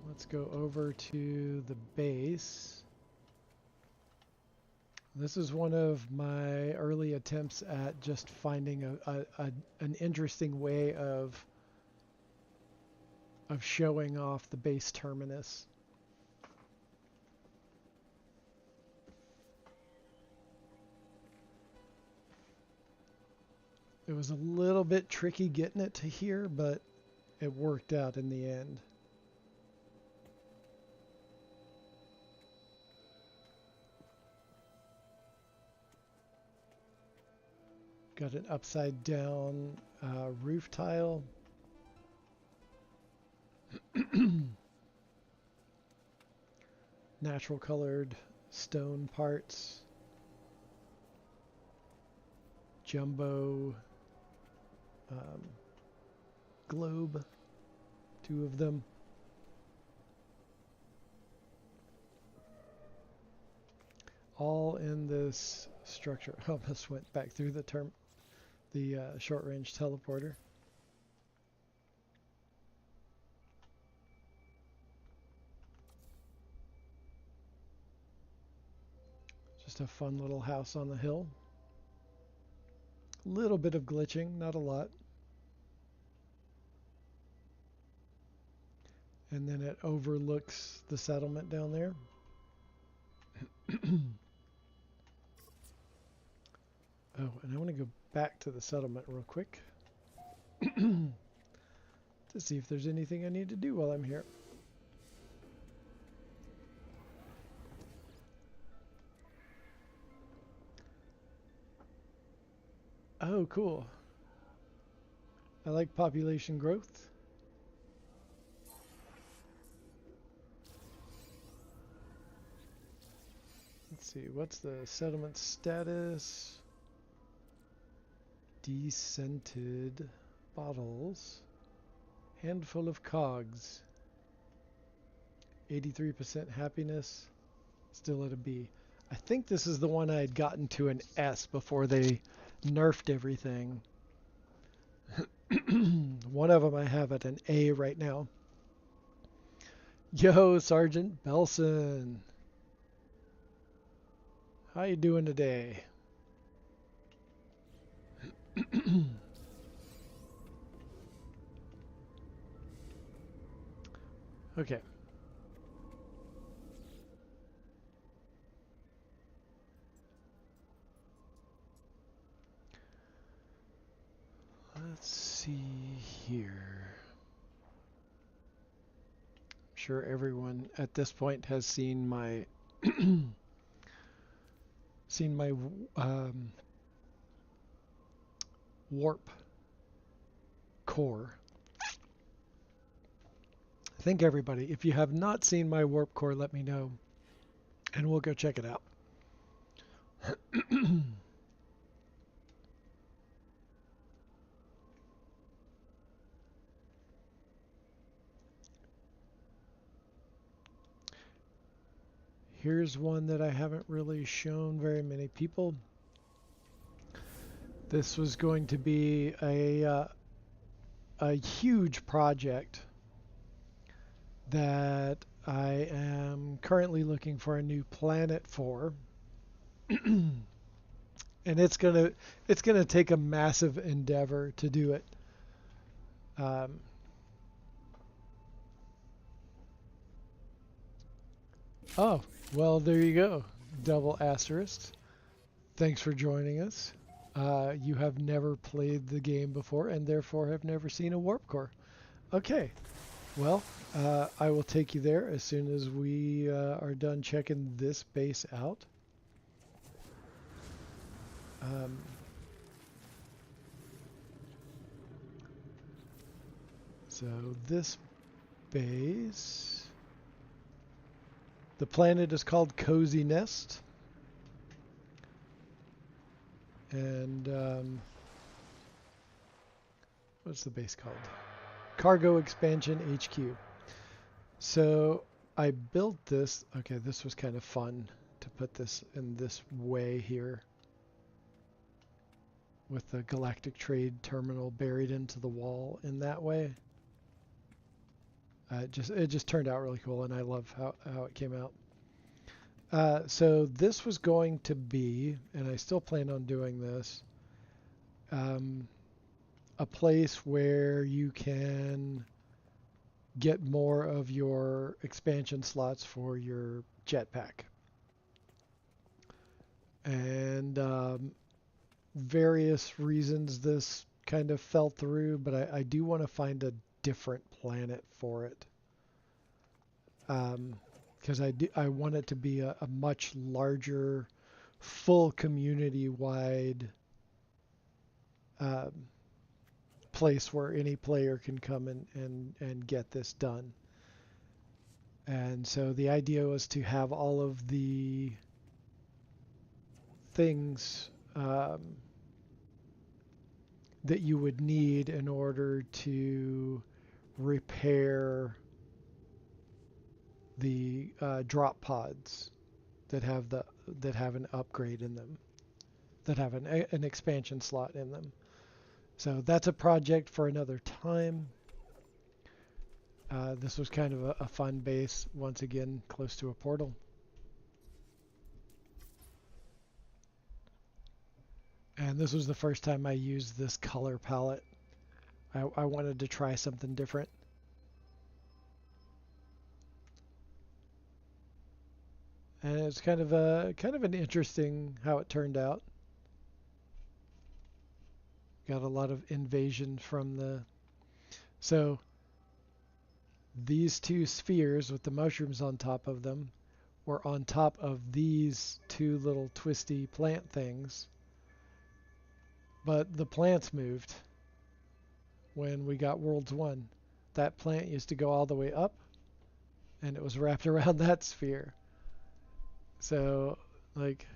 Let's go over to the base. This is one of my early attempts at just finding an interesting way of showing off the base terminus. It was a little bit tricky getting it to here, but it worked out in the end. Got an upside down roof tile. Natural colored stone parts. Jumbo globe, 2 of them. All in this structure. Almost went back through the short-range teleporter. Just a fun little house on the hill. A little bit of glitching, not a lot. And then it overlooks the settlement down there. Oh, and I want to go back to the settlement real quick to see if there's anything I need to do while I'm here. Oh, cool. I like population growth. Let's see, what's the settlement status? Descented bottles. Handful of cogs. 83% happiness. Still at a B. I think this is the one I had gotten to an S before they nerfed everything. One of them I have at an A right now. Yo, Sergeant Belson. How you doing today? Okay. Let's see here. I'm sure everyone at this point has seen my warp core. I think everybody, if you have not seen my warp core, let me know and we'll go check it out. Here's one that I haven't really shown very many people. This was going to be a huge project that I am currently looking for a new planet for. And it's gonna take a massive endeavor to do it. Um, oh, well, there you go. Double asterisk. Thanks for joining us. You have never played the game before and therefore have never seen a warp core. Okay, well, I will take you there as soon as we are done checking this base out. So this base, the planet is called Cozy Nest. And what's the base called? Cargo Expansion HQ. So I built this. Okay, this was kind of fun to put this in this way here, with the Galactic Trade Terminal buried into the wall in that way. It just turned out really cool, and I love how it came out. So this was going to be, and I still plan on doing this, a place where you can get more of your expansion slots for your jetpack. And various reasons this kind of fell through, but I do want to find a different planet for it. Because I want it to be a much larger, full community-wide place where any player can come and get this done. And so the idea was to have all of the things that you would need in order to repair the drop pods that have an upgrade in them, that have an expansion slot in them. So that's a project for another time. This was kind of a fun base, once again, close to a portal. And this was the first time I used this color palette. I wanted to try something different. And it's kind of an interesting how it turned out. Got a lot of invasion from the... So these two spheres with the mushrooms on top of them were on top of these two little twisty plant things. But the plants moved when we got Worlds 1. That plant used to go all the way up, and it was wrapped around that sphere. So, like,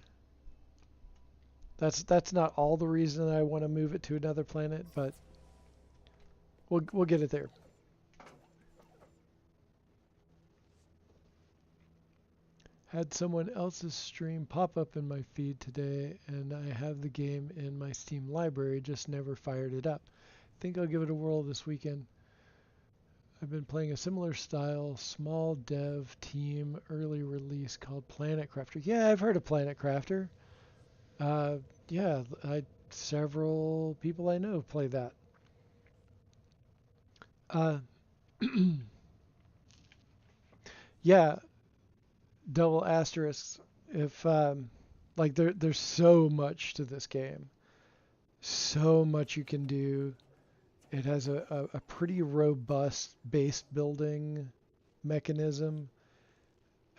that's not all the reason I want to move it to another planet, but we'll get it there. Had someone else's stream pop up in my feed today, and I have the game in my Steam library, just never fired it up. Think I'll give it a whirl this weekend. I've been playing a similar style, small dev team early release called Planet Crafter. Yeah, I've heard of Planet Crafter. Yeah, several people I know play that. Yeah, double asterisks. If like there's so much to this game, so much you can do. It has a pretty robust base building mechanism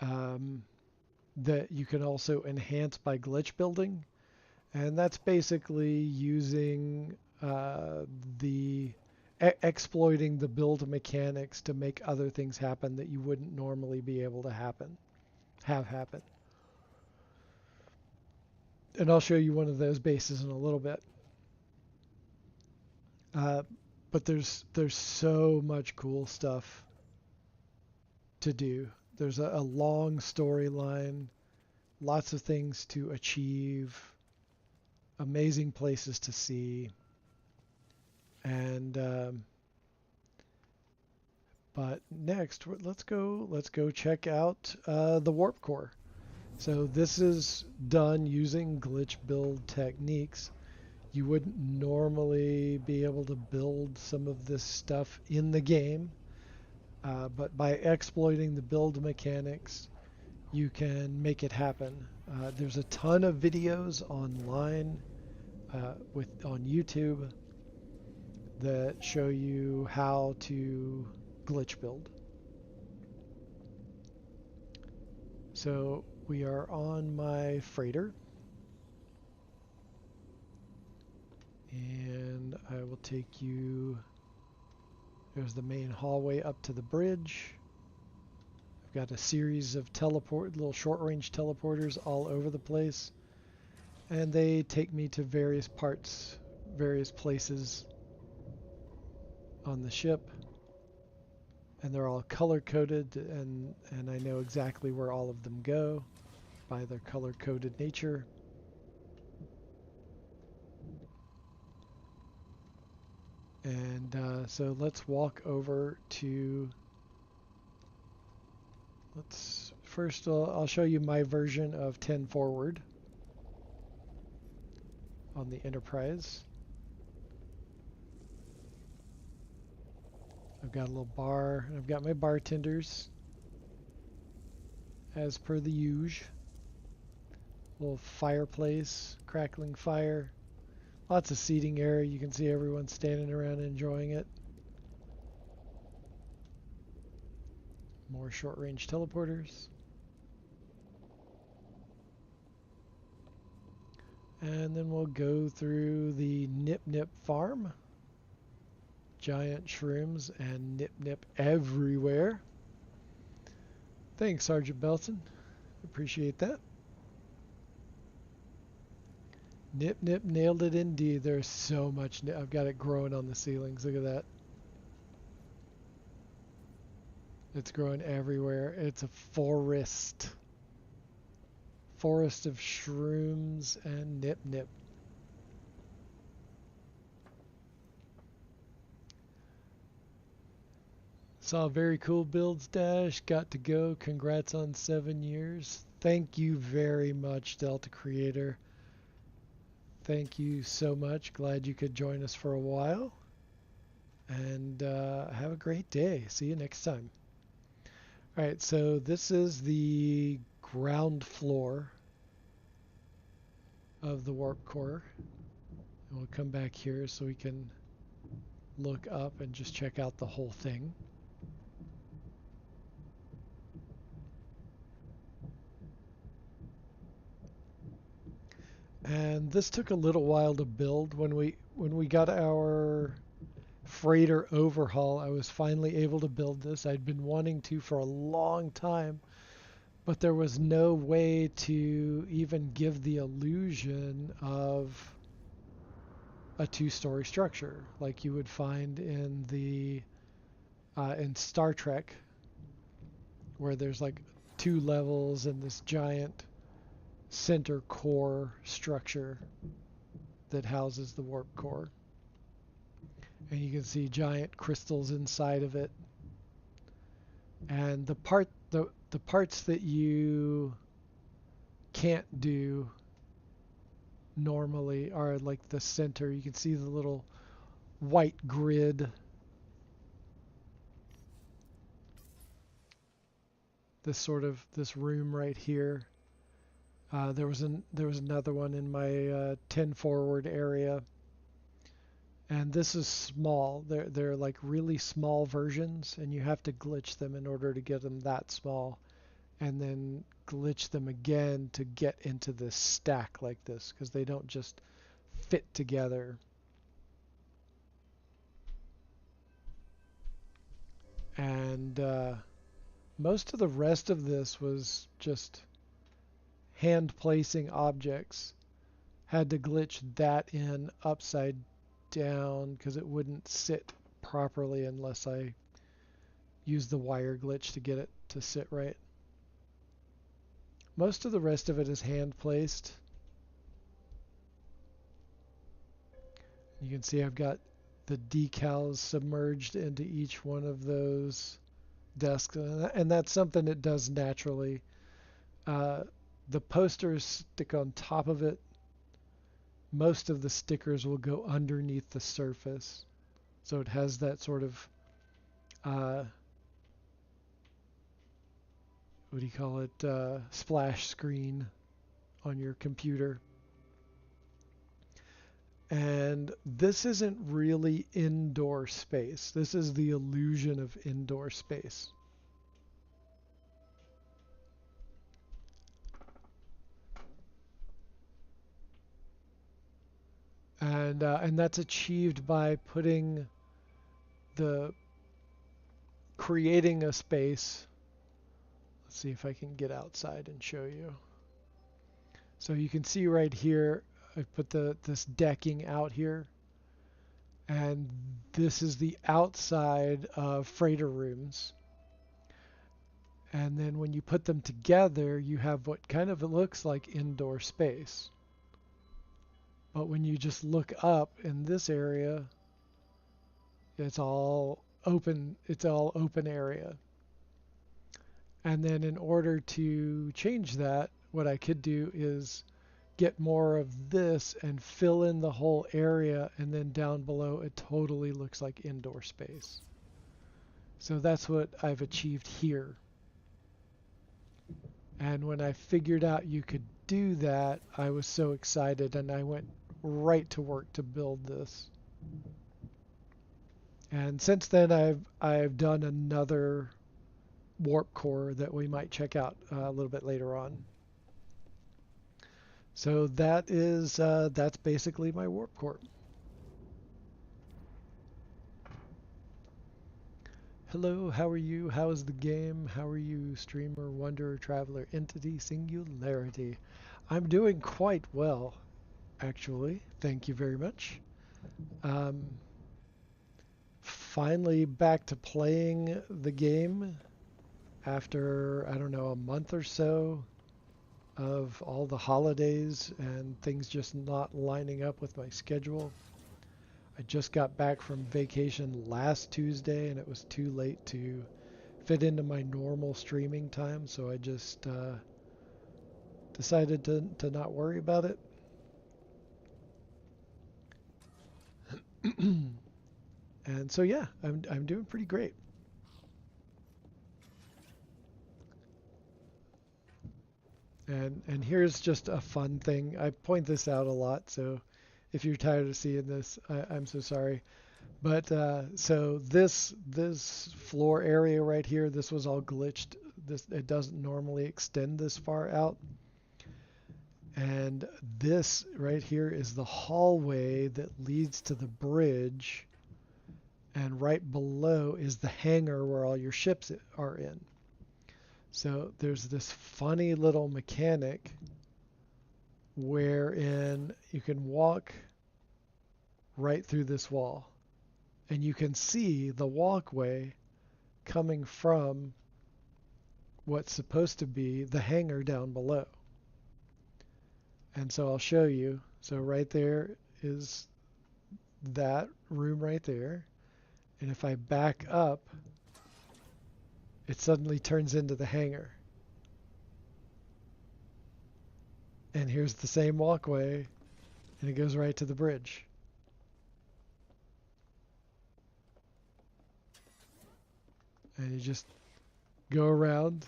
that you can also enhance by glitch building. And that's basically using exploiting the build mechanics to make other things happen that you wouldn't normally be able to have happen. And I'll show you one of those bases in a little bit. But there's so much cool stuff to do. There's a long storyline, lots of things to achieve. amazing places to see. And but next, let's go check out the warp core. So this is done using glitch build techniques. You wouldn't normally be able to build some of this stuff in the game, but by exploiting the build mechanics, you can make it happen. There's a ton of videos online on YouTube that show you how to glitch build. So we are on my freighter, and I will take you, there's the main hallway up to the bridge. I've got a series of little short-range teleporters all over the place, and they take me to various places on the ship, and they're all color-coded, and I know exactly where all of them go by their color-coded nature. And so let's walk over to, first I'll show you my version of 10 forward on the Enterprise. I've got a little bar, and I've got my bartenders as per the usual. Little fireplace, crackling fire. Lots of seating area. You can see everyone standing around enjoying it. More short-range teleporters. And then we'll go through the Nip Nip farm. Giant shrooms and Nip Nip everywhere. Thanks, Sergeant Belton. Appreciate that. Nip Nip nailed it indeed. There's so much. I've got it growing on the ceilings. Look at that. It's growing everywhere. It's a forest. Forest of shrooms and Nip Nip. Saw very cool builds, Dash. Got to go. Congrats on 7 years. Thank you very much, Delta Creator. Thank you so much. Glad you could join us for a while. And have a great day. See you next time. All right, so this is the ground floor of the warp core. And we'll come back here so we can look up and just check out the whole thing. And this took a little while to build. When we got our freighter overhaul, I was finally able to build this. I'd been wanting to for a long time, but there was no way to even give the illusion of a two-story structure like you would find in the in Star Trek, where there's like 2 levels and this giant center core structure that houses the warp core. And you can see giant crystals inside of it. And the parts that you can't do normally are like the center. You can see the little white grid. This room right here. There was another one in my 10 forward area, and this is small. They're like really small versions, and you have to glitch them in order to get them that small, and then glitch them again to get into this stack like this, because they don't just fit together. And most of the rest of this was just hand placing objects. Had to glitch that in upside down because it wouldn't sit properly unless I used the wire glitch to get it to sit right. Most of the rest of it is hand placed. You can see I've got the decals submerged into each one of those desks, and that's something it does naturally. The posters stick on top of it. Most of the stickers will go underneath the surface, so it has that sort of what do you call it, splash screen on your computer. And this isn't really indoor space. This is the illusion of indoor space. And that's achieved by creating a space. Let's see if I can get outside and show you. So you can see right here, I put this decking out here, and this is the outside of freighter rooms. And then when you put them together, you have what kind of looks like indoor space. But when you just look up in this area, it's all open. It's all open area. And then in order to change that, what I could do is get more of this and fill in the whole area, and then down below it totally looks like indoor space. So that's what I've achieved here. And when I figured out you could do that, I was so excited, and I went right to work to build this. And since then I've done another warp core that we might check out a little bit later on. So that's basically my warp core. Hello, how are you? How is the game? How are you, streamer, wanderer, traveler, entity, singularity? I'm doing quite well, actually. Thank you very much. Finally back to playing the game after, I don't know, a month or so of all the holidays and things just not lining up with my schedule. I just got back from vacation last Tuesday, and it was too late to fit into my normal streaming time, so I just decided to not worry about it. And so yeah, I'm doing pretty great. And here's just a fun thing. I point this out a lot, so if you're tired of seeing this, I'm so sorry. But so this floor area right here, this was all glitched. It doesn't normally extend this far out. And this right here is the hallway that leads to the bridge. And right below is the hangar where all your ships are in. So there's this funny little mechanic wherein you can walk right through this wall, and you can see the walkway coming from what's supposed to be the hangar down below. And so I'll show you. So right there is that room right there. And if I back up, it suddenly turns into the hangar. And here's the same walkway, and it goes right to the bridge. And you just go around,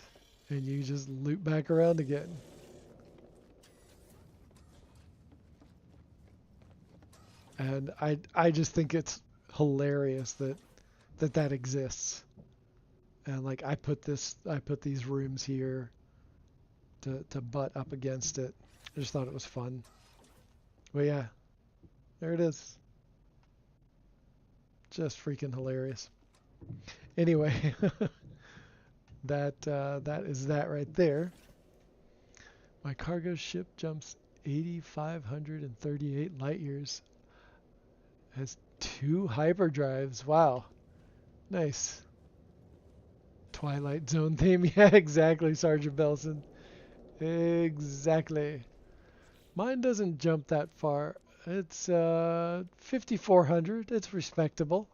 and you just loop back around again. And I just think it's hilarious that exists. And like I put these rooms here to butt up against it. I just thought it was fun. But yeah, there it is. Just freaking hilarious. Anyway, that is that right there. My cargo ship jumps 8,538 light years. Has 2 hyperdrives. Wow, nice. Twilight Zone theme. Yeah, exactly, Sergeant Belson. Exactly. Mine doesn't jump that far. It's 5,400. It's respectable.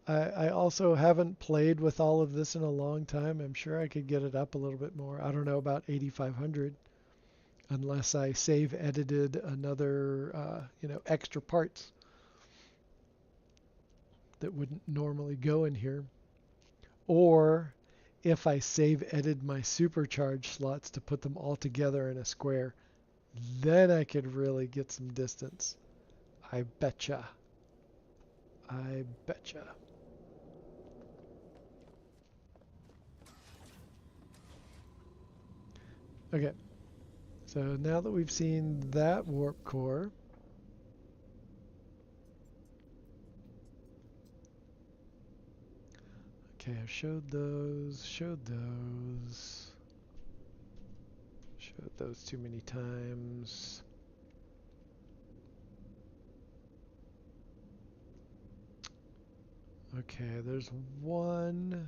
I also haven't played with all of this in a long time. I'm sure I could get it up a little bit more. I don't know about 8,500 unless I save edited another, extra parts that wouldn't normally go in here. Or if I save edited my supercharge slots to put them all together in a square, then I could really get some distance. I betcha. I betcha. Okay, so now that we've seen that warp core, okay, I've showed those too many times. Okay, there's one.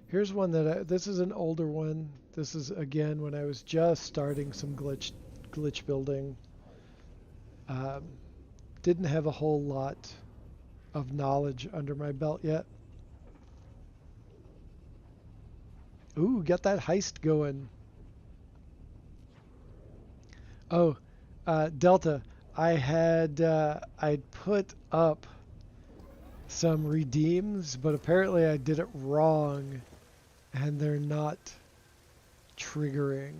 Here's one that this is an older one. This is again when I was just starting some glitch building. Didn't have a whole lot of knowledge under my belt yet. Ooh, got that heist going. Oh, Delta, I'd put up some redeems, but apparently I did it wrong, and they're not triggering.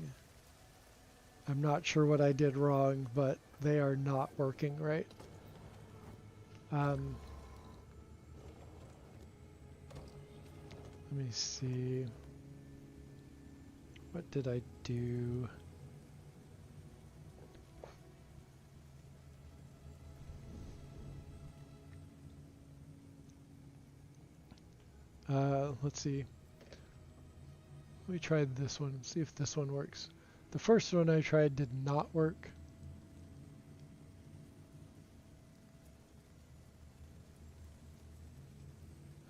I'm not sure what I did wrong, but they are not working right. Let me see. What did I do? Let's see. Let me try this one, see if this one works. The first one I tried did not work.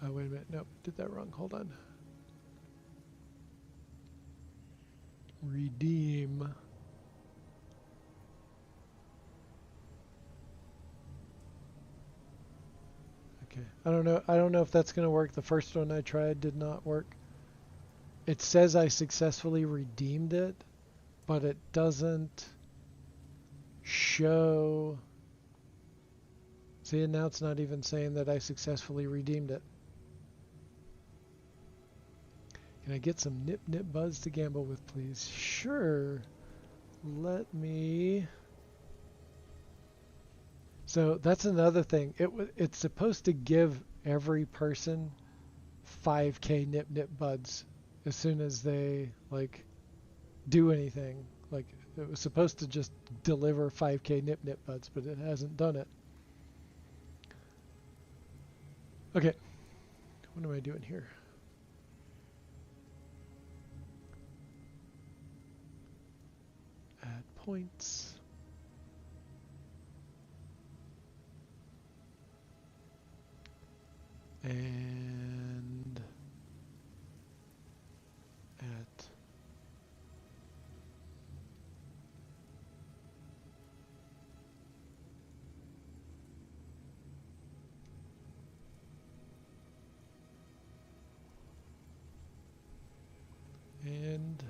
Oh, wait a minute. Nope, did that wrong. Hold on. Redeem. Okay. I don't know if that's going to work. The first one I tried did not work. It says I successfully redeemed it, but it doesn't show. See, and now it's not even saying that I successfully redeemed it. Can I get some Nip Nip Buzz to gamble with, please? Sure. Let me... So that's another thing. It's supposed to give every person 5k Nip Nip Buds as soon as they, like, do anything. Like, it was supposed to just deliver 5k Nip Nip Buds, but it hasn't done it. Okay. What am I doing here? Add points. And at and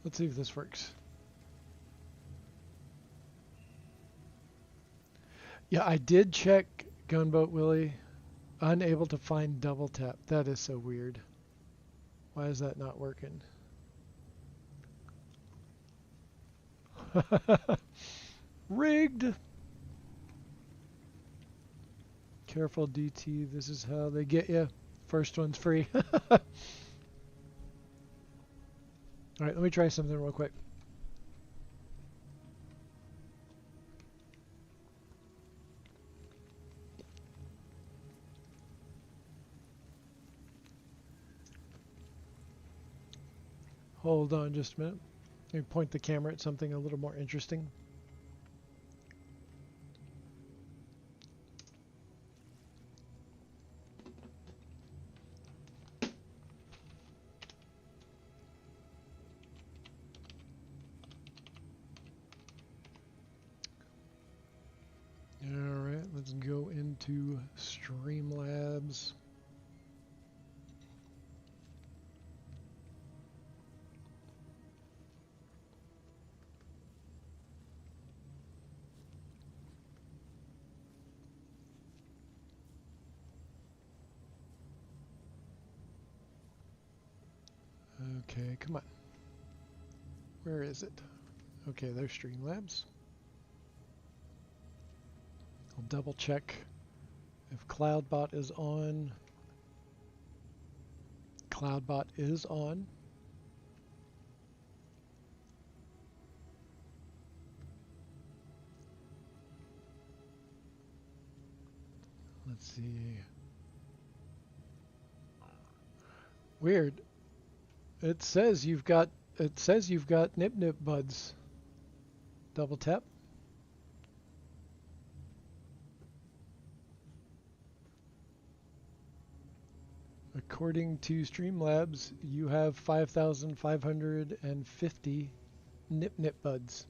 let's see if this works. Yeah, I did check Gunboat Willie. Unable to find double tap. That is so weird. Why is that not working? Rigged! Careful, DT. This is how they get you. First one's free. Alright, let me try something real quick. Hold on just a minute. Let me point the camera at something a little more interesting. Okay, come on. Where is it? Okay, there's Streamlabs. I'll double check if CloudBot is on. CloudBot is on. Let's see. Weird. It says you've got Nip Nip buds. Double tap. According to Streamlabs, you have 5,550 Nip Nip buds.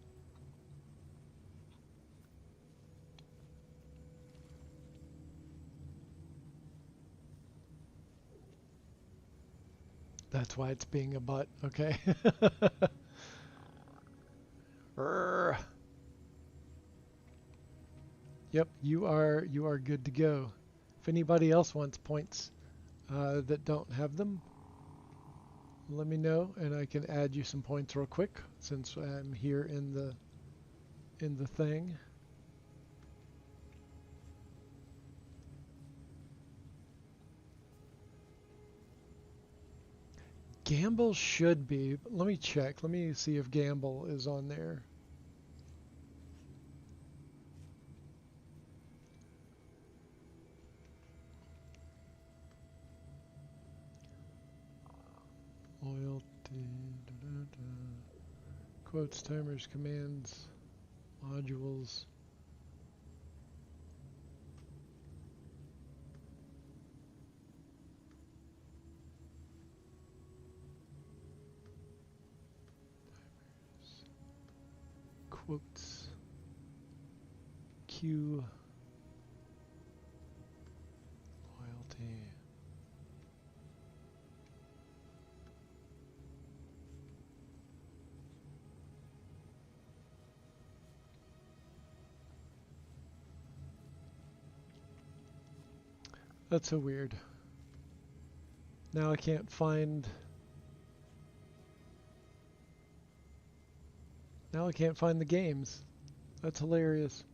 That's why it's being a butt, okay? Yep, you are good to go. If anybody else wants points that don't have them, let me know and I can add you some points real quick since I'm here in the thing. Gamble should be. Let me check. Let me see if Gamble is on there. Loyalty. Quotes, timers, commands, modules. Quotes, Q, loyalty. That's so weird. Now I can't find. Now I can't find the games. That's hilarious.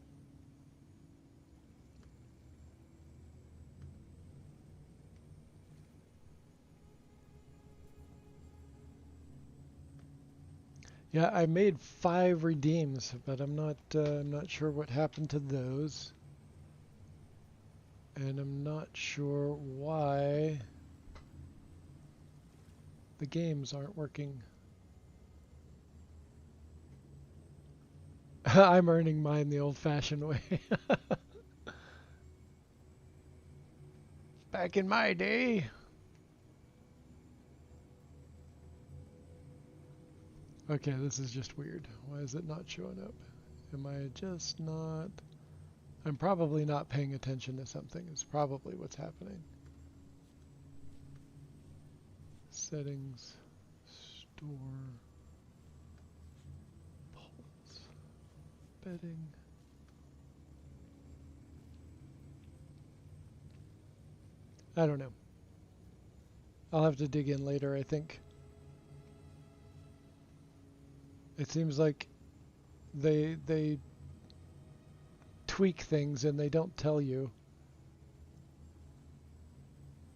Yeah, I made 5 redeems, but I'm not sure what happened to those. And I'm not sure why the games aren't working. I'm earning mine the old-fashioned way. Back in my day. Okay, this is just weird. Why is it not showing up? Am I just not... I'm probably not paying attention to something. It's probably what's happening. Settings. Store. Polls. Betting. I don't know. I'll have to dig in later, I think. It seems like they tweak things and they don't tell you.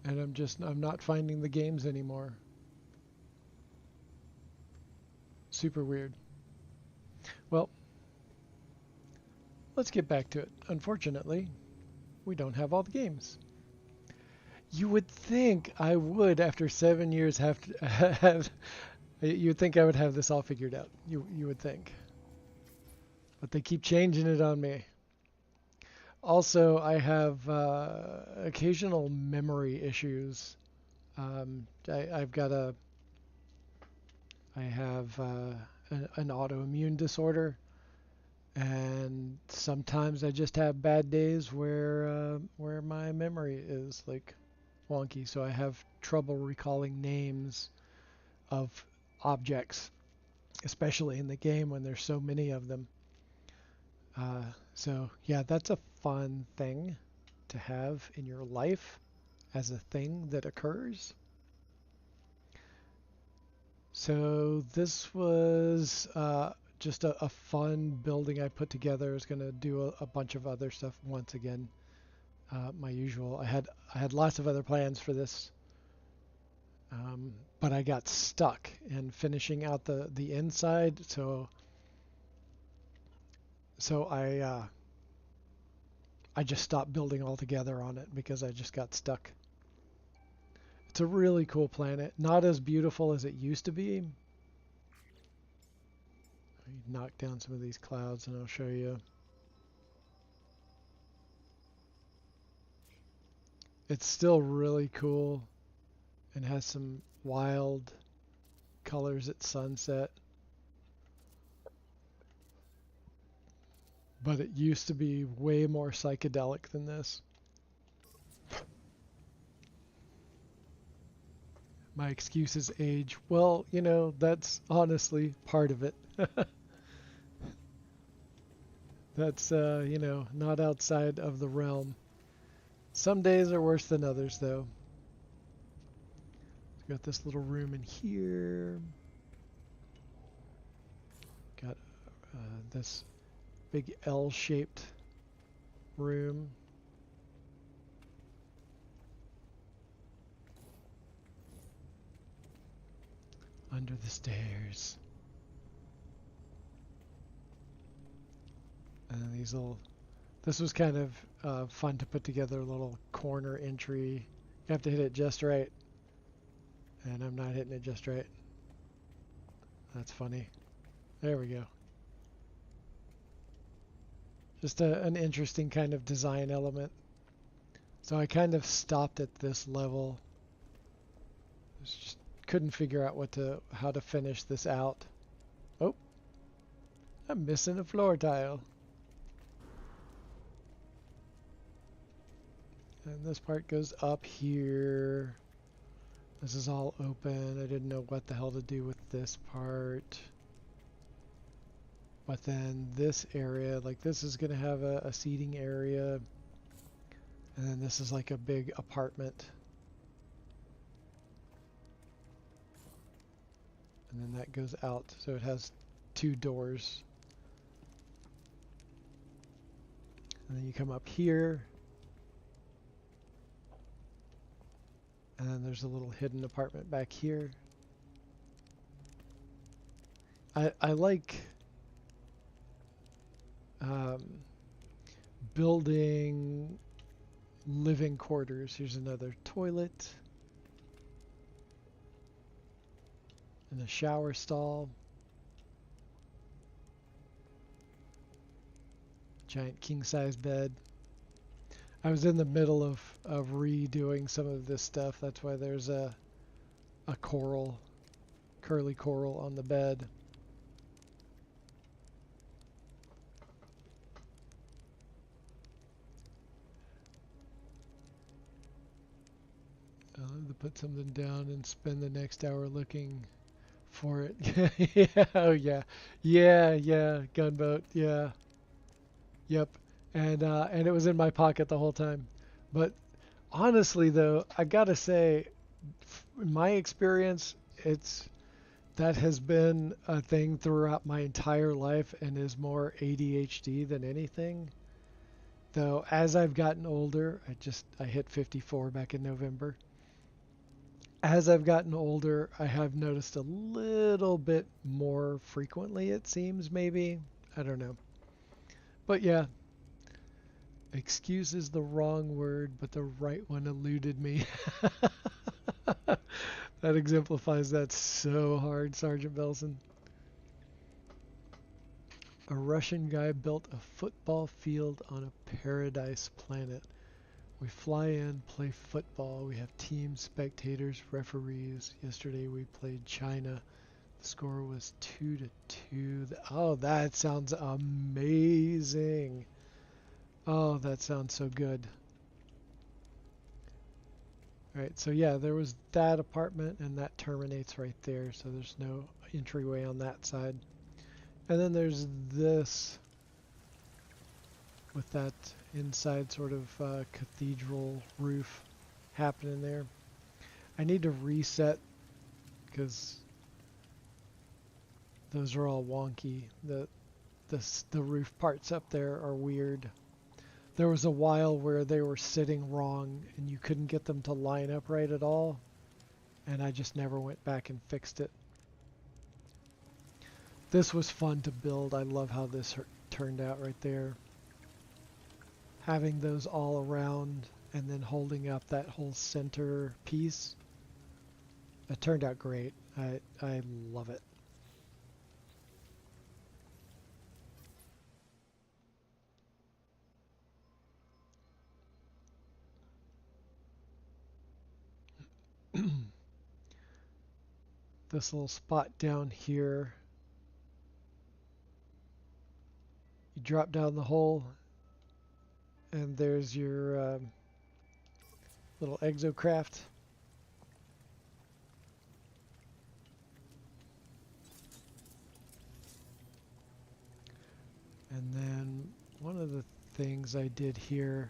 And I'm not finding the games anymore. Super weird. Well, let's get back to it. Unfortunately, we don't have all the games. You would think I would, after 7 years, have to have. You'd think I would have this all figured out. You would think. But they keep changing it on me. Also, I have occasional memory issues. I have an autoimmune disorder, and sometimes I just have bad days where my memory is like wonky. So I have trouble recalling names of objects, especially in the game when there's so many of them. So yeah, that's a fun thing to have in your life as a thing that occurs. So this was just a fun building I put together. I was going to do a bunch of other stuff once again. My usual. I had lots of other plans for this, but I got stuck in finishing out the inside. So I just stopped building altogether on it because I just got stuck. It's a really cool planet. Not as beautiful as it used to be. Knock down some of these clouds and I'll show you. It's still really cool and has some wild colors at sunset. But it used to be way more psychedelic than this. My excuse is age. Well, you know, that's honestly part of it. That's, you know, not outside of the realm. Some days are worse than others, though. Got this little room in here. Got this big L-shaped room. Under the stairs. And these little... This was kind of fun to put together, a little corner entry. You have to hit it just right. And I'm not hitting it just right. That's funny. There we go. Just an interesting kind of design element. So I kind of stopped at this level. Just couldn't figure out how to finish this out. Oh, I'm missing a floor tile. And this part goes up here. This is all open. I didn't know what the hell to do with this part. But then this area, like this is going to have a seating area. And then this is like a big apartment. And then that goes out. So it has 2 doors. And then you come up here. And then there's a little hidden apartment back here. I like building living quarters. Here's another toilet. And a shower stall. Giant king-size bed. I was in the middle of redoing some of this stuff. That's why there's a coral, curly coral on the bed. I'll have to put something down and spend the next hour looking for it. Yeah, oh yeah. Yeah, gunboat, yeah. Yep. And it was in my pocket the whole time. But honestly though, I gotta say, in my experience, that has been a thing throughout my entire life and is more ADHD than anything. Though as I've gotten older, I hit 54 back in November. As I've gotten older, I have noticed a little bit more frequently, it seems, maybe. I don't know. But yeah, excuse is the wrong word, but the right one eluded me. That exemplifies that so hard, Sergeant Belson. A Russian guy built a football field on a paradise planet. We fly in, play football. We have teams, spectators, referees. Yesterday we played China. The score was 2-2. Oh, that sounds amazing. Oh, that sounds so good. Alright, so yeah, there was that apartment and that terminates right there, so there's no entryway on that side. And then there's this with that inside sort of cathedral roof happening there. I need to reset because Those are all wonky. The roof parts up there are weird. There was a while where they were sitting wrong and you couldn't get them to line up right at all, and I just never went back and fixed it. This was fun to build. I love how this turned out right there. Having those all around and then holding up that whole center piece. It turned out great. I love it. This little spot down here, you drop down the hole and there's your little exocraft. And then one of the things I did here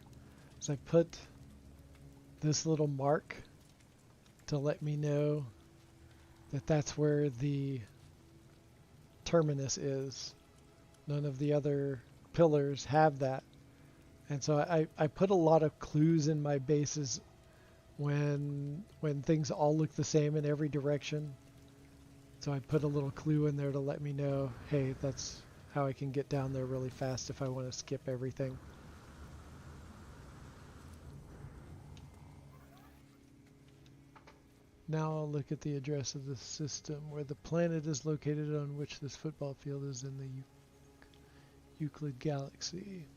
is I put this little mark to let me know that that's where the terminus is. None of the other pillars have that. And so I put a lot of clues in my bases when things all look the same in every direction. So I put a little clue in there to let me know, hey, that's how I can get down there really fast if I want to skip everything. Now I'll look at the address of the system where the planet is located on which this football field is in the Euclid galaxy.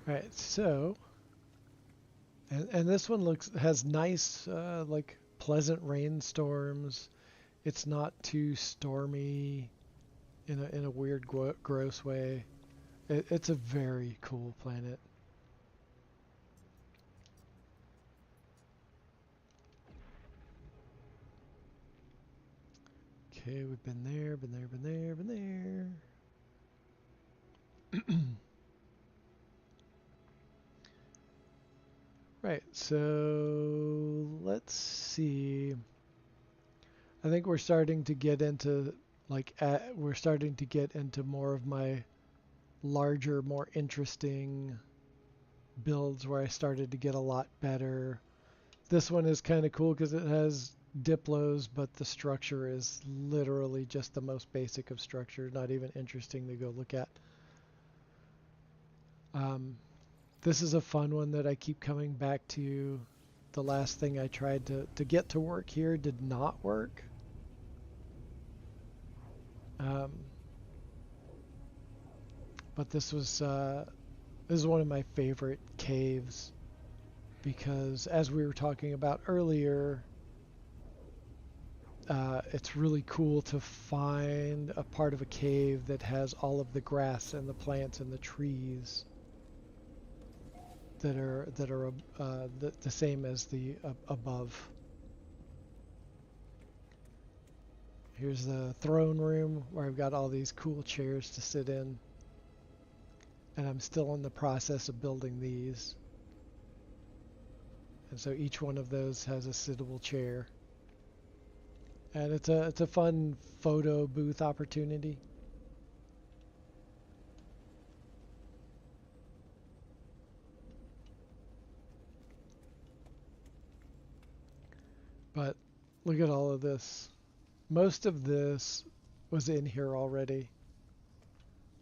Alright, so and this one has nice like pleasant rainstorms. It's not too stormy in a weird gross way. It's a very cool planet. Okay, we've been there, been there, been there, been there. Right, so let's see. I think we're starting to get into we're starting to get into more of my larger, more interesting builds where I started to get a lot better. This one is kind of cool because it has Diplos, but the structure is literally just the most basic of structure, not even interesting to go look at. This is a fun one that I keep coming back to. The last thing I tried to get to work here did not work. But this is one of my favorite caves because, as we were talking about earlier, it's really cool to find a part of a cave that has all of the grass and the plants and the trees that are the same as the above. Here's the throne room where I've got all these cool chairs to sit in. And I'm still in the process of building these. And so each one of those has a sittable chair. And it's a fun photo booth opportunity. But look at all of this. Most of this was in here already.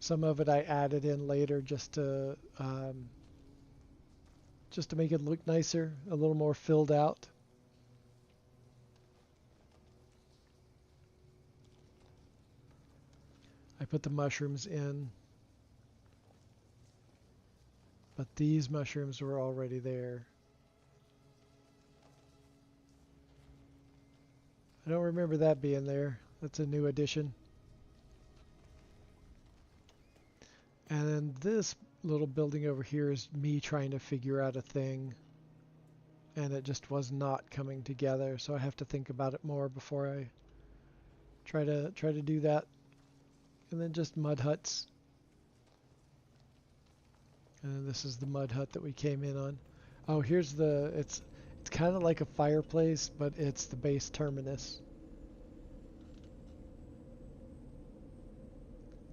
Some of it I added in later just to make it look nicer, a little more filled out. I put the mushrooms in, but these mushrooms were already there. I don't remember that being there. That's a new addition. And then this little building over here is me trying to figure out a thing, and it just was not coming together, so I have to think about it more before I try to do that. And then just mud huts. And then this is the mud hut that we came in on. Oh, here's it's it's kind of like a fireplace, but it's the base terminus.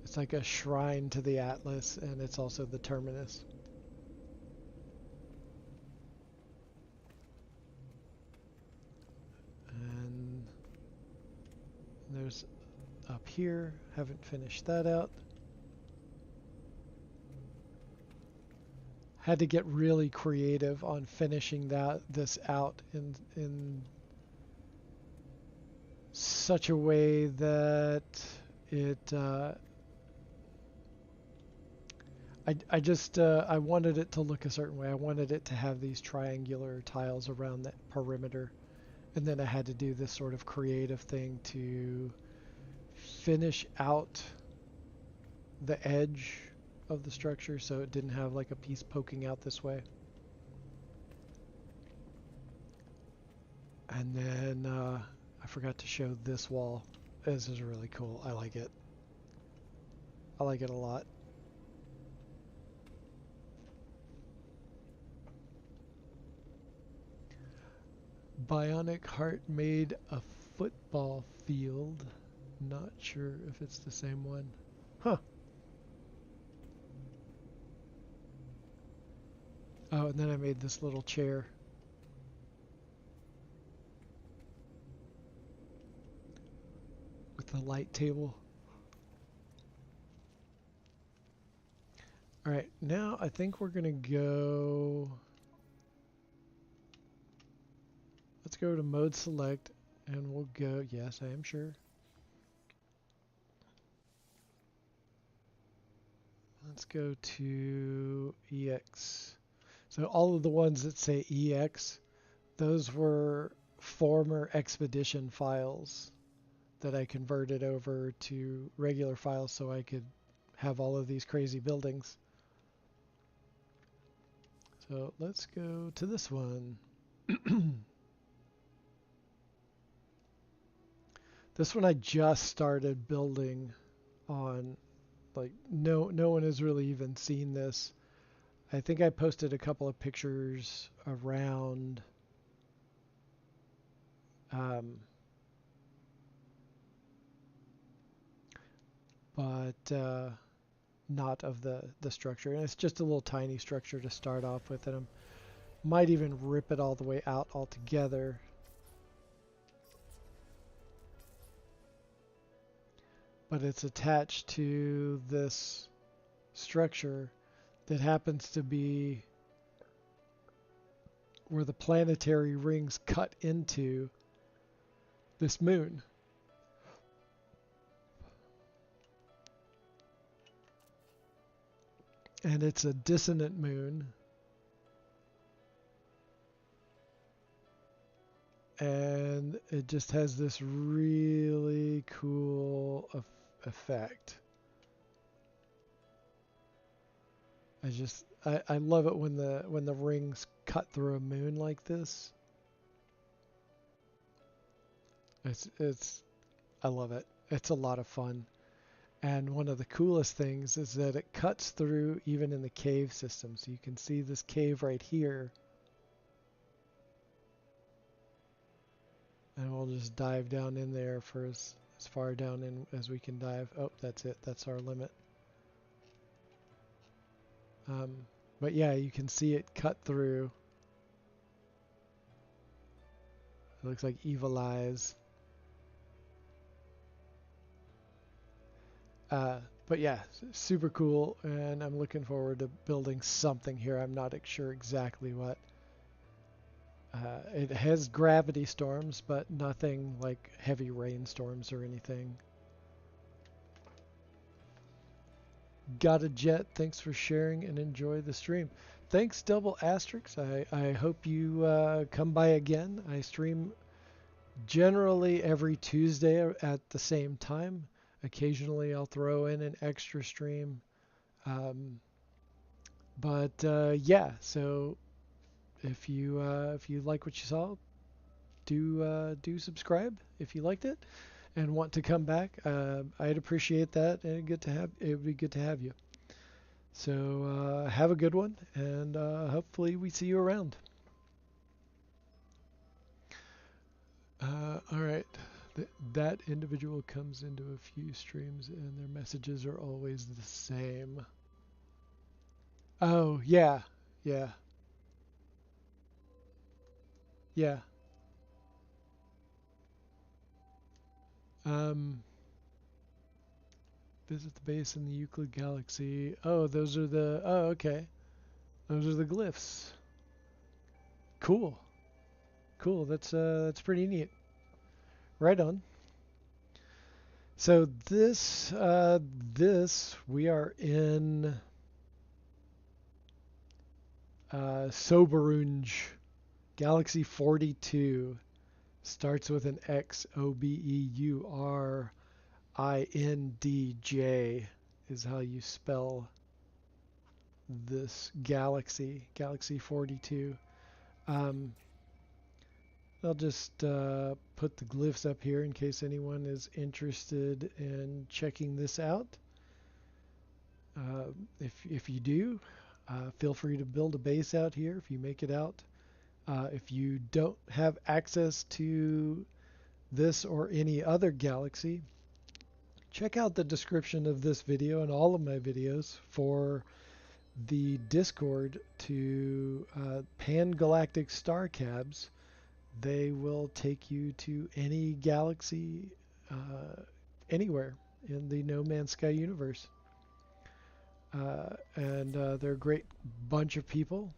It's like a shrine to the Atlas, and it's also the terminus. And there's up here, haven't finished that out. Had to get really creative on finishing this out in such a way that it I wanted it to look a certain way. I wanted it to have these triangular tiles around the perimeter, and then I had to do this sort of creative thing to finish out the edge of the structure so it didn't have like a piece poking out this way. And then I forgot to show this wall. This is really cool. I like it. I like it a lot. Bionic Heart made a football field. Not sure if it's the same one. Huh. Oh, and then I made this little chair. With the light table. Alright, now I think we're gonna go... Let's go to mode select and we'll go, yes, I am sure. Let's go to EX. So all of the ones that say EX, those were former Expedition files that I converted over to regular files so I could have all of these crazy buildings. So let's go to this one. This one I just started building on. Like no one has really even seen this. I think I posted a couple of pictures around but not of the structure. And it's just a little tiny structure to start off with, and I might even rip it all the way out altogether. But it's attached to this structure that happens to be where the planetary rings cut into this moon. And it's a dissonant moon. And it just has this really cool effect. I love it when the rings cut through a moon like this. I love it. It's a lot of fun. And one of the coolest things is that it cuts through even in the cave system. So you can see this cave right here. And we'll just dive down in there for as far down in as we can dive. Oh, that's it. That's our limit. But yeah, you can see it cut through. It looks like evil eyes. But yeah, super cool, and I'm looking forward to building something here. I'm not sure exactly what. It has gravity storms, but nothing like heavy rainstorms or anything. Got a jet. Thanks for sharing and enjoy the stream. Thanks, Double Asterix. I hope you come by again. I stream generally every Tuesday at the same time. Occasionally I'll throw in an extra stream. Yeah, so if you like what you saw, do subscribe if you liked it and want to come back. I'd appreciate that, and it would be good to have you. So have a good one, and hopefully we see you around. All right. That individual comes into a few streams and their messages are always the same. Oh, yeah. Yeah. Yeah. Um, visit the base in the Euclid Galaxy. Oh, those are the... Oh, okay. Those are the glyphs. Cool. Cool. That's pretty neat. Right on. So this we are in Soberunge. Galaxy 42 starts with an X. Obeurindj is how you spell this galaxy. Galaxy 42. Um, I'll just put the glyphs up here in case anyone is interested in checking this out. If you do, feel free to build a base out here if you make it out. If you don't have access to this or any other galaxy, check out the description of this video and all of my videos for the Discord to Pan-Galactic Star Cabs. They will take you to any galaxy anywhere in the No Man's Sky universe. And they're a great bunch of people,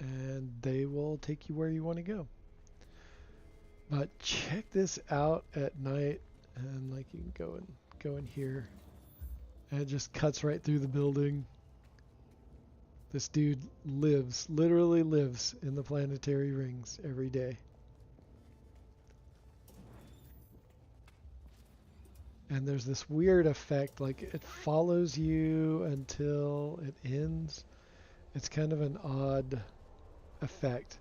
and they will take you where you want to go. But check this out at night, and like you can go in here, and it just cuts right through the building. This dude literally lives in the planetary rings every day. And there's this weird effect, like it follows you until it ends. It's kind of an odd effect.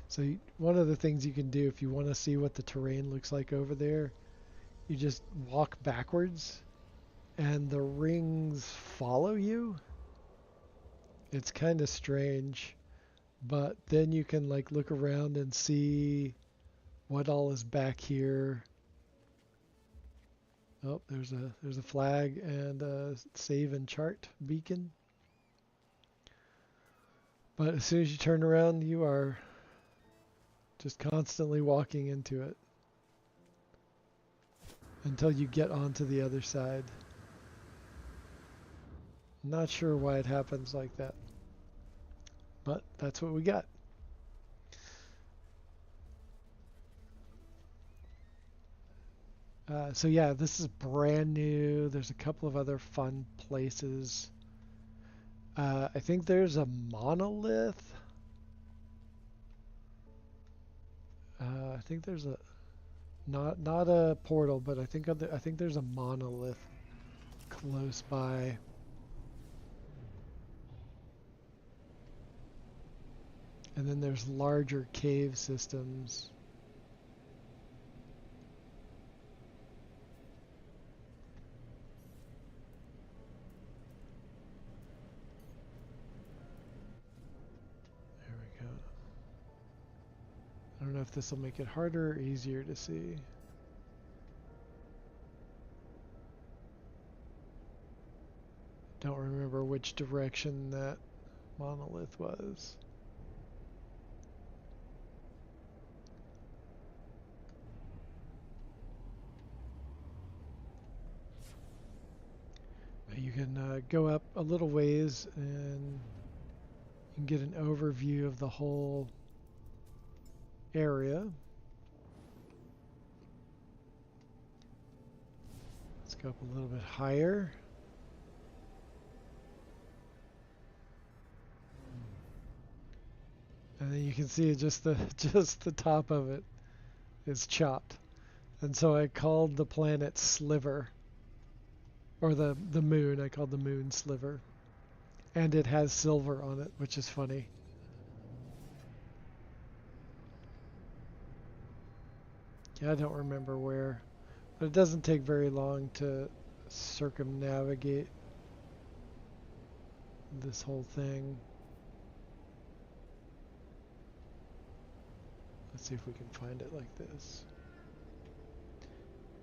So one of the things you can do if you want to see what the terrain looks like over there, you just walk backwards and the rings follow you. It's kind of strange, but then you can like look around and see what all is back here. Oh, there's a flag and a save and chart beacon. But as soon as you turn around, you are just constantly walking into it until you get onto the other side. Not sure why it happens like that, but that's what we got. So yeah, this is brand new. There's a couple of other fun places. I think there's a monolith. I think there's a not a portal, but I think there's a monolith close by. And then there's larger cave systems. There we go. I don't know if this will make it harder or easier to see. Don't remember which direction that monolith was. You can go up a little ways and you can get an overview of the whole area. Let's go up a little bit higher. And then you can see just the top of it is chopped. And so I called the planet Sliver. Or the moon, I called the moon Sliver. And it has silver on it, which is funny. Yeah, I don't remember where. But it doesn't take very long to circumnavigate this whole thing. Let's see if we can find it like this.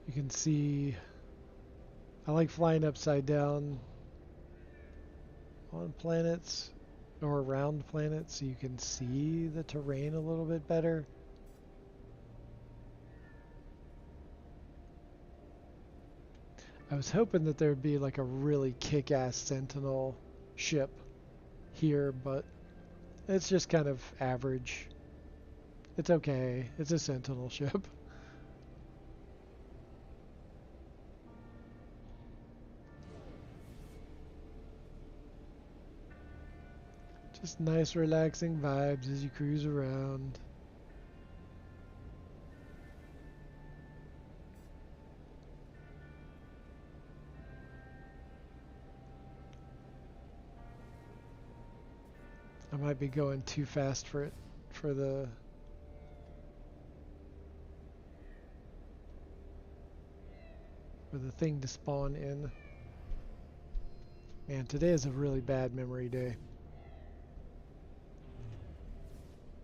You can see, I like flying upside down on planets or around planets so you can see the terrain a little bit better. I was hoping that there would be like a really kick-ass Sentinel ship here, but it's just kind of average. It's okay. It's a Sentinel ship. Just nice relaxing vibes as you cruise around. I might be going too fast for it, for the thing to spawn in. Man, today is a really bad memory day.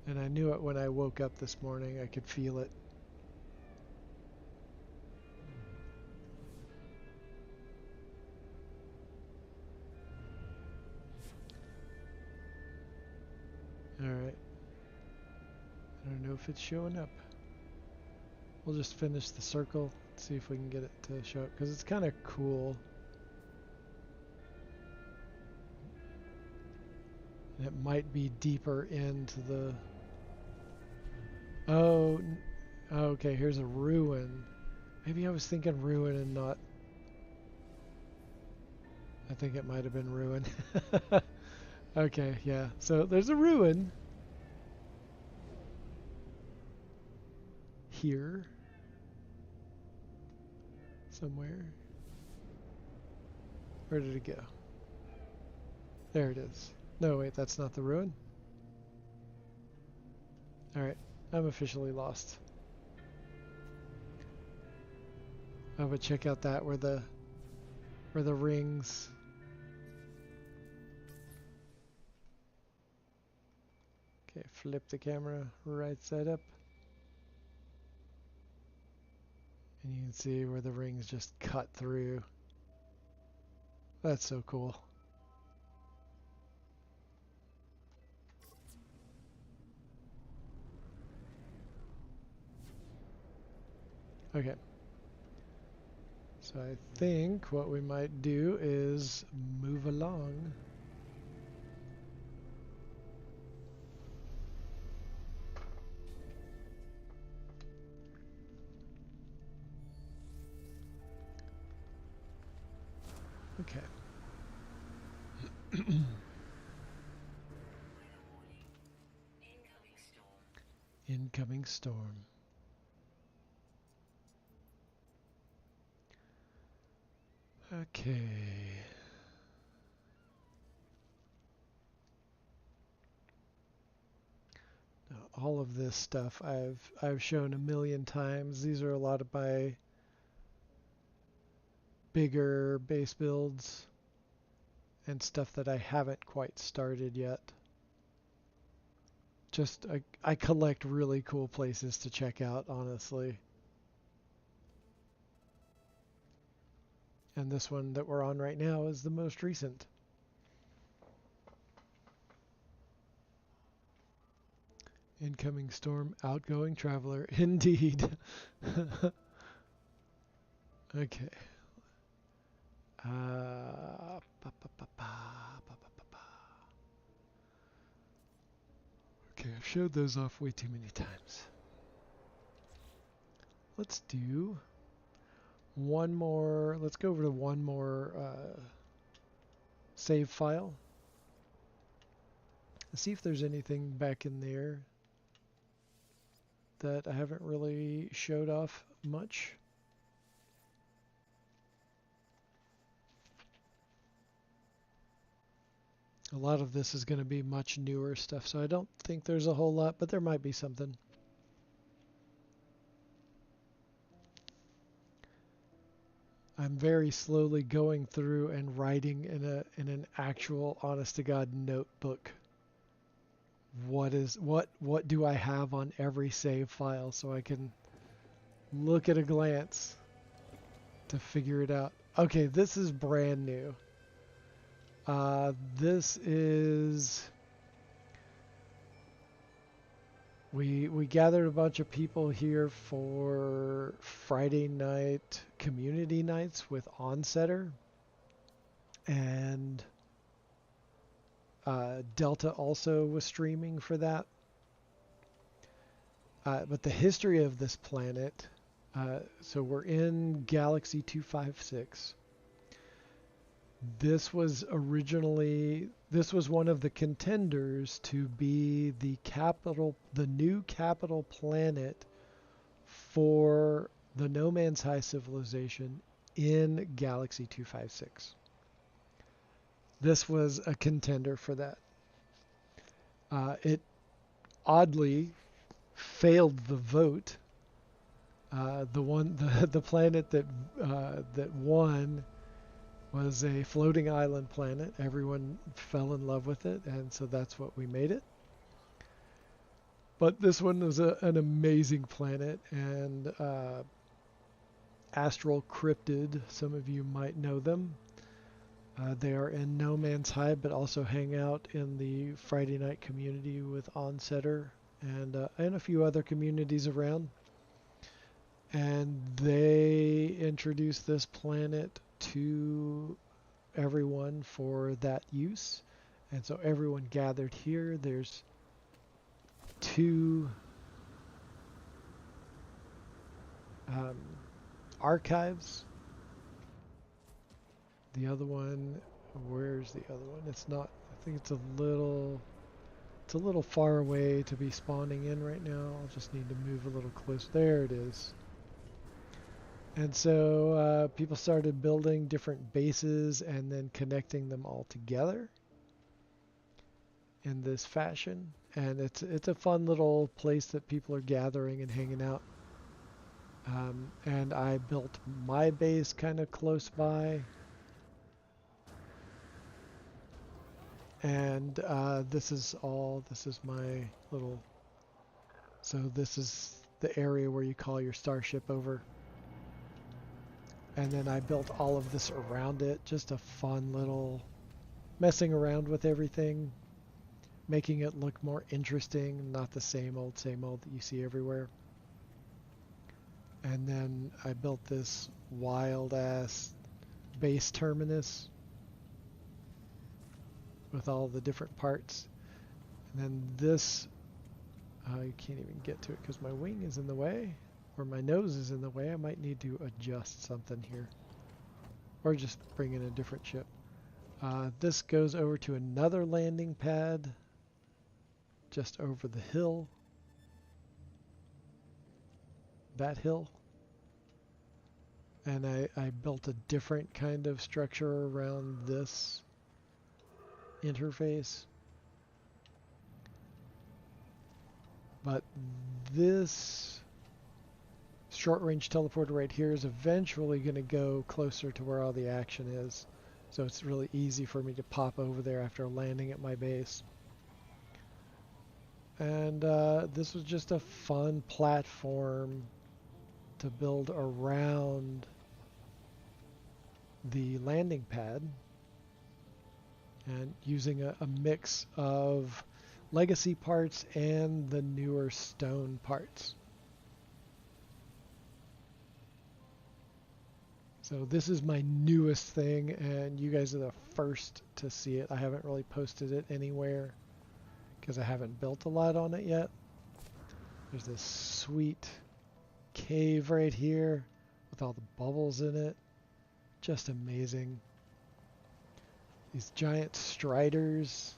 And I knew it when I woke up this morning. I could feel it. Alright. I don't know if it's showing up. We'll just finish the circle, see if we can get it to show up, because it's kind of cool. And it might be deeper into the... Oh, okay, here's a ruin. Maybe I was thinking ruin and not... I think it might have been ruin. Okay, yeah. So there's a ruin here somewhere. Where did it go? There it is. No, wait, that's not the ruin. Alright, I'm officially lost. Oh, but check out that where the rings. Okay, flip the camera right side up. And you can see where the rings just cut through. That's so cool. Okay. So I think what we might do is move along. Okay. Incoming storm. Okay. Now, all of this stuff I've shown a million times. These are a lot of my bigger base builds and stuff that I haven't quite started yet. Just I collect really cool places to check out, honestly. And this one that we're on right now is the most recent. Incoming storm, outgoing traveler. Indeed. Okay. Okay, I've showed those off way too many times. Let's do one more. Let's go over to one more save file. Let's see if there's anything back in there that I haven't really showed off much. A lot of this is going to be much newer stuff, so I don't think there's a whole lot, but there might be something. I'm very slowly going through and writing in an actual honest to God notebook what do I have on every save file so I can look at a glance to figure it out. Okay, this is brand new. This is we gathered a bunch of people here for Friday night community nights with Onsetter, and Delta also was streaming for that. But the history of this planet, so we're in Galaxy 256. This was one of the contenders to be the new capital planet for the No Man's High civilization in Galaxy 256. This was a contender for that. It oddly failed the vote. The planet that won was a floating island planet. Everyone fell in love with it, and so that's what we made it. But this one was an amazing planet, and Astral Cryptid, some of you might know them. They are in No Man's High, but also hang out in the Friday night community with Onsetter and a few other communities around. And they introduced this planet to everyone for that use. And so everyone gathered here. There's two archives. The other one, where's the other one? It's not, I think it's a little far away to be spawning in right now. I'll just need to move a little closer. There it is. And so people started building different bases and then connecting them all together in this fashion. And it's a fun little place that people are gathering and hanging out. And I built my base kind of close by. And this is my little, so this is the area where you call your starship over. And then I built all of this around it, just a fun little messing around with everything, making it look more interesting, not the same old that you see everywhere. And then I built this wild ass base terminus with all the different parts. And then this, you can't even get to it because my wing is in the way, or my nose is in the way. I might need to adjust something here, or just bring in a different ship. This goes over to another landing pad just over the hill. That hill. And I built a different kind of structure around this interface. But this short-range teleporter right here is eventually going to go closer to where all the action is. So it's really easy for me to pop over there after landing at my base. And this was just a fun platform to build around the landing pad, and using a mix of legacy parts and the newer stone parts. So this is my newest thing, and you guys are the first to see it. I haven't really posted it anywhere because I haven't built a lot on it yet. There's this sweet cave right here with all the bubbles in it. Just amazing. These giant striders.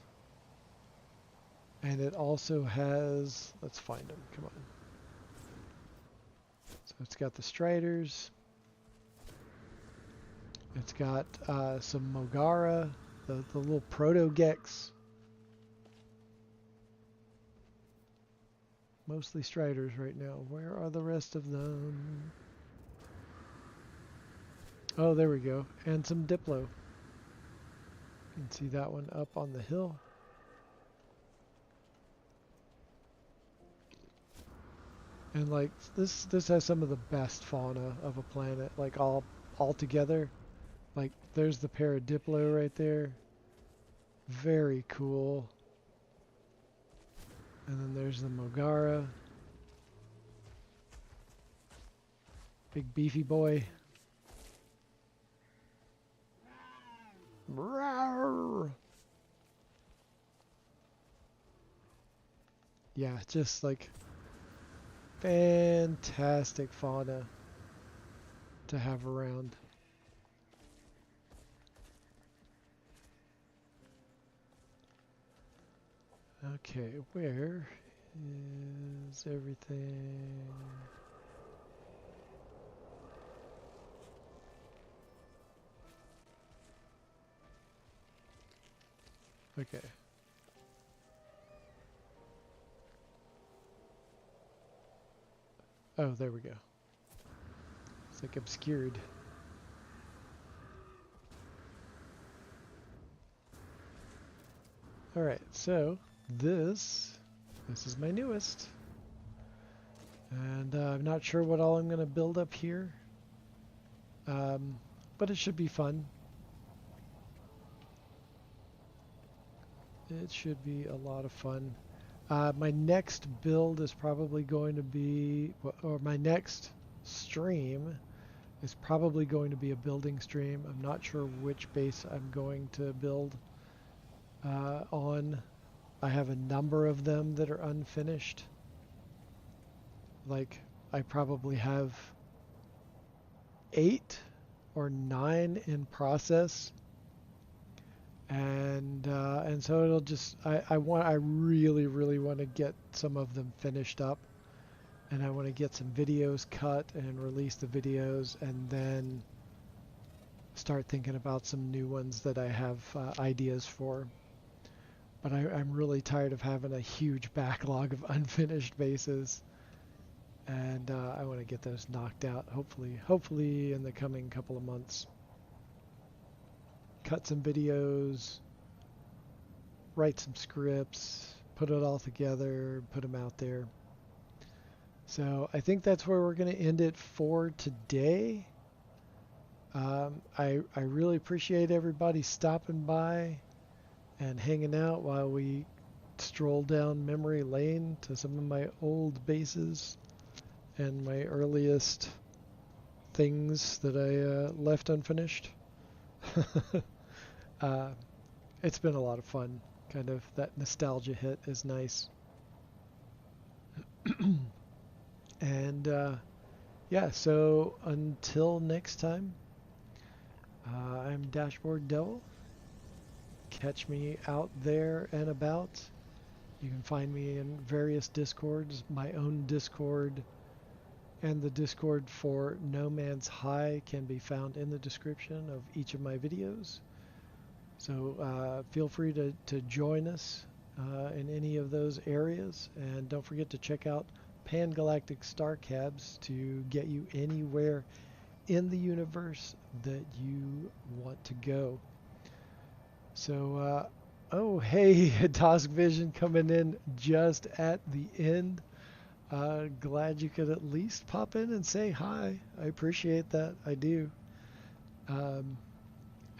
And it also has, let's find them, come on. So it's got the striders. It's got some Mogara, the little proto-gex. Mostly striders right now. Where are the rest of them? Oh, there we go. And some Diplo. You can see that one up on the hill. And like this has some of the best fauna of a planet, like all together. Like there's the Paradiplo right there. Very cool. And then there's the Mogara. Big beefy boy. Rawr. Yeah, just like fantastic fauna to have around. Okay, where is everything? Okay. Oh, there we go. It's like obscured. Alright, so this is my newest. And I'm not sure what all I'm going to build up here. But it should be fun. It should be a lot of fun. My next build is probably going to be, or my next stream is probably going to be a building stream. I'm not sure which base I'm going to build on. I have a number of them that are unfinished. Like, I probably have 8 or 9 in process. And so it'll just I really want to get some of them finished up, and I want to get some videos cut and release the videos, and then start thinking about some new ones that I have ideas for. But I'm really tired of having a huge backlog of unfinished bases, and I want to get those knocked out. Hopefully in the coming couple of months. Cut some videos, write some scripts, put it all together, put them out there. So I think that's where we're going to end it for today. I really appreciate everybody stopping by and hanging out while we stroll down memory lane to some of my old bases and my earliest things that I left unfinished. It's been a lot of fun. Kind of that nostalgia hit is nice. And yeah, so until next time, I'm Dashboard Devil. Catch me out there and about. You can find me in various Discords, my own Discord, and the Discord for No Man's High can be found in the description of each of my videos. So feel free to join us in any of those areas, and don't forget to check out Pangalactic Star Cabs to get you anywhere in the universe that you want to go. So, oh hey, Task Vision coming in just at the end. Glad you could at least pop in and say hi. I appreciate that. I do.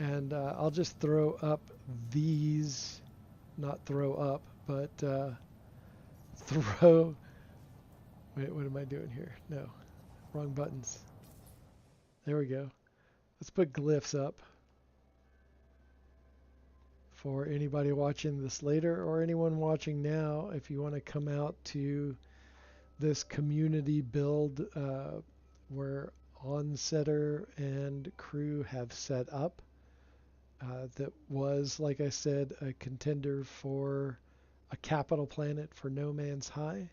And I'll just throw up these, not throw up, but throw, wait, what am I doing here? No, wrong buttons. There we go. Let's put glyphs up for anybody watching this later or anyone watching now. If you want to come out to this community build where Onsetter and crew have set up, that was, like I said, a contender for a capital planet for No Man's High.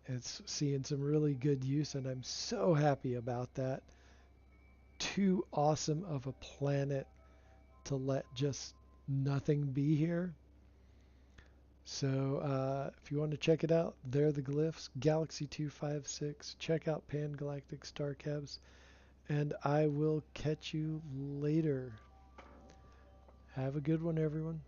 It's seeing some really good use, and I'm so happy about that. Too awesome of a planet to let just nothing be here. So if you want to check it out, there are the glyphs, Galaxy 256. Check out Pangalactic Star Cabs, and I will catch you later. Have a good one, everyone.